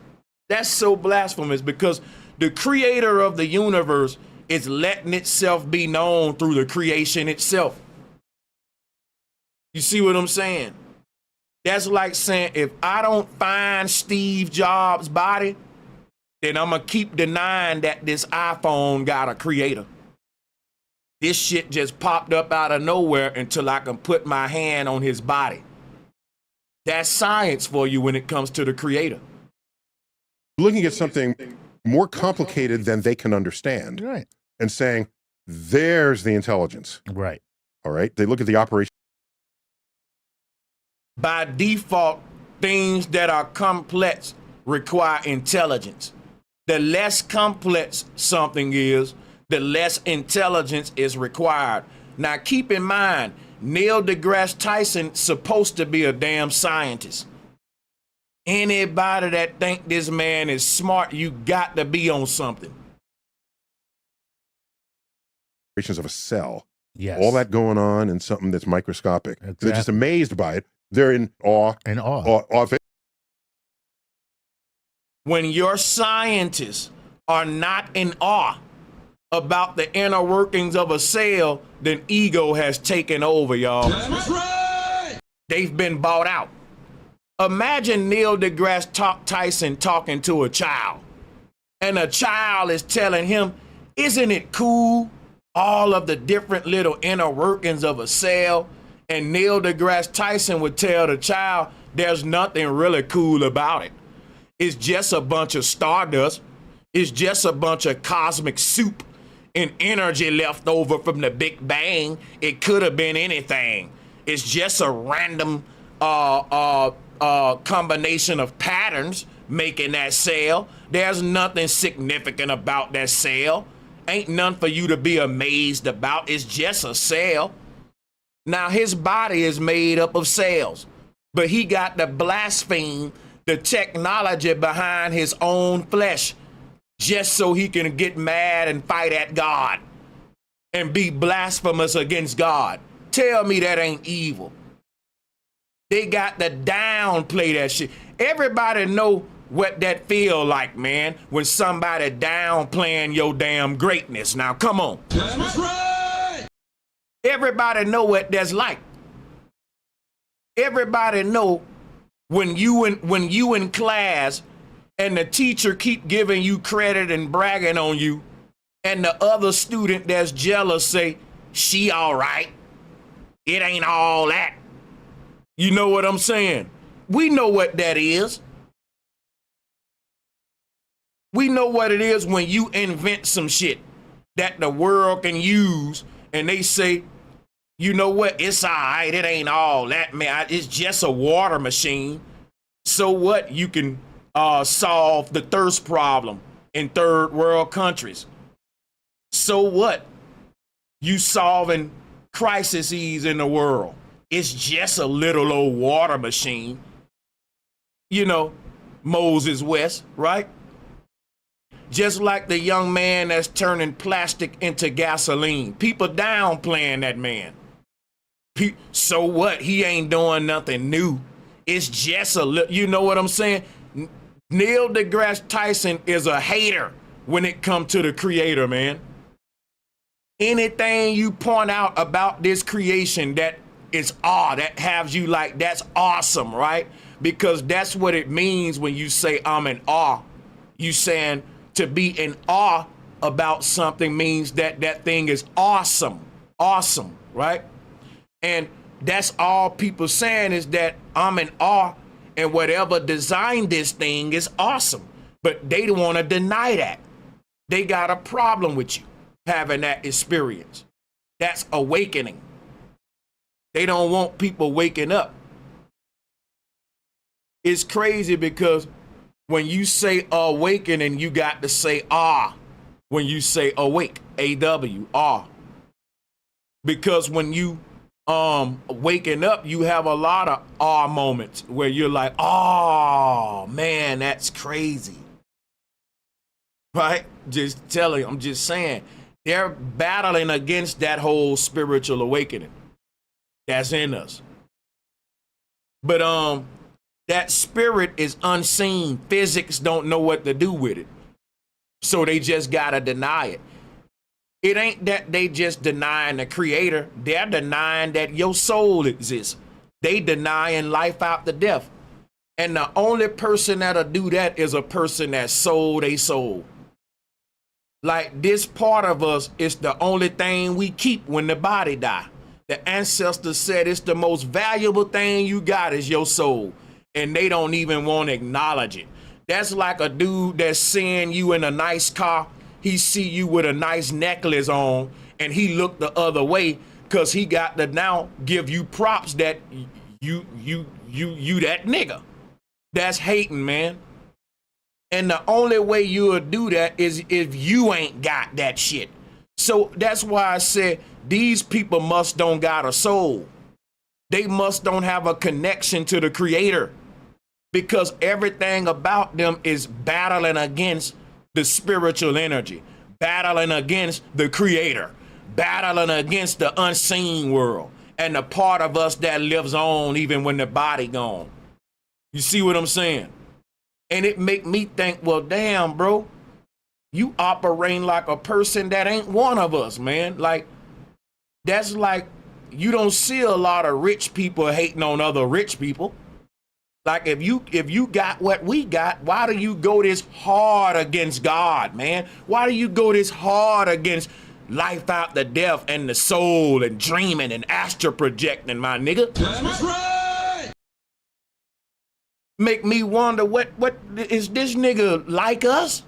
That's so blasphemous, because the creator of the universe is letting itself be known through the creation itself. You see what I'm saying? That's like saying, if I don't find Steve Jobs' body, then I'm going to keep denying that this iPhone got a creator. This shit just popped up out of nowhere until I can put my hand on his body. That's science for you when it comes to the creator. Looking at something more complicated than they can understand, Right. and saying, there's the intelligence. Right. All right. They look at the operation. By default, things that are complex require intelligence. The less complex something is, the less intelligence is required. Now, keep in mind, Neil deGrasse Tyson supposed to be a damn scientist. Anybody that think this man is smart, you got to be on something. Of a cell. Yes. All that going on in something that's microscopic. Exactly. They're just amazed by it. They're in awe. And awe. Of it. When your scientists are not in awe about the inner workings of a cell, then ego has taken over, y'all. That's right. They've been bought out. Imagine Neil deGrasse Tyson talking to a child, and a child is telling him, isn't it cool, all of the different little inner workings of a cell? And Neil deGrasse Tyson would tell the child, there's nothing really cool about it. It's just a bunch of stardust. It's just a bunch of cosmic soup and energy left over from the Big Bang. It could have been anything. It's just a random combination of patterns making that cell. There's nothing significant about that cell. Ain't none for you to be amazed about. It's just a cell. Now, his body is made up of cells, but he got to blaspheme the technology behind his own flesh just so he can get mad and fight at God and be blasphemous against God. Tell me that ain't evil. They got to downplay that shit. Everybody know what that feel like, man, when somebody downplaying your damn greatness. Now, come on. That's right. Everybody know what that's like. Everybody know when you in class and the teacher keep giving you credit and bragging on you, and the other student that's jealous say, she all right. It ain't all that. You know what I'm saying? We know what that is. We know what it is when you invent some shit that the world can use, and they say, you know what, it's all right, it ain't all that, man. It's just a water machine. So what? You can solve the thirst problem in third world countries. So what? You solving crises in the world. It's just a little old water machine. You know, Moses West, right? Just like the young man that's turning plastic into gasoline. People downplaying that man. So what? He ain't doing nothing new. It's just a little, you know what I'm saying? Neil deGrasse Tyson is a hater when it comes to the creator, man. Anything you point out about this creation that is awe, that has you like, that's awesome, right? Because that's what it means when you say I'm in awe. You saying to be in awe about something means that that thing is awesome. Awesome, right? And that's all people saying is that I'm in awe, and whatever designed this thing is awesome. But they don't want to deny that. They got a problem with you having that experience. That's awakening. They don't want people waking up. It's crazy because when you say awakening, you got to say ah. When you say awake, A-W, ah. Because when you waking up, you have a lot of awe moments where you're like, oh man, that's crazy. Right? Just telling you, I'm just saying, they're battling against that whole spiritual awakening that's in us. But that spirit is unseen. Physics don't know what to do with it. So they just gotta deny it. It ain't that they just denying the creator. They're denying that your soul exists. They denying life after death. And the only person that'll do that is a person that sold a soul. Like, this part of us is the only thing we keep when the body die. The ancestors said it's the most valuable thing you got is your soul. And they don't even want to acknowledge it. That's like a dude that's seeing you in a nice car. He see you with a nice necklace on and he look the other way because he got to now give you props that you that nigga. That's hating, man. And the only way you'll do that is if you ain't got that shit. So that's why I said these people must don't got a soul. They must don't have a connection to the creator, because everything about them is battling against the spiritual energy, battling against the creator, battling against the unseen world and the part of us that lives on even when the body gone. You see what I'm saying? And it make me think, well, damn, bro, you operating like a person that ain't one of us, man. Like, that's like, you don't see a lot of rich people hating on other rich people. Like, if you got what we got, why do you go this hard against God, man? Why do you go this hard against life after death and the soul and dreaming and astral projecting, my nigga? That's right. Make me wonder, what is this nigga like us?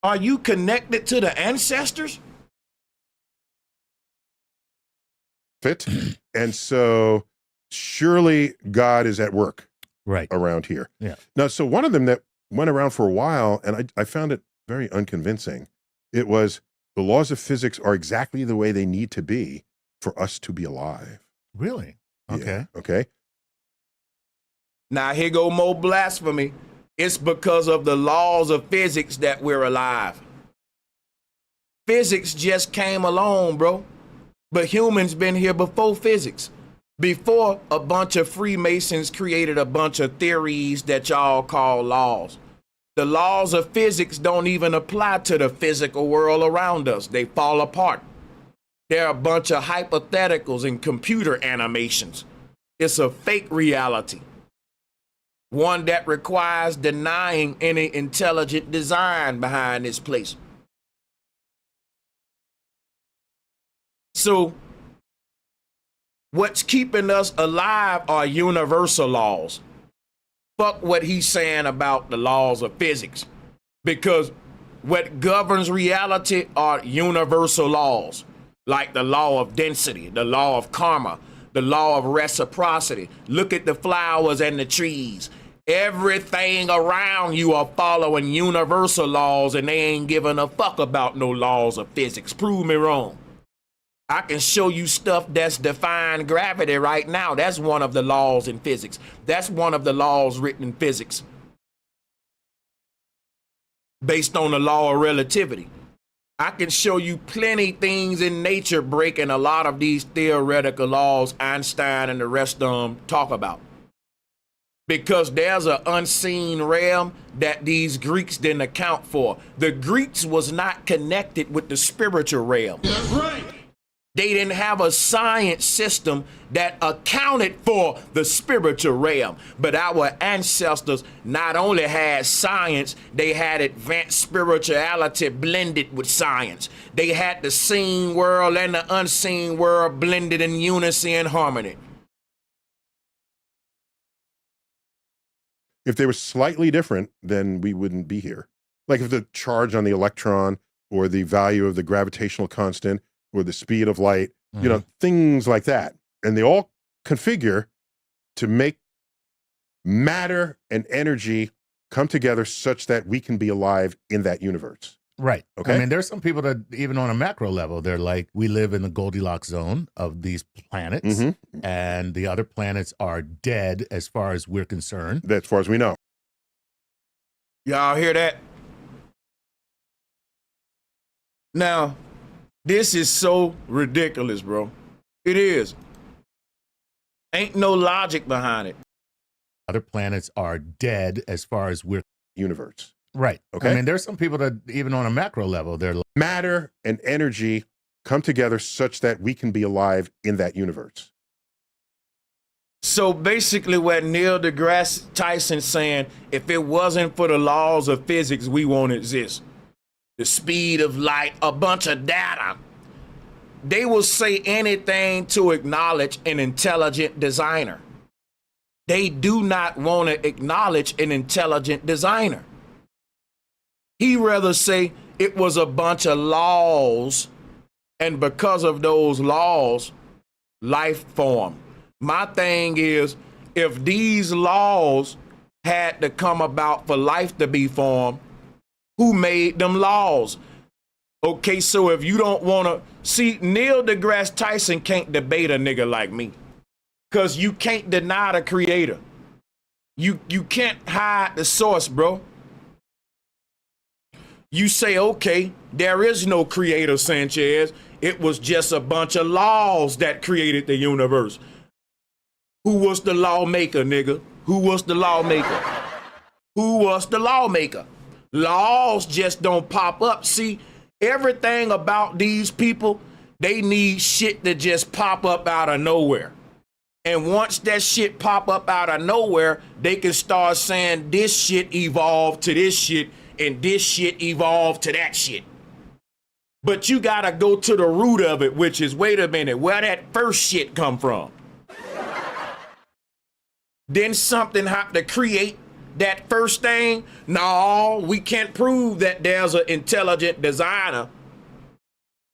Are you connected to the ancestors? Fit. And so surely God is at work Right. around here. Yeah. Now, so one of them that went around for a while, and I found it very unconvincing, it was the laws of physics are exactly the way they need to be for us to be alive. Really? Okay. Yeah, okay. Now, here go more blasphemy. It's because of the laws of physics that we're alive. Physics just came along, bro. But humans been here before physics. Before a bunch of Freemasons created a bunch of theories that y'all call laws. The laws of physics don't even apply to the physical world around us. They fall apart. They're a bunch of hypotheticals and computer animations. It's a fake reality. One that requires denying any intelligent design behind this place. So, what's keeping us alive are universal laws. Fuck what he's saying about the laws of physics. Because what governs reality are universal laws, like the law of density, the law of karma, the law of reciprocity. Look at the flowers and the trees. Everything around you are following universal laws, and they ain't giving a fuck about no laws of physics. Prove me wrong. I can show you stuff that's defying gravity right now. That's one of the laws in physics. That's one of the laws written in physics, based on the law of relativity. I can show you plenty things in nature breaking a lot of these theoretical laws Einstein and the rest of them talk about. Because there's an unseen realm that these Greeks didn't account for. The Greeks was not connected with the spiritual realm. That's right. They didn't have a science system that accounted for the spiritual realm. But our ancestors not only had science, they had advanced spirituality blended with science. They had the seen world and the unseen world blended in unison and harmony. If they were slightly different, then we wouldn't be here. Like if the charge on the electron or the value of the gravitational constant or the speed of light, you know, things like that. And they all configure to make matter and energy come together such that we can be alive in that universe. Right. Okay. I mean, there's some people that even on a macro level, they're like, we live in the Goldilocks zone of these planets, and the other planets are dead as far as we're concerned. As far as we know. Y'all hear that? Now, this is so ridiculous, bro. It is. Ain't no logic behind it. Other planets are dead as far as we're Universe. right. Okay. I mean, there's some people that even on a macro level, they're like, Matter and energy come together such that we can be alive in that universe. So basically what Neil deGrasse Tyson saying, if it wasn't for the laws of physics, we won't exist. The speed of light, a bunch of data. They will say anything to acknowledge an intelligent designer. They do not want to acknowledge an intelligent designer. He rather say it was a bunch of laws, and because of those laws, life formed. My thing is, if these laws had to come about for life to be formed, who made them laws? Okay, so if you don't want to see, Neil deGrasse Tyson can't debate a nigga like me, because you can't deny the creator. You can't hide the source, bro. You say, okay, there is no creator, Sanchez. It was just a bunch of laws that created the universe. Who was the lawmaker, nigga? Who was the lawmaker? Who was the lawmaker? Laws just don't pop up. See, everything about these people, they need shit to just pop up out of nowhere. And once that shit pop up out of nowhere, they can start saying this shit evolved to this shit and this shit evolved to that shit. But you gotta go to the root of it, which is, wait a minute, where that first shit come from? Then something have to create that first thing. No, we can't prove that there's an intelligent designer.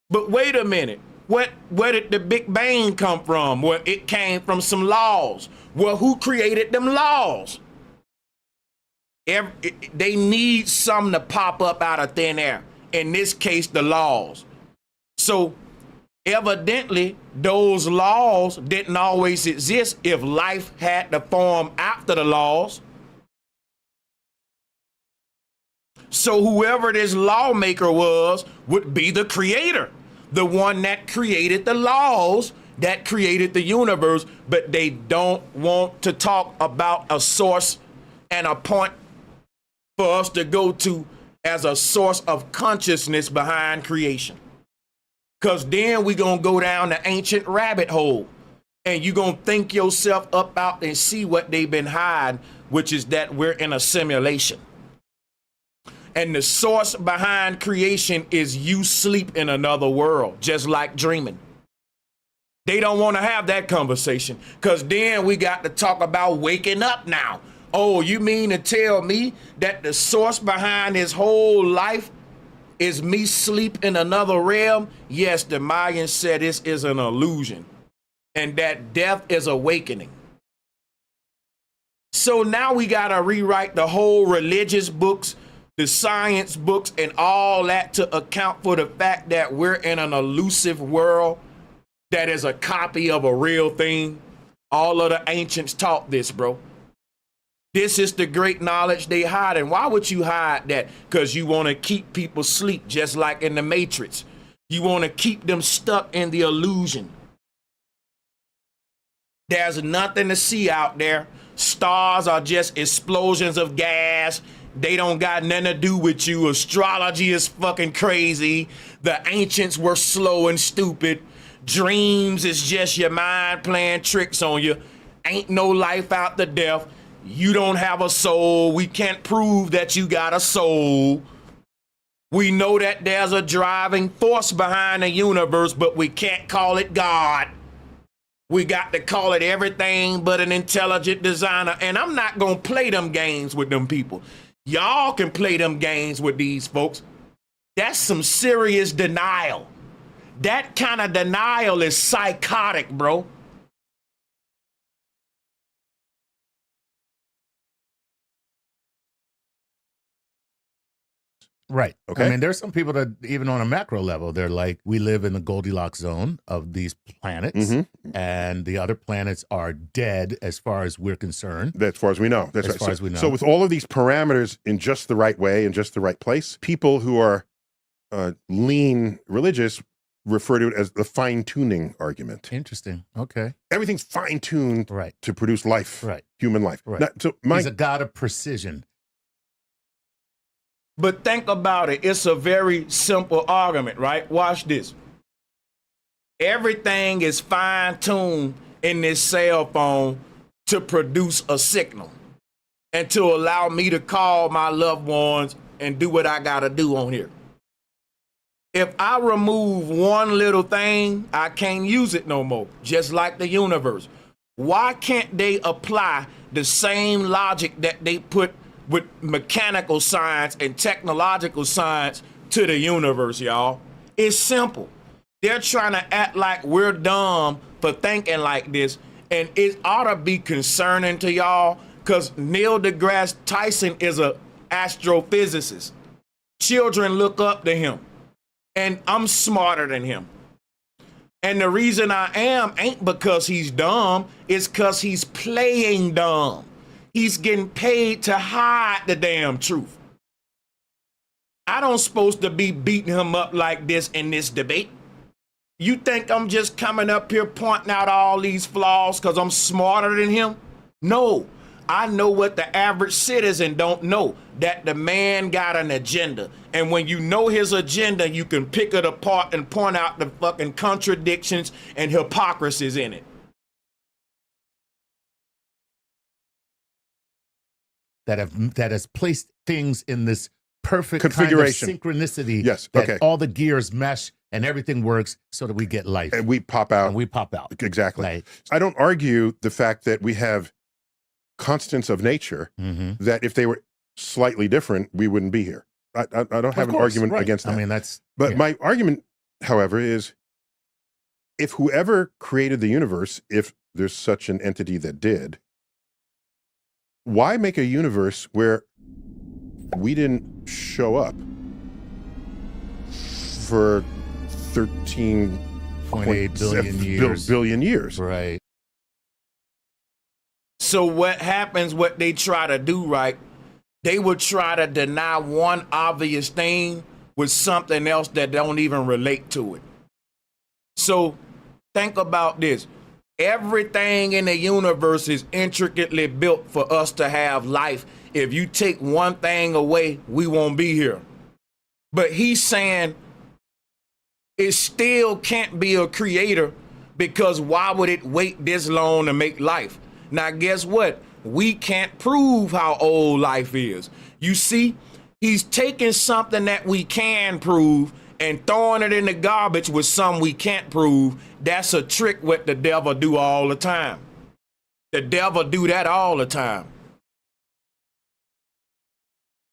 But wait a minute, where did the Big Bang come from? Well, it came from some laws. Well, who created them laws? They need something to pop up out of thin air. In this case, the laws. So evidently, those laws didn't always exist if life had to form after the laws. So whoever this lawmaker was would be the creator, the one that created the laws that created the universe, but they don't want to talk about a source and a point for us to go to as a source of consciousness behind creation. Because then we're going to go down the ancient rabbit hole and you're going to think yourself up out and see what they've been hiding, which is that we're in a simulation. And the source behind creation is you sleep in another world, just like dreaming. They don't want to have that conversation because then we got to talk about waking up now. Oh, you mean to tell me that the source behind his whole life is me sleep in another realm? Yes, the Mayans said this is an illusion and that death is awakening. So now we got to rewrite the whole religious books, the science books, and all that to account for the fact that we're in an elusive world that is a copy of a real thing. All of the ancients taught this, bro. This is the great knowledge they hide. And why would you hide that? Because you want to keep people asleep, just like in the Matrix. You want to keep them stuck in the illusion. There's nothing to see out there. Stars are just explosions of gas. They don't got nothing to do with you. Astrology is fucking crazy. The ancients were slow and stupid. Dreams is just your mind playing tricks on you. Ain't no life after death. You don't have a soul. We can't prove that you got a soul. We know that there's a driving force behind the universe, but we can't call it God. We got to call it everything but an intelligent designer. And I'm not going to play them games with them people. Y'all can play them games with these folks. That's some serious denial. That kind of denial is psychotic, bro. Right. Okay. I mean, there's some people that even on a macro level, they're like, we live in the Goldilocks zone of these planets, and the other planets are dead as far as we're concerned. As far as we know. That's As right. far as we know. So with all of these parameters in just the right way, in just the right place, people who are lean religious refer to it as the fine-tuning argument. Interesting. Okay. Everything's fine-tuned Right. to produce life, Right. human life. Right. Now, so He's a god of precision. But think about it. It's a very simple argument, right? Watch this. Everything is fine-tuned in this cell phone to produce a signal and to allow me to call my loved ones and do what I gotta do on here. If I remove one little thing, I can't use it no more, just like the universe. Why can't they apply the same logic that they put with mechanical science and technological science to the universe, y'all? It's simple. They're trying to act like we're dumb for thinking like this, and it ought to be concerning to y'all because Neil deGrasse Tyson is an astrophysicist. Children look up to him, and I'm smarter than him. And the reason I am ain't because he's dumb, it's because he's playing dumb. He's getting paid to hide the damn truth. I don't supposed to be beating him up like this in this debate. You think I'm just coming up here pointing out all these flaws because I'm smarter than him? No, I know what the average citizen don't know, that the man got an agenda. And when you know his agenda, you can pick it apart and point out the fucking contradictions and hypocrisies in it. That has placed things in this perfect configuration, kind of synchronicity. Yes, that okay. all the gears mesh and everything works so that we get life. and we pop out. Exactly. Right. I don't argue the fact that we have constants of nature that if they were slightly different, we wouldn't be here. I don't have an argument against that. I mean, that's... But my argument, however, is if whoever created the universe, if there's such an entity that did, why make a universe where we didn't show up for 13.8 billion years? Right. So what happens, what they try to do, right? They would try to deny one obvious thing with something else that don't even relate to it. So think about this. Everything in the universe is intricately built for us to have life. If you take one thing away, we won't be here. But he's saying it still can't be a creator because why would it wait this long to make life? Now, guess what? We can't prove how old life is. You see, he's taking something that we can prove and throwing it in the garbage with some we can't prove. That's a trick what the devil do all the time. The devil do that all the time.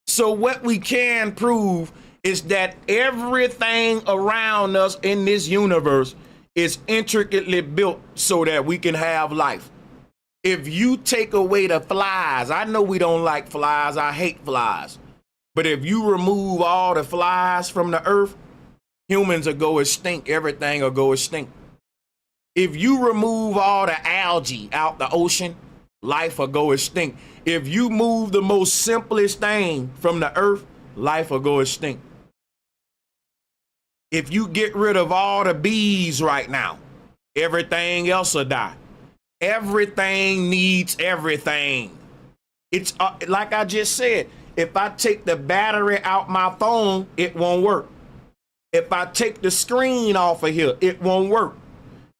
So what we can prove is that everything around us in this universe is intricately built so that we can have life. If you take away the flies, I know we don't like flies, I hate flies. But if you remove all the flies from the earth, humans will go extinct, everything will go extinct. If you remove all the algae out the ocean, life will go extinct. If you move the most simplest thing from the earth, life will go extinct. If you get rid of all the bees right now, everything else will die. Everything needs everything. It's like I just said, if I take the battery out my phone, it won't work. If I take the screen off of here, it won't work.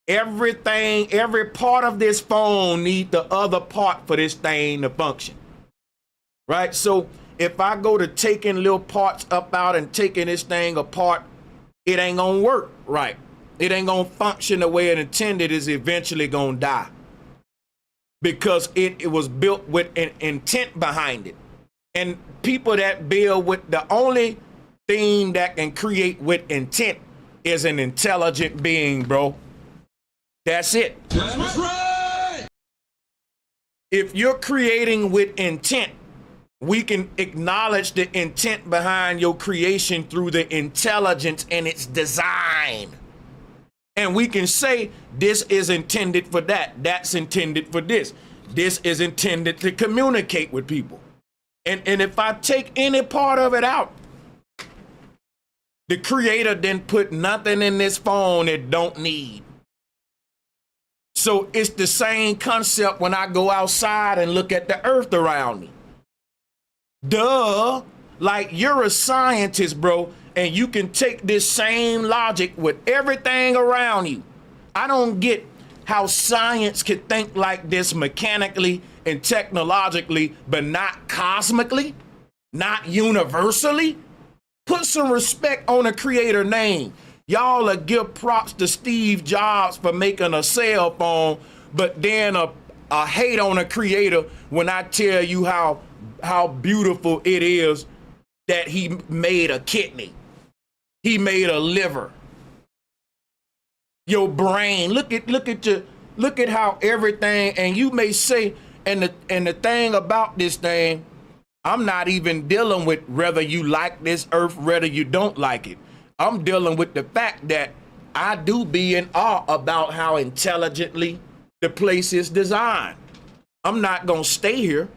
Everything, every part of this phone needs the other part for this thing to function. Right? So if I go to taking little parts up out and taking this thing apart, it ain't gonna work right. It ain't gonna function the way it intended. It's eventually gonna die. Because it was built with an intent behind it. And people that build with the only thing that can create with intent is an intelligent being, bro. That's it. That's right. If you're creating with intent, We can acknowledge the intent behind your creation through the intelligence and its design. And we can say, this is intended for that. That's intended for this. This is intended to communicate with people. And if I take any part of it out, the creator didn't put nothing in this phone it don't need. So it's the same concept when I go outside and look at the earth around me. Duh, like you're a scientist, bro, and you can take this same logic with everything around you. I don't get how science could think like this mechanically and technologically, but not cosmically, not universally. Put some respect on a creator name. Y'all will give props to Steve Jobs for making a cell phone, but then a hate on a creator when I tell you how beautiful it is that he made a kidney. He made a liver. Your brain, look at how everything, and you may say, and the thing about this thing, I'm not even dealing with whether you like this earth, whether you don't like it. I'm dealing with the fact that I do be in awe about how intelligently the place is designed. I'm not gonna stay here,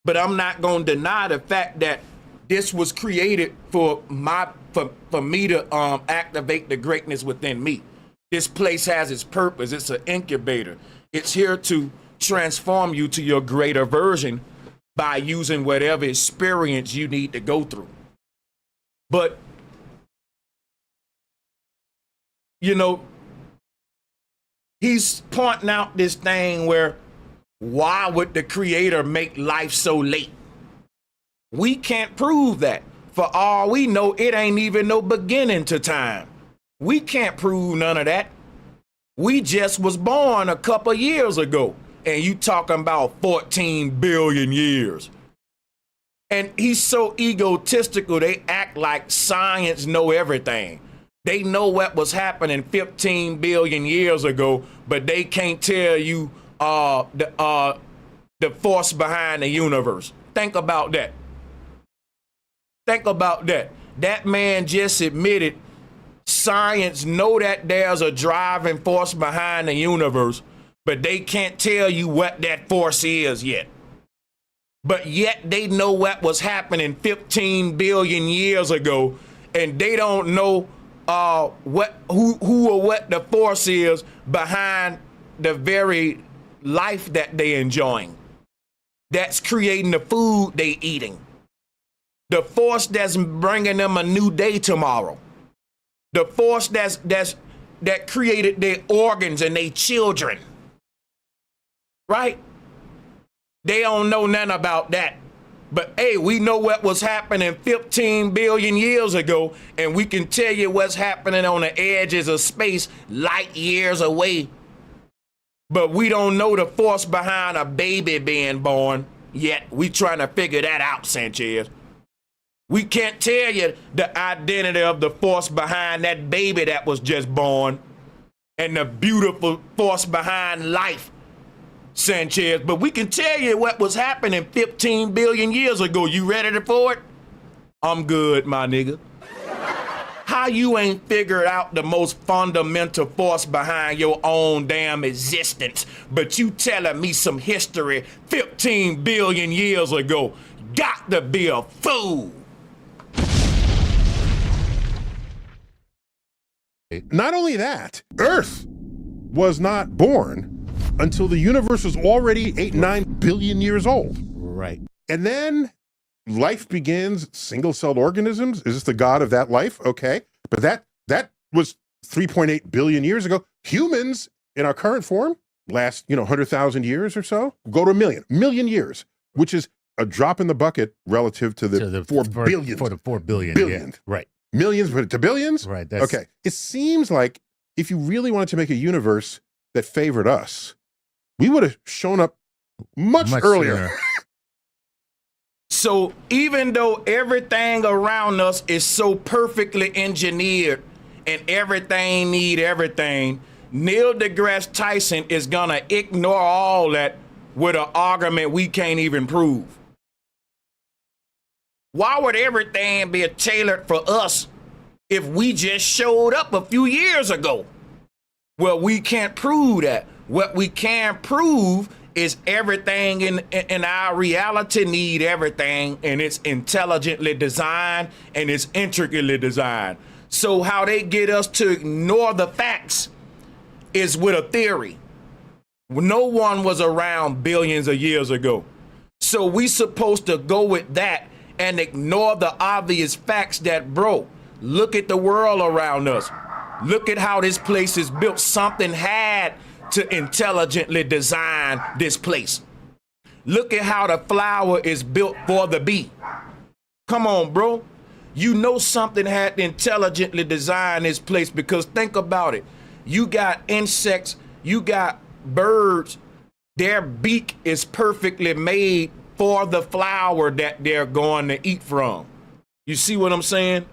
but I'm not gonna deny the fact that this was created for me to activate the greatness within me. This place has its purpose. It's an incubator. It's here to transform you to your greater version by using whatever experience you need to go through. But, you know, he's pointing out this thing where, why would the creator make life so late? We can't prove that. For all we know, it ain't even no beginning to time. We can't prove none of that. We just was born a couple years ago, and you talking about 14 billion years. And he's so egotistical, they act like science know everything. They know what was happening 15 billion years ago, but they can't tell you the force behind the universe. Think about that. Think about that. That man just admitted science know that there's a driving force behind the universe, but they can't tell you what that force is yet. But yet they know what was happening 15 billion years ago, and they don't know who or what the force is behind the very life that they enjoying. That's creating the food they eating. The force that's bringing them a new day tomorrow. The force that created their organs and their children. Right? They don't know nothing about that. But hey, we know what was happening 15 billion years ago, and we can tell you what's happening on the edges of space light years away. But we don't know the force behind a baby being born yet. We trying to figure that out, Sanchez. We can't tell you the identity of the force behind that baby that was just born and the beautiful force behind life, Sanchez. But we can tell you what was happening 15 billion years ago. You ready for it? I'm good, my nigga. How you ain't figured out the most fundamental force behind your own damn existence, but you telling me some history 15 billion years ago? Got to be a fool. Not only that, Earth was not born until the universe was already 8-9 billion years old. Right. And then life begins, single-celled organisms. Is this the god of that life? Okay. But that was 3.8 billion years ago. Humans in our current form last, 100,000 years or so, go to a million years, which is a drop in the bucket relative to the 4 billion. For the 4 billion. Billion. Yeah. Right. Millions, but to billions? Right. That's, okay. It seems like if you really wanted to make a universe that favored us, we would have shown up much earlier. Sooner. So even though everything around us is so perfectly engineered and everything need everything, Neil deGrasse Tyson is gonna ignore all that with an argument we can't even prove. Why would everything be tailored for us if we just showed up a few years ago? Well, we can't prove that. What we can prove is everything in our reality need everything, and it's intelligently designed and it's intricately designed. So how they get us to ignore the facts is with a theory. No one was around billions of years ago. So we supposed to go with that and ignore the obvious facts that, bro, look at the world around us. Look at how this place is built. Something had to intelligently design this place. Look at how the flower is built for the bee. Come on, bro. You know something had to intelligently design this place, because think about it. You got insects, you got birds, their beak is perfectly made for the flower that they're going to eat from. You see what I'm saying?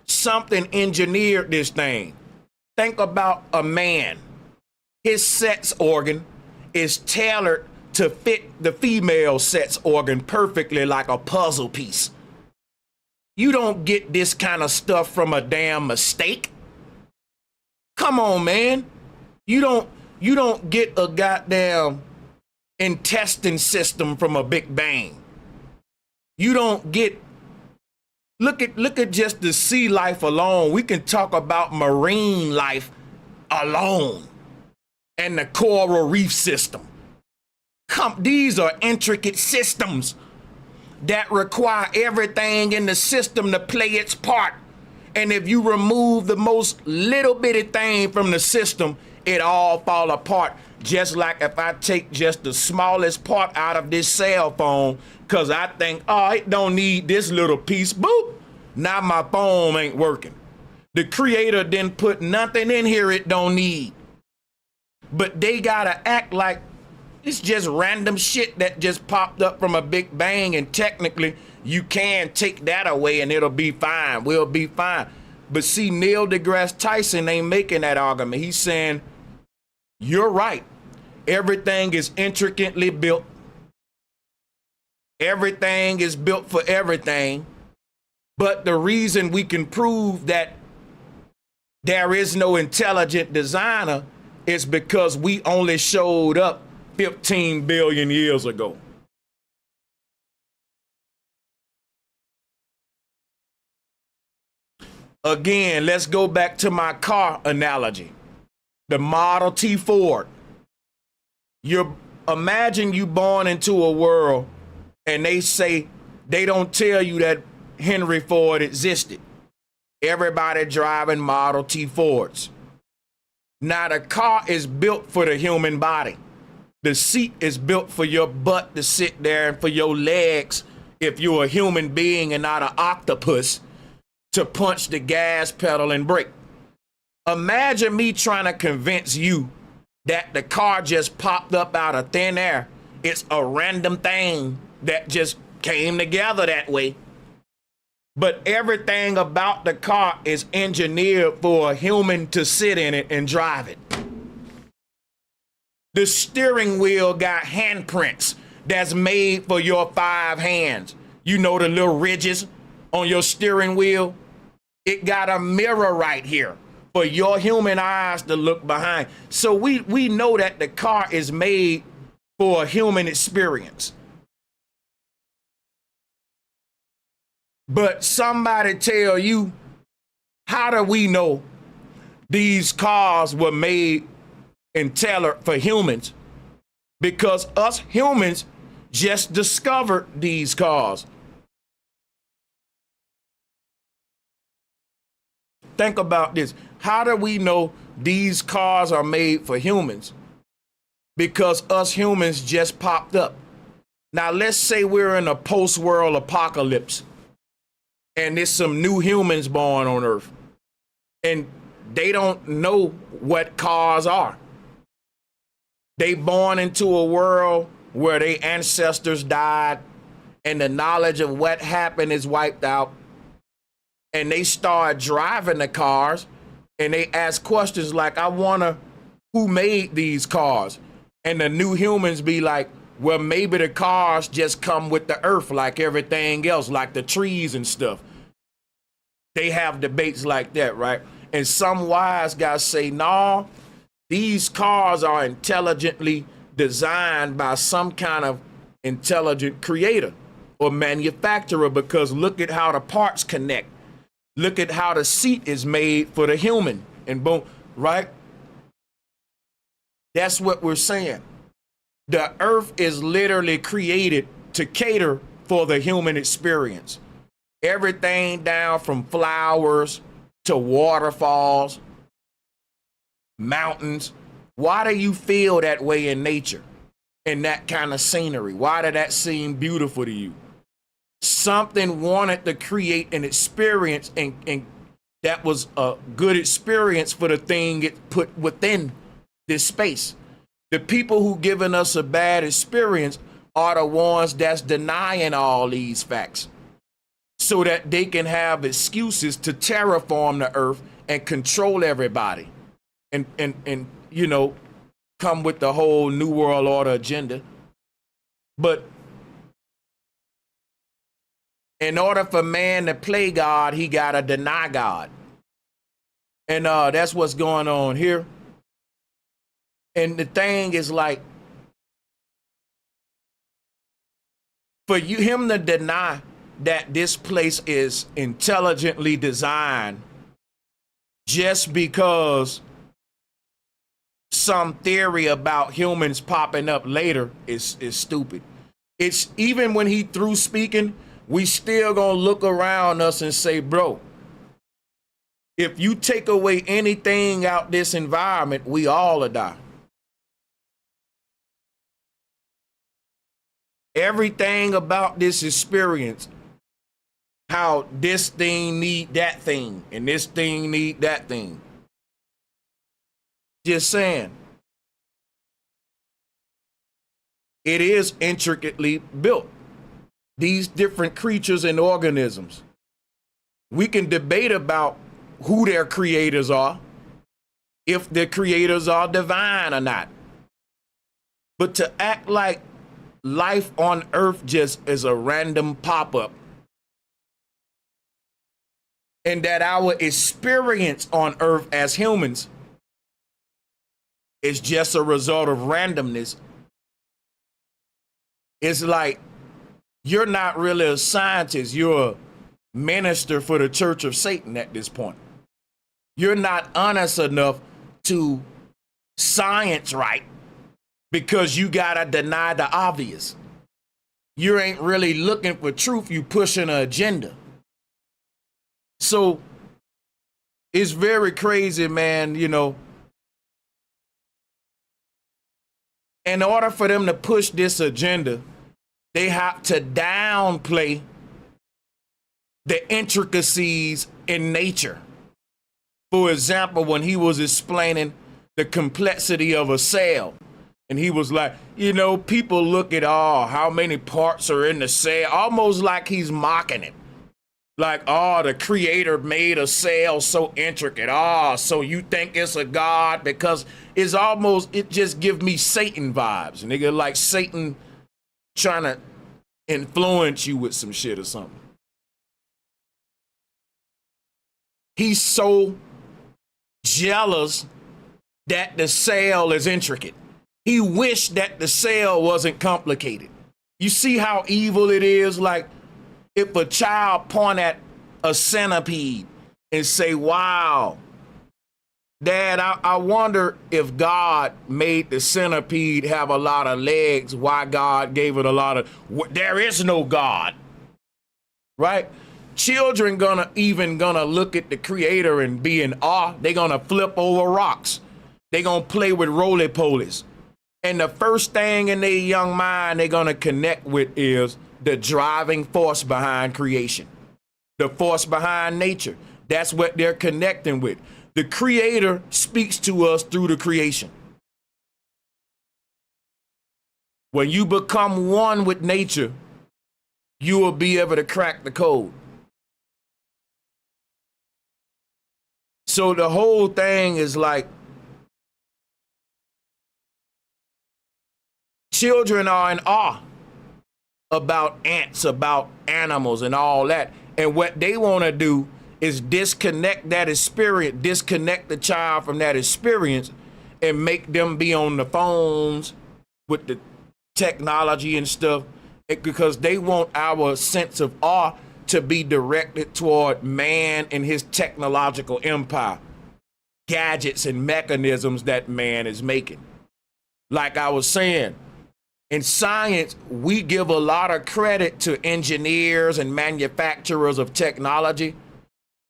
Something engineered this thing. Think about a man. His sex organ is tailored to fit the female sex organ perfectly, like a puzzle piece. You don't get this kind of stuff from a damn mistake. Come on, man. You don't get a goddamn intestine system from a Big Bang. You don't get, look at just the sea life alone. We can talk about marine life alone and the coral reef system. These are intricate systems that require everything in the system to play its part. And if you remove the most little bitty thing from the system, it all fall apart. Just like if I take just the smallest part out of this cell phone, because I think, oh, it don't need this little piece, boop, now my phone ain't working. The creator didn't put nothing in here it don't need. But they gotta act like it's just random shit that just popped up from a Big Bang, and technically you can take that away and it'll be fine. We'll be fine. But see, Neil deGrasse Tyson ain't making that argument. He's saying, you're right. Everything is intricately built. Everything is built for everything. But the reason we can prove that there is no intelligent designer is because we only showed up 15 billion years ago. Again, let's go back to my car analogy. The Model T Ford. Imagine you born into a world and they say they don't tell you that Henry Ford existed. Everybody driving Model T Fords. Now the car is built for the human body. The seat is built for your butt to sit there and for your legs, if you're a human being and not an octopus, to punch the gas pedal and brake. Imagine me trying to convince you that the car just popped up out of thin air. It's a random thing that just came together that way. But everything about the car is engineered for a human to sit in it and drive it. The steering wheel got handprints that's made for your 5 hands. You know, the little ridges on your steering wheel? It got a mirror right here for your human eyes to look behind. So we know that the car is made for a human experience. But somebody tell you, how do we know these cars were made and tailored for humans? Because us humans just discovered these cars. Think about this. How do we know these cars are made for humans? Because us humans just popped up. Now, let's say we're in a post-world apocalypse and there's some new humans born on Earth and they don't know what cars are. They born into a world where their ancestors died and the knowledge of what happened is wiped out. And they start driving the cars and they ask questions like, I wonder who made these cars? And the new humans be like, Well, maybe the cars just come with the earth like everything else, like the trees and stuff. They have debates like that, right? And some wise guys say, no, these cars are intelligently designed by some kind of intelligent creator or manufacturer, because look at how the parts connect. Look at how the seat is made for the human, and boom, right? That's what we're saying. The earth is literally created to cater for the human experience. Everything down from flowers to waterfalls, mountains. Why do you feel that way in nature and that kind of scenery? Why did that seem beautiful to you? Something wanted to create an experience, and that was a good experience for the thing it put within this space. The people who giving us a bad experience are the ones that's denying all these facts so that they can have excuses to terraform the earth and control everybody and you know, come with the whole New World Order agenda. But in order for man to play God, he got to deny God. And that's what's going on here. And the thing is, like, for him to deny that this place is intelligently designed just because some theory about humans popping up later is stupid. It's even when he through speaking, we still gonna look around us and say, bro, if you take away anything out this environment, we all will die. Everything about this experience, how this thing need that thing and this thing need that thing. Just saying. It is intricately built. These different creatures and organisms. We can debate about who their creators are, if their creators are divine or not. But to act like life on Earth just is a random pop-up, and that our experience on Earth as humans is just a result of randomness, it's like you're not really a scientist. You're a minister for the Church of Satan at this point. You're not honest enough to science right because you gotta deny the obvious. You ain't really looking for truth. You pushing an agenda. So it's very crazy, man. You know, in order for them to push this agenda, they have to downplay the intricacies in nature. For example, when he was explaining the complexity of a cell, and he was like, you know, people look at, how many parts are in the cell, almost like he's mocking it. Like, the creator made a cell so intricate. So you think it's a god, because it's almost, it just gives me Satan vibes. Nigga, like Satan trying to influence you with some shit or something. He's so jealous that the cell is intricate. He wished that the cell wasn't complicated. You see how evil it is? Like, if a child point at a centipede and say, wow, Dad, I wonder if God made the centipede have a lot of legs, why God gave it a lot of, there is no God, right? Children gonna look at the creator and be in awe. They gonna flip over rocks. They gonna play with roly-polies. And the first thing in their young mind they gonna connect with is the driving force behind creation, the force behind nature. That's what they're connecting with. The creator speaks to us through the creation. When you become one with nature, you will be able to crack the code. So the whole thing is like Children are in awe about ants, about animals and all that. And what they want to do is disconnect that experience, disconnect the child from that experience and make them be on the phones with the technology and stuff, because they want our sense of awe to be directed toward man and his technological empire, gadgets and mechanisms that man is making. Like I was saying, in science, we give a lot of credit to engineers and manufacturers of technology,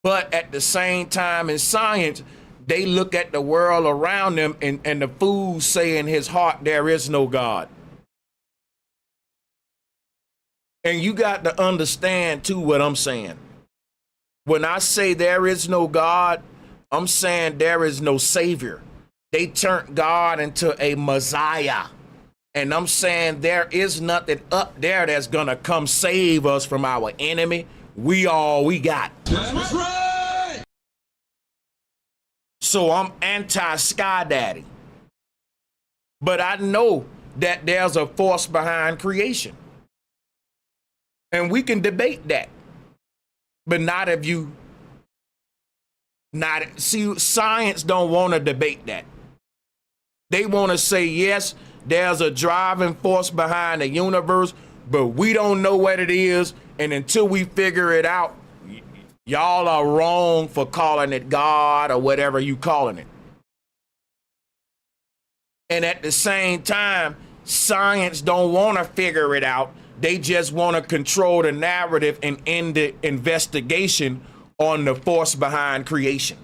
but at the same time in science, they look at the world around them and the fool say in his heart, there is no God. And you got to understand too what I'm saying. When I say there is no God, I'm saying there is no savior. They turned God into a Messiah. And I'm saying there is nothing up there that's gonna come save us from our enemy. We all we got. That's right. So I'm anti-Sky Daddy. But I know that there's a force behind creation. And we can debate that. But not if you see, science don't want to debate that. They want to say, yes, there's a driving force behind the universe, but we don't know what it is. And until we figure it out, y'all are wrong for calling it God or whatever you calling it. And at the same time, science don't want to figure it out. They just want to control the narrative and end the investigation on the force behind creation.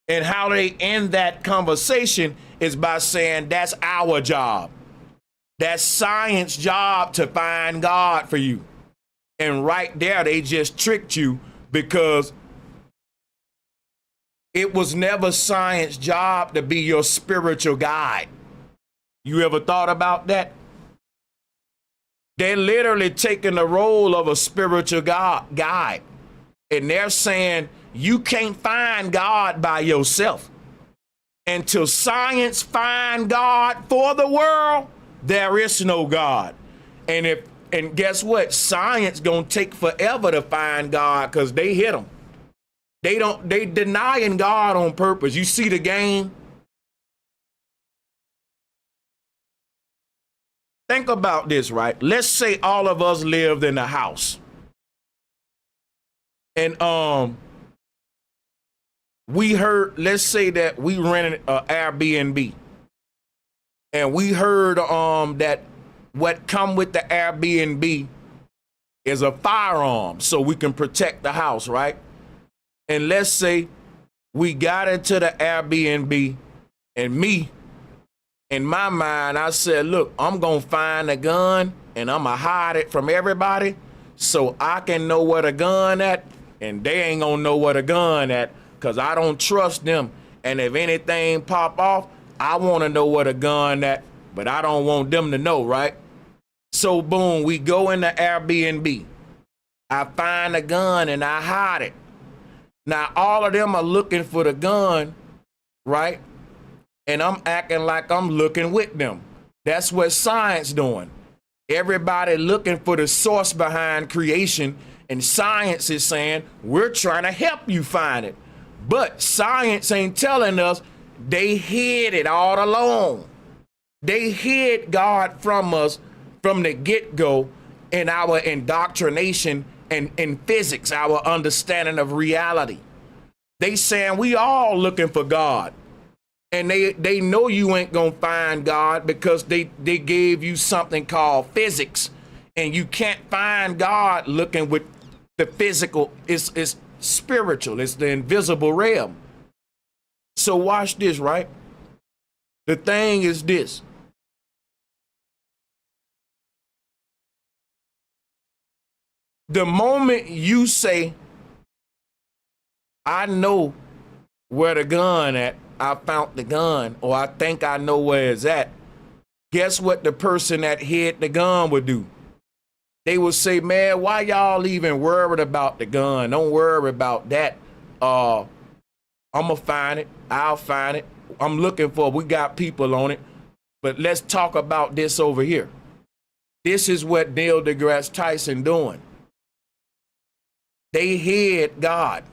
And how they end that conversation is by saying that's our job. That's science's job to find God for you. And right there, they just tricked you, because it was never science's job to be your spiritual guide. You ever thought about that? They're literally taking the role of a spiritual guide. And they're saying you can't find God by yourself. Until science find God for the world, there is no God. And guess what? Science gonna take forever to find God, because they hit them. They denying God on purpose. You see the game? Think about this, right? Let's say all of us lived in a house. And we heard, let's say that we rented an Airbnb. And we heard that what come with the Airbnb is a firearm so we can protect the house, right? And let's say we got into the Airbnb, and me, in my mind, I said, look, I'm going to find a gun and I'm going to hide it from everybody so I can know where the gun at, and they ain't going to know where the gun at, because I don't trust them. And if anything pop off, I want to know where the gun at, but I don't want them to know, right? So boom, we go in the Airbnb. I find a gun and I hide it. Now all of them are looking for the gun, right? And I'm acting like I'm looking with them. That's what science doing. Everybody looking for the source behind creation, and science is saying, we're trying to help you find it. But science ain't telling us they hid it all along. They hid God from us from the get-go in our indoctrination and in physics, our understanding of reality. They saying we all looking for God. And they know you ain't gonna find God because they gave you something called physics, and you can't find God looking with the physical. It's spiritual. It's the invisible realm. So watch this, right? The thing is this. The moment you say, I know where the gun at, I found the gun, or I think I know where it's at, guess what the person that hid the gun would do? They would say, man, why y'all even worried about the gun? Don't worry about that. I'm gonna find it. I'll find it. I'm looking for it. We got people on it. But let's talk about this over here. This is what Neil deGrasse Tyson doing. They hid God.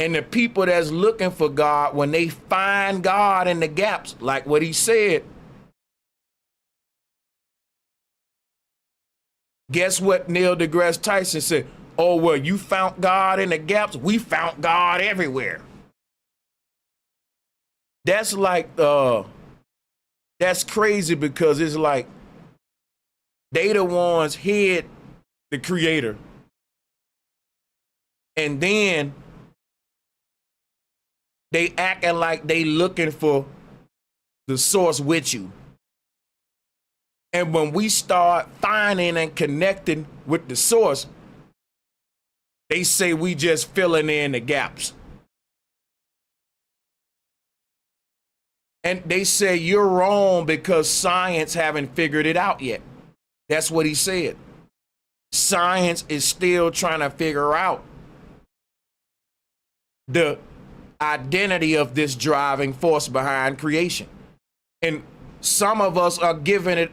And the people that's looking for God, when they find God in the gaps, like what he said, guess what Neil deGrasse Tyson said? Oh, well, you found God in the gaps. We found God everywhere. That's like, that's crazy, because it's like they the ones hid the creator. And then they acting like they looking for the source with you. And when we start finding and connecting with the source, they say we just filling in the gaps. And they say you're wrong because science haven't figured it out yet. That's what he said. Science is still trying to figure out the identity of this driving force behind creation. And some of us are giving it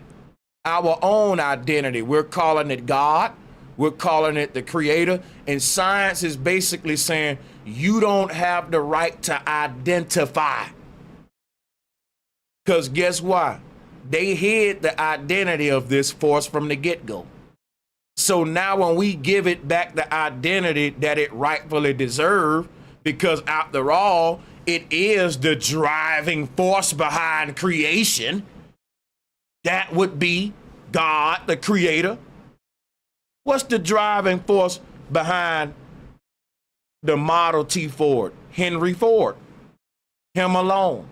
our own identity. We're calling it God. We're calling it the creator. And science is basically saying you don't have the right to identify. Because guess what? They hid the identity of this force from the get-go. So now when we give it back the identity that it rightfully deserves, because after all, it is the driving force behind creation, that would be God, the creator. What's the driving force behind the Model T Ford? Henry Ford. Him alone.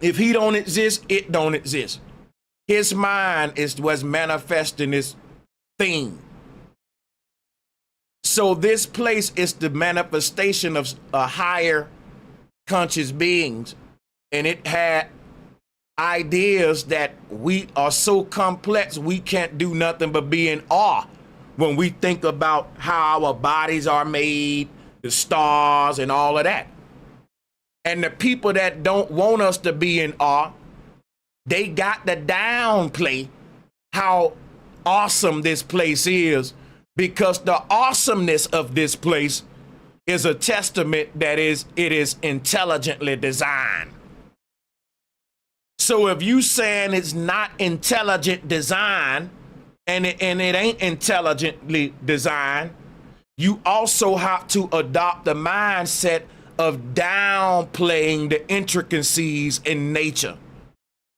If he don't exist, it don't exist. His mind is what's manifesting this thing. So this place is the manifestation of a higher conscious beings. And it had ideas that we are so complex, we can't do nothing but be in awe when we think about how our bodies are made, the stars and all of that. And the people that don't want us to be in awe, they got to downplay how awesome this place is, because the awesomeness of this place is a testament that it is intelligently designed. So if you saying it's not intelligent design and it ain't intelligently designed, you also have to adopt the mindset of downplaying the intricacies in nature,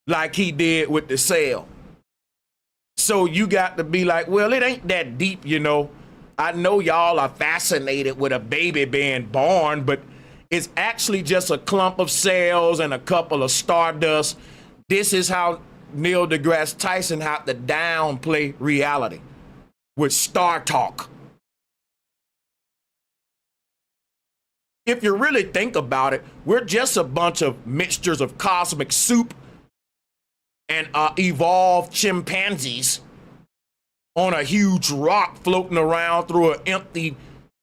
like he did with the cell. So you got to be like, well, it ain't that deep, you know. I know y'all are fascinated with a baby being born, but it's actually just a clump of cells and a couple of stardust. This is how Neil deGrasse Tyson had to downplay reality with StarTalk. If you really think about it, we're just a bunch of mixtures of cosmic soup and evolved chimpanzees on a huge rock floating around through an empty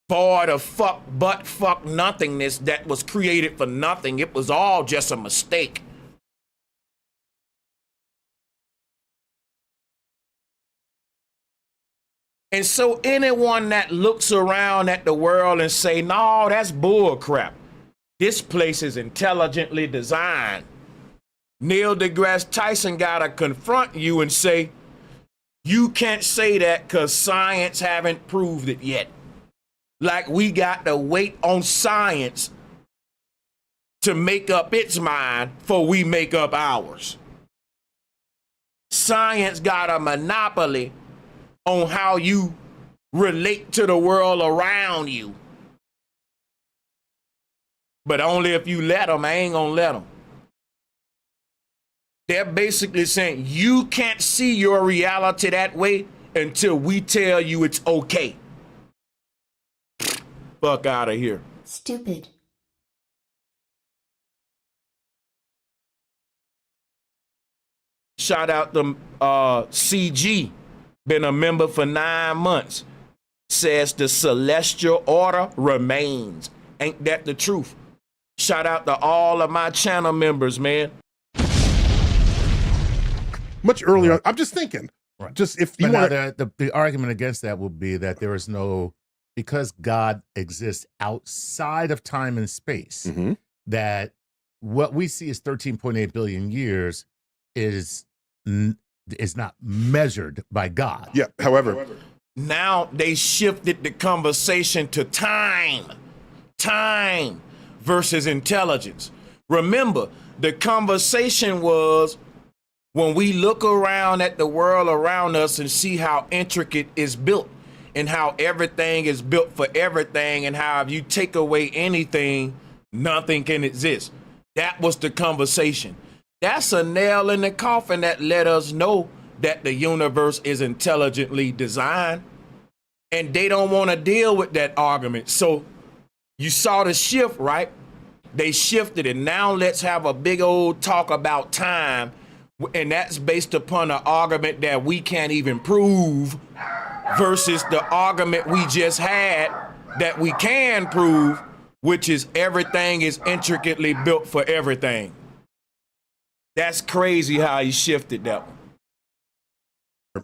void of fuck nothingness that was created for nothing. It was all just a mistake. And so anyone that looks around at the world and say, no, that's bull crap. This place is intelligently designed. Neil deGrasse Tyson got to confront you and say, you can't say that because science haven't proved it yet. Like we got to wait on science to make up its mind before we make up ours. Science got a monopoly on how you relate to the world around you. But only if you let them. I ain't gonna let them. They're basically saying you can't see your reality that way until we tell you it's okay. Fuck out of here. Stupid. Shout out to CG. Been a member for 9 months. Says the celestial order remains. Ain't that the truth? Shout out to all of my channel members, man. Much earlier, I'm just thinking. Right. Just if But you now want the argument against that will be that there is no, because God exists outside of time and space, Mhm. that what we see as 13.8 billion years is not measured by God. Yeah. However, Now they shifted the conversation to time versus intelligence. Remember, the conversation was when we look around at the world around us and see how intricate it's built and how everything is built for everything and how if you take away anything, nothing can exist. That was the conversation. That's a nail in the coffin that let us know that the universe is intelligently designed. And they don't want to deal with that argument. So you saw the shift, right? They shifted it. Now let's have a big old talk about time. And that's based upon an argument that we can't even prove versus the argument we just had that we can prove, which is everything is intricately built for everything. That's crazy how he shifted that one.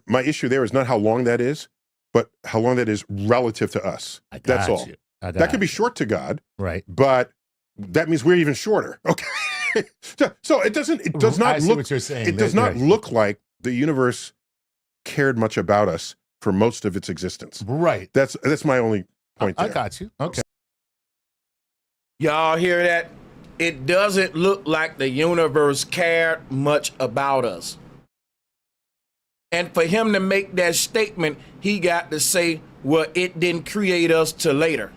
my issue there is not how long that is, but how long that is relative to us. I got That's all. you. That could be short to God, right. but that means we're even shorter. Okay. So it does not I see look what you're saying. it does not look like the universe cared much about us for most of its existence. Right. That's my only point there. I got you. Okay. Y'all hear that? It doesn't look like the universe cared much about us. And for him to make that statement, he got to say, well, it didn't create us till later.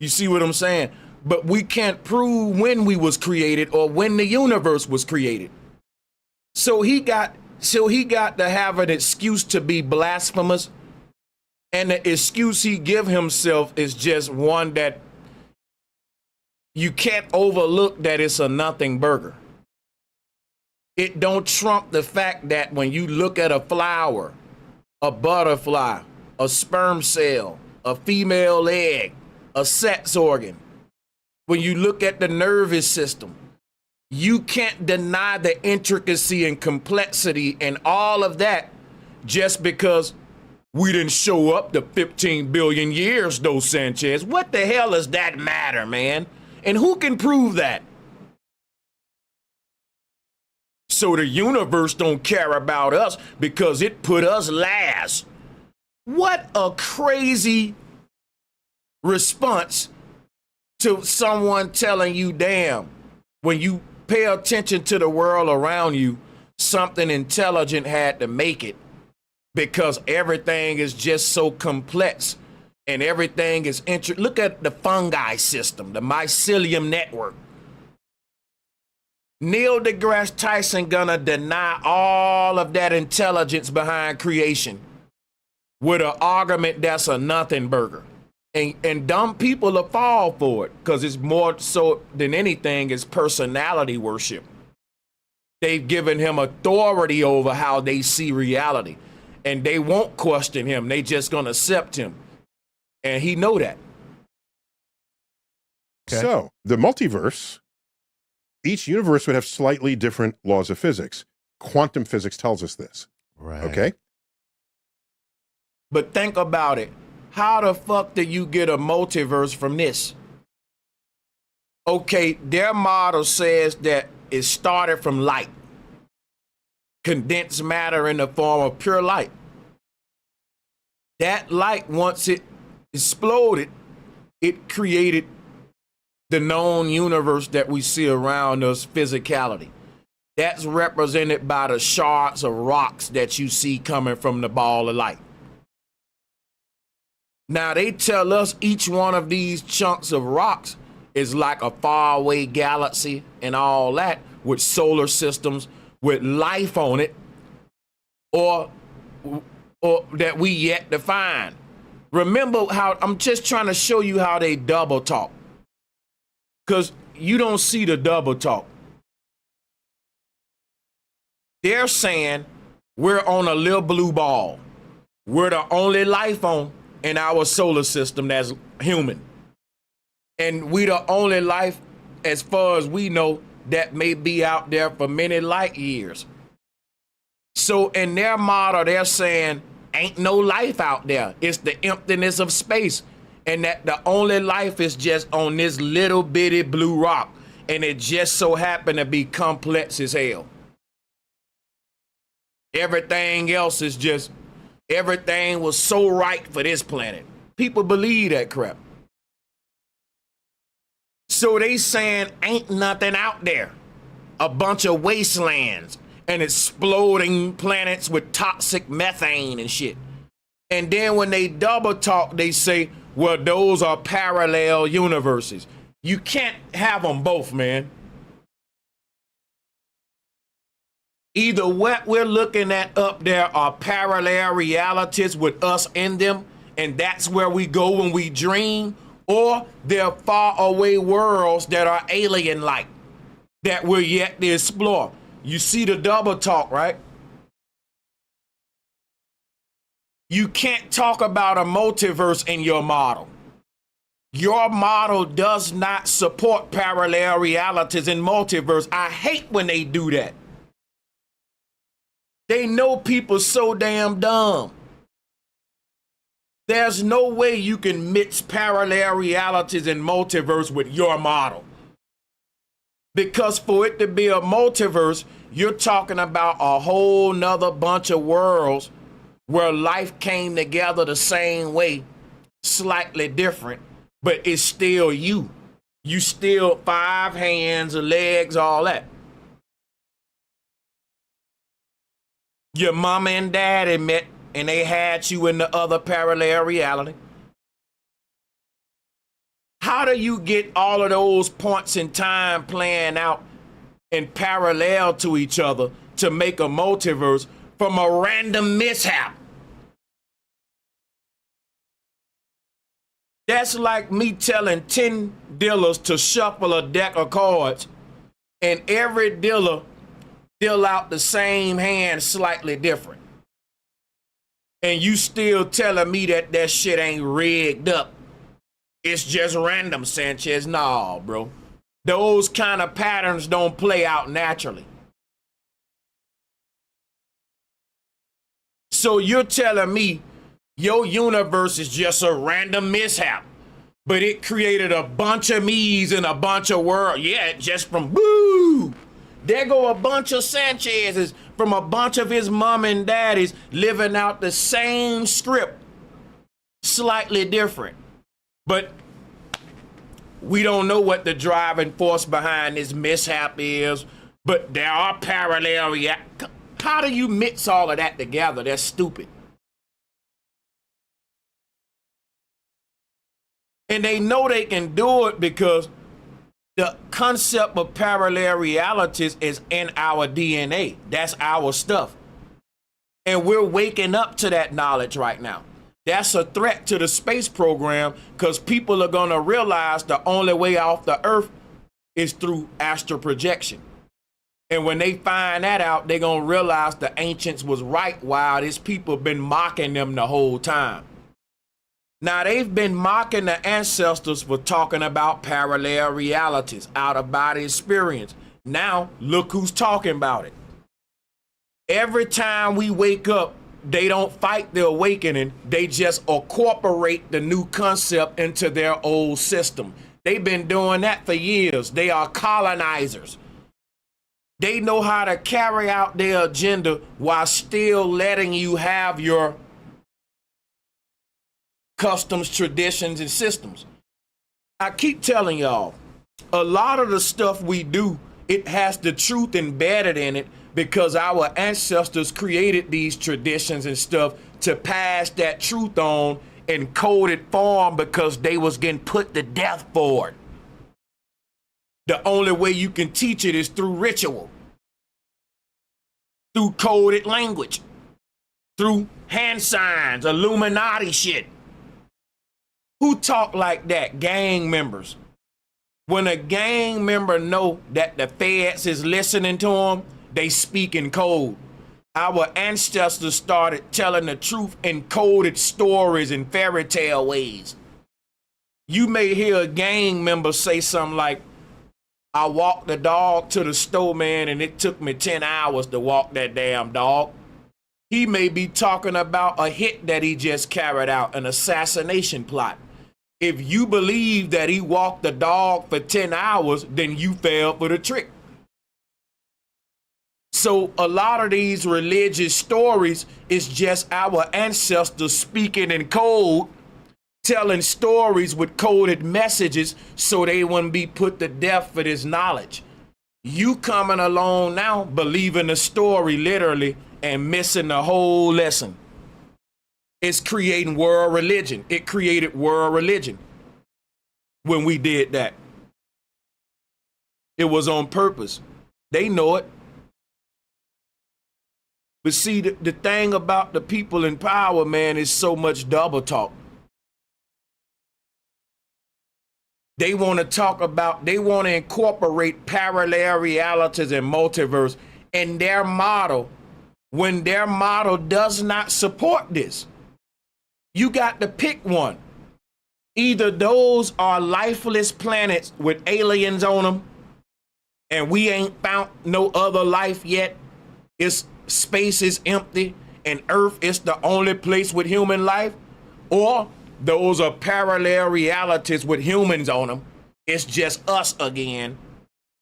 You see what I'm saying? But we can't prove when we was created or when the universe was created. So he got to have an excuse to be blasphemous. And the excuse he give himself is just one that you can't overlook, that it's a nothing burger. It don't trump the fact that when you look at a flower, a butterfly, a sperm cell, a female egg, a sex organ, when you look at the nervous system, you can't deny the intricacy and complexity and all of that just because we didn't show up to 15 billion years, though, Sanchez. What the hell does that matter, man? And who can prove that? So the universe don't care about us because it put us last. What a crazy response to someone telling you, damn, when you pay attention to the world around you, something intelligent had to make it because everything is just so complex and everything is Look at the fungi system, the mycelium network. Neil deGrasse Tyson gonna deny all of that intelligence behind creation with an argument that's a nothing burger. And dumb people will fall for it because it's more so than anything is personality worship. They've given him authority over how they see reality. And they won't question him. They just gonna accept him. And he know that. Okay. So the multiverse, each universe would have slightly different laws of physics. Quantum physics tells us this. Right. Okay. But think about it. How the fuck do you get a multiverse from this? Okay, their model says that it started from light. Condensed matter in the form of pure light. That light, once it exploded, it created the known universe that we see around us, physicality. That's represented by the shards of rocks that you see coming from the ball of light. Now they tell us each one of these chunks of rocks is like a faraway galaxy and all that, with solar systems, with life on it, or that we yet to find. Remember how I'm just trying to show you how they double talk, because you don't see the double talk. They're saying we're on a little blue ball. We're the only life on in our solar system that's human. And we the only life, as far as we know, that may be out there for many light years. So in their model, they're saying, ain't no life out there. It's the emptiness of space. And that the only life is just on this little bitty blue rock. And it just so happened to be complex as hell. Everything else is just, everything was so right for this planet. People believe that crap. So they saying ain't nothing out there. A bunch of wastelands and exploding planets with toxic methane and shit. And then when they double talk, they say, well, those are parallel universes. You can't have them both, man. Either what we're looking at up there are parallel realities with us in them, and that's where we go when we dream, or they're far away worlds that are alien-like, that we're yet to explore. You see the double talk, right? You can't talk about a multiverse in your model. Your model does not support parallel realities in multiverse. I hate when they do that. They know people so damn dumb. There's no way you can mix parallel realities and multiverse with your model. Because for it to be a multiverse, you're talking about a whole nother bunch of worlds where life came together the same way, slightly different, but it's still you. You still 5 hands, legs, all that. Your mama and daddy met and they had you in the other parallel reality. How do you get all of those points in time playing out in parallel to each other to make a multiverse from a random mishap? That's like me telling 10 dealers to shuffle a deck of cards and every dealer deal out the same hand slightly different. And you still telling me that that shit ain't rigged up. It's just random, Sanchez. Nah, bro. Those kind of patterns don't play out naturally. So you're telling me your universe is just a random mishap, but it created a bunch of me's and a bunch of worlds. Yeah, just from woo. There go a bunch of Sanchez's from a bunch of his mom and daddies living out the same script, slightly different. But we don't know what the driving force behind this mishap is, but there are parallel How do you mix all of that together? That's stupid. And they know they can do it because the concept of parallel realities is in our DNA. That's our stuff. And we're waking up to that knowledge right now. That's a threat to the space program because people are going to realize the only way off the Earth is through astral projection. And when they find that out, they're going to realize the ancients was right while these people been mocking them the whole time. Now, they've been mocking the ancestors for talking about parallel realities, out-of-body experience. Now, look who's talking about it. Every time we wake up, they don't fight the awakening. They just incorporate the new concept into their old system. They've been doing that for years. They are colonizers. They know how to carry out their agenda while still letting you have your customs, traditions, and systems. I keep telling y'all, a lot of the stuff we do, it has the truth embedded in it because our ancestors created these traditions and stuff to pass that truth on in coded form because they was getting put to death for it. The only way you can teach it is through ritual, through coded language, through hand signs, Illuminati shit. Who talk like that? Gang members. When a gang member know that the feds is listening to them, they speak in code. Our ancestors started telling the truth in coded stories and fairy tale ways. You may hear a gang member say something like, I walked the dog to the store, man, and it took me 10 hours to walk that damn dog. He may be talking about a hit that he just carried out, an assassination plot. If you believe that he walked the dog for 10 hours, then you fell for the trick. So a lot of these religious stories is just our ancestors speaking in code, telling stories with coded messages so they wouldn't be put to death for this knowledge. You coming along now, believing the story literally and missing the whole lesson. It's creating world religion. It created world religion when we did that. It was on purpose. They know it. But see, the thing about the people in power, man, is so much double talk. They want to talk about, they want to incorporate parallel realities and multiverse in their model when their model does not support this. You got to pick one. Either those are lifeless planets with aliens on them and we ain't found no other life yet. Space is empty and Earth is the only place with human life, or those are parallel realities with humans on them. It's just us again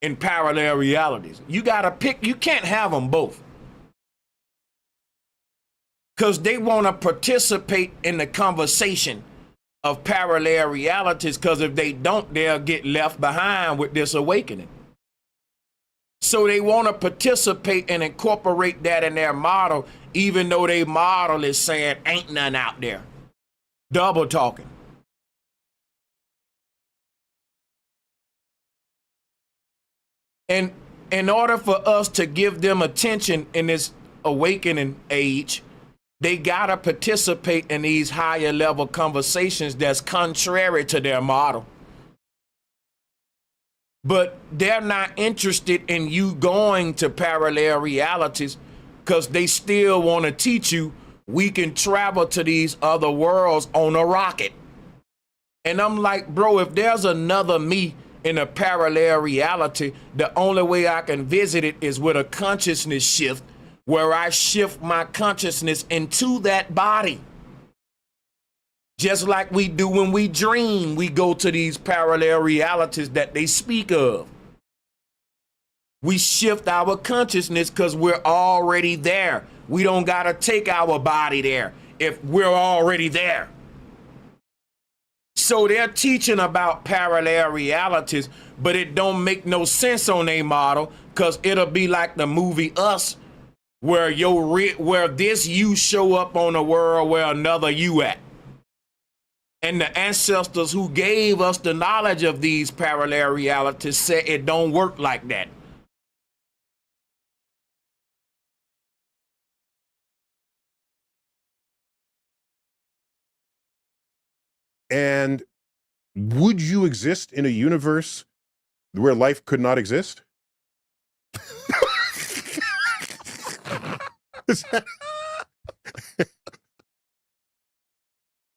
in parallel realities. You gotta pick. You can't have them both, because they want to participate in the conversation of parallel realities, because if they don't, they'll get left behind with this awakening. So they want to participate and incorporate that in their model, even though their model is saying ain't none out there. Double talking. And in order for us to give them attention in this awakening age, they gotta participate in these higher level conversations that's contrary to their model. But they're not interested in you going to parallel realities, because they still want to teach you we can travel to these other worlds on a rocket. And I'm like, bro, if there's another me in a parallel reality, the only way I can visit it is with a consciousness shift, where I shift my consciousness into that body. Just like we do when we dream, we go to these parallel realities that they speak of. We shift our consciousness because we're already there. We don't got to take our body there if we're already there. So they're teaching about parallel realities, but it don't make no sense on their model, because it'll be like the movie Us, where where this you show up on a world where another you at. And the ancestors who gave us the knowledge of these parallel realities said it don't work like that. And would you exist in a universe where life could not exist?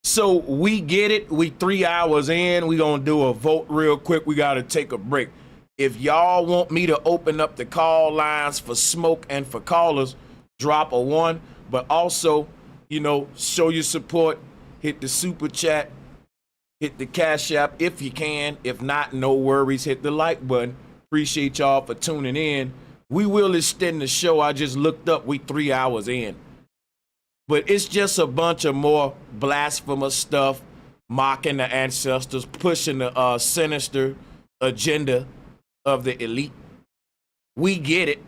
So we get it. We 3 hours in. We gonna do a vote real quick. We gotta take a break. If y'all want me to open up the call lines for smoke and for callers, drop a 1. But also, you know, show your support. Hit the super chat. Hit the Cash App if you can. If not, no worries. Hit the like button. Appreciate y'all for tuning in. We will extend the show. I just looked up. We 3 hours in. But it's just a bunch of more blasphemous stuff, mocking the ancestors, pushing the sinister agenda of the elite. We get it.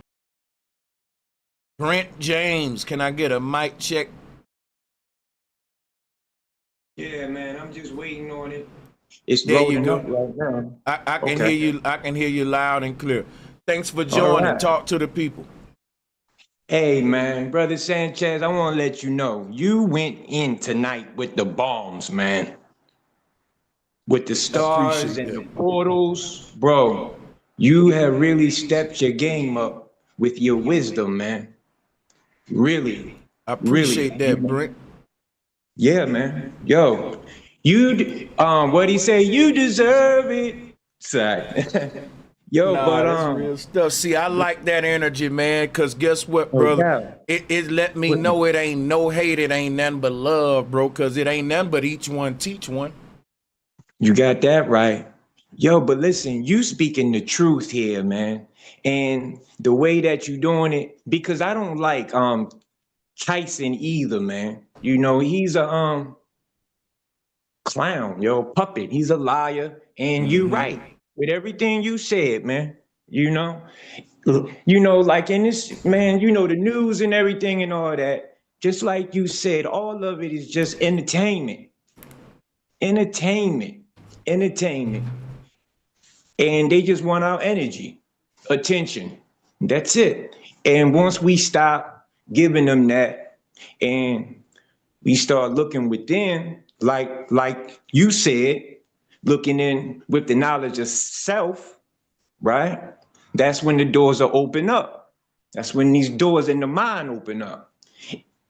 Brent James, can I get a mic check? Yeah, man, I'm just waiting on it. It's There you loading go. up right now. I can Okay. hear you. I can hear you loud and clear. Thanks for joining. right. Talk to the people. Hey, man, brother Sanchez, I want to let you know, you went in tonight with the bombs, man. With the stars appreciate and that. the portals, bro. You have really stepped your game up with your wisdom, man. Really. I appreciate really. that, Brent. Yeah, man. Yo, What he say? You deserve it. Sorry. Yo, Nah, but that's real stuff. See, I like that energy, man, because guess what, no brother? doubt. It let me know it ain't no hate, it ain't nothing but love, bro, because it ain't nothing but each one teach one. You got that right. Yo, but listen, you speaking the truth here, man. And the way that you doing it, because I don't like Tyson either, man. You know, he's a clown, yo, puppet. He's a liar. And you right with everything you said, man. You know, like in this, man, you know, the news and everything and all that, just like you said, all of it is just entertainment. Entertainment. Entertainment. And they just want our energy, attention. That's it. And once we stop giving them that and we start looking within, like you said, looking in with the knowledge of self, right? That's when the doors are open up. That's when these doors in the mind open up.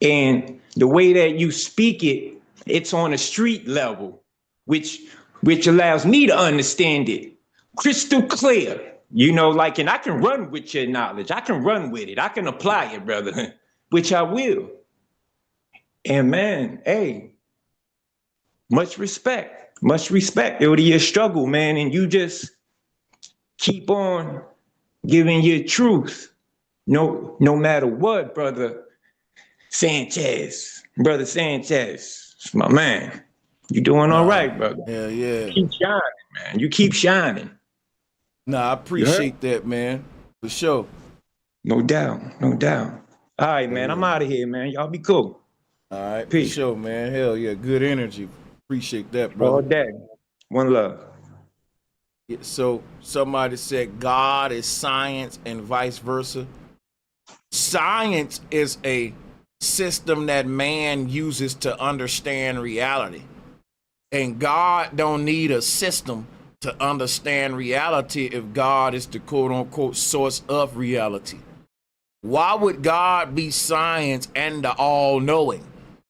And the way that you speak it, it's on a street level, which allows me to understand it crystal clear. You know, like, and I can run with your knowledge. I can run with it. I can apply it, brother, which I will. And man, hey, much respect. Much respect. It would be a struggle, man. And you just keep on giving your truth. No matter what, brother Sanchez. Brother Sanchez, my man. You doing all right, brother. Hell yeah. Keep shining, man. You keep shining. Nah, I appreciate that, man. For sure. No doubt. No doubt. All right, man. I'm out of here, man. Y'all be cool. All right, Peace. for sure, man. Hell yeah. Good energy. Appreciate that, All brother. day. One love. Yeah, so somebody said God is science and vice versa. Science is a system that man uses to understand reality. And God don't need a system to understand reality if God is the quote unquote source of reality. Why would God be science and the all-knowing?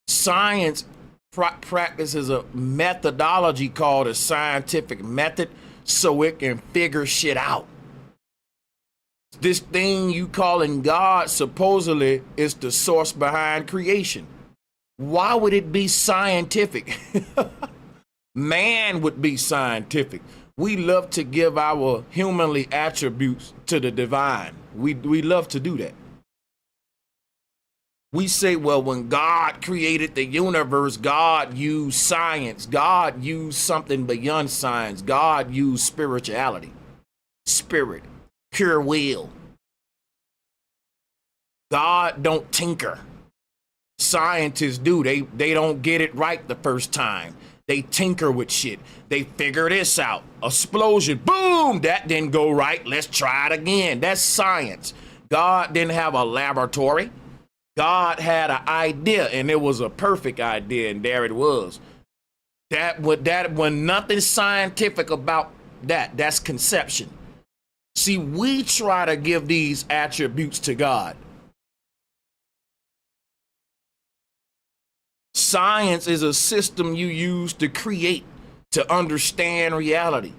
Science practices a methodology called a scientific method so it can figure shit out. This thing you calling God supposedly is the source behind creation. Why would it be scientific? Man would be scientific. We love to give our humanly attributes to the divine. We love to do that. We say, well, when God created the universe, God used science. God used something beyond science. God used spirituality, spirit, pure will. God don't tinker. Scientists do. They don't get it right the first time. They tinker with shit. They figure this out. Explosion. Boom! That didn't go right. Let's try it again. That's science. God didn't have a laboratory. God had an idea, and it was a perfect idea, and there it was. That when nothing scientific about that. That's conception. See, we try to give these attributes to God. Science is a system you use to create, to understand reality.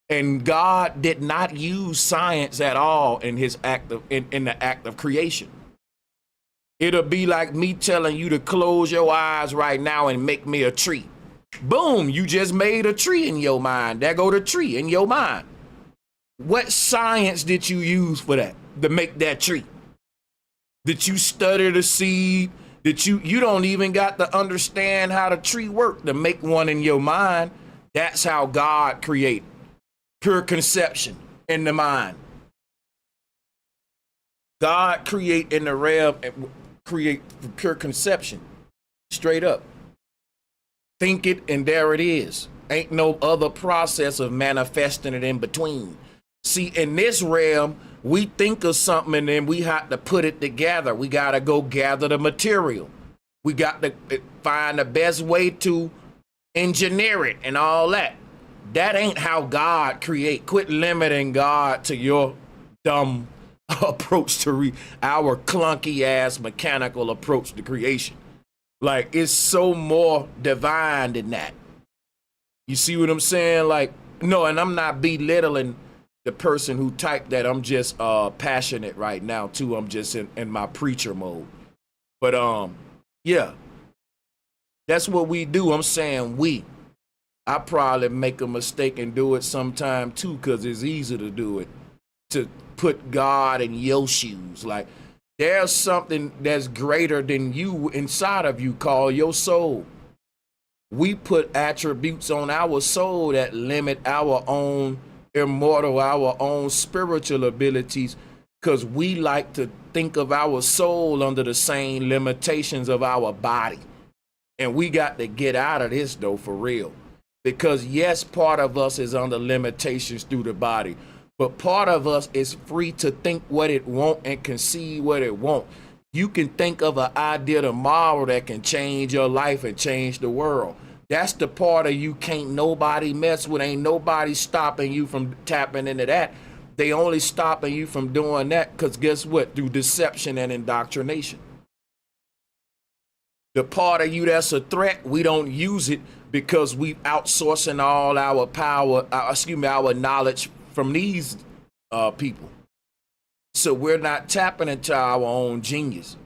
And God did not use science at all in his in the act of creation. It'll be like me telling you to close your eyes right now and make me a tree. Boom, you just made a tree in your mind. There go the tree in your mind. What science did you use for that, to make that tree? Did you study the seed? That you don't even got to understand how the tree worked to make one in your mind. That's how God created. Pure conception in the mind. God create in the realm, create pure conception. Straight up. Think it and there it is. Ain't no other process of manifesting it in between. See, in this realm, we think of something and then we have to put it together. We got to go gather the material. We got to find the best way to engineer it and all that. That ain't how God create. Quit limiting God to your dumb approach to our clunky ass mechanical approach to creation. Like, it's so more divine than that. You see what I'm saying? Like, no, and I'm not belittling the person who typed that. I'm just passionate right now too. I'm just in my preacher mode. But yeah, that's what we do. I'm saying we. I probably make a mistake and do it sometime too, because it's easy to do it. To put God in your shoes. Like, there's something that's greater than you inside of you called your soul. We put attributes on our soul that limit our own immortal, our own spiritual abilities, because we like to think of our soul under the same limitations of our body. And we got to get out of this, though, for real. Because yes, part of us is under limitations through the body, but part of us is free to think what it want and conceive what it want. You can think of an idea tomorrow that can change your life and change the world. That's the part of you can't nobody mess with. Ain't nobody stopping you from tapping into that. They only stopping you from doing that because guess what? Through deception and indoctrination. The part of you that's a threat, we don't use it because we outsourcing all our power, our knowledge from these people. So we're not tapping into our own genius.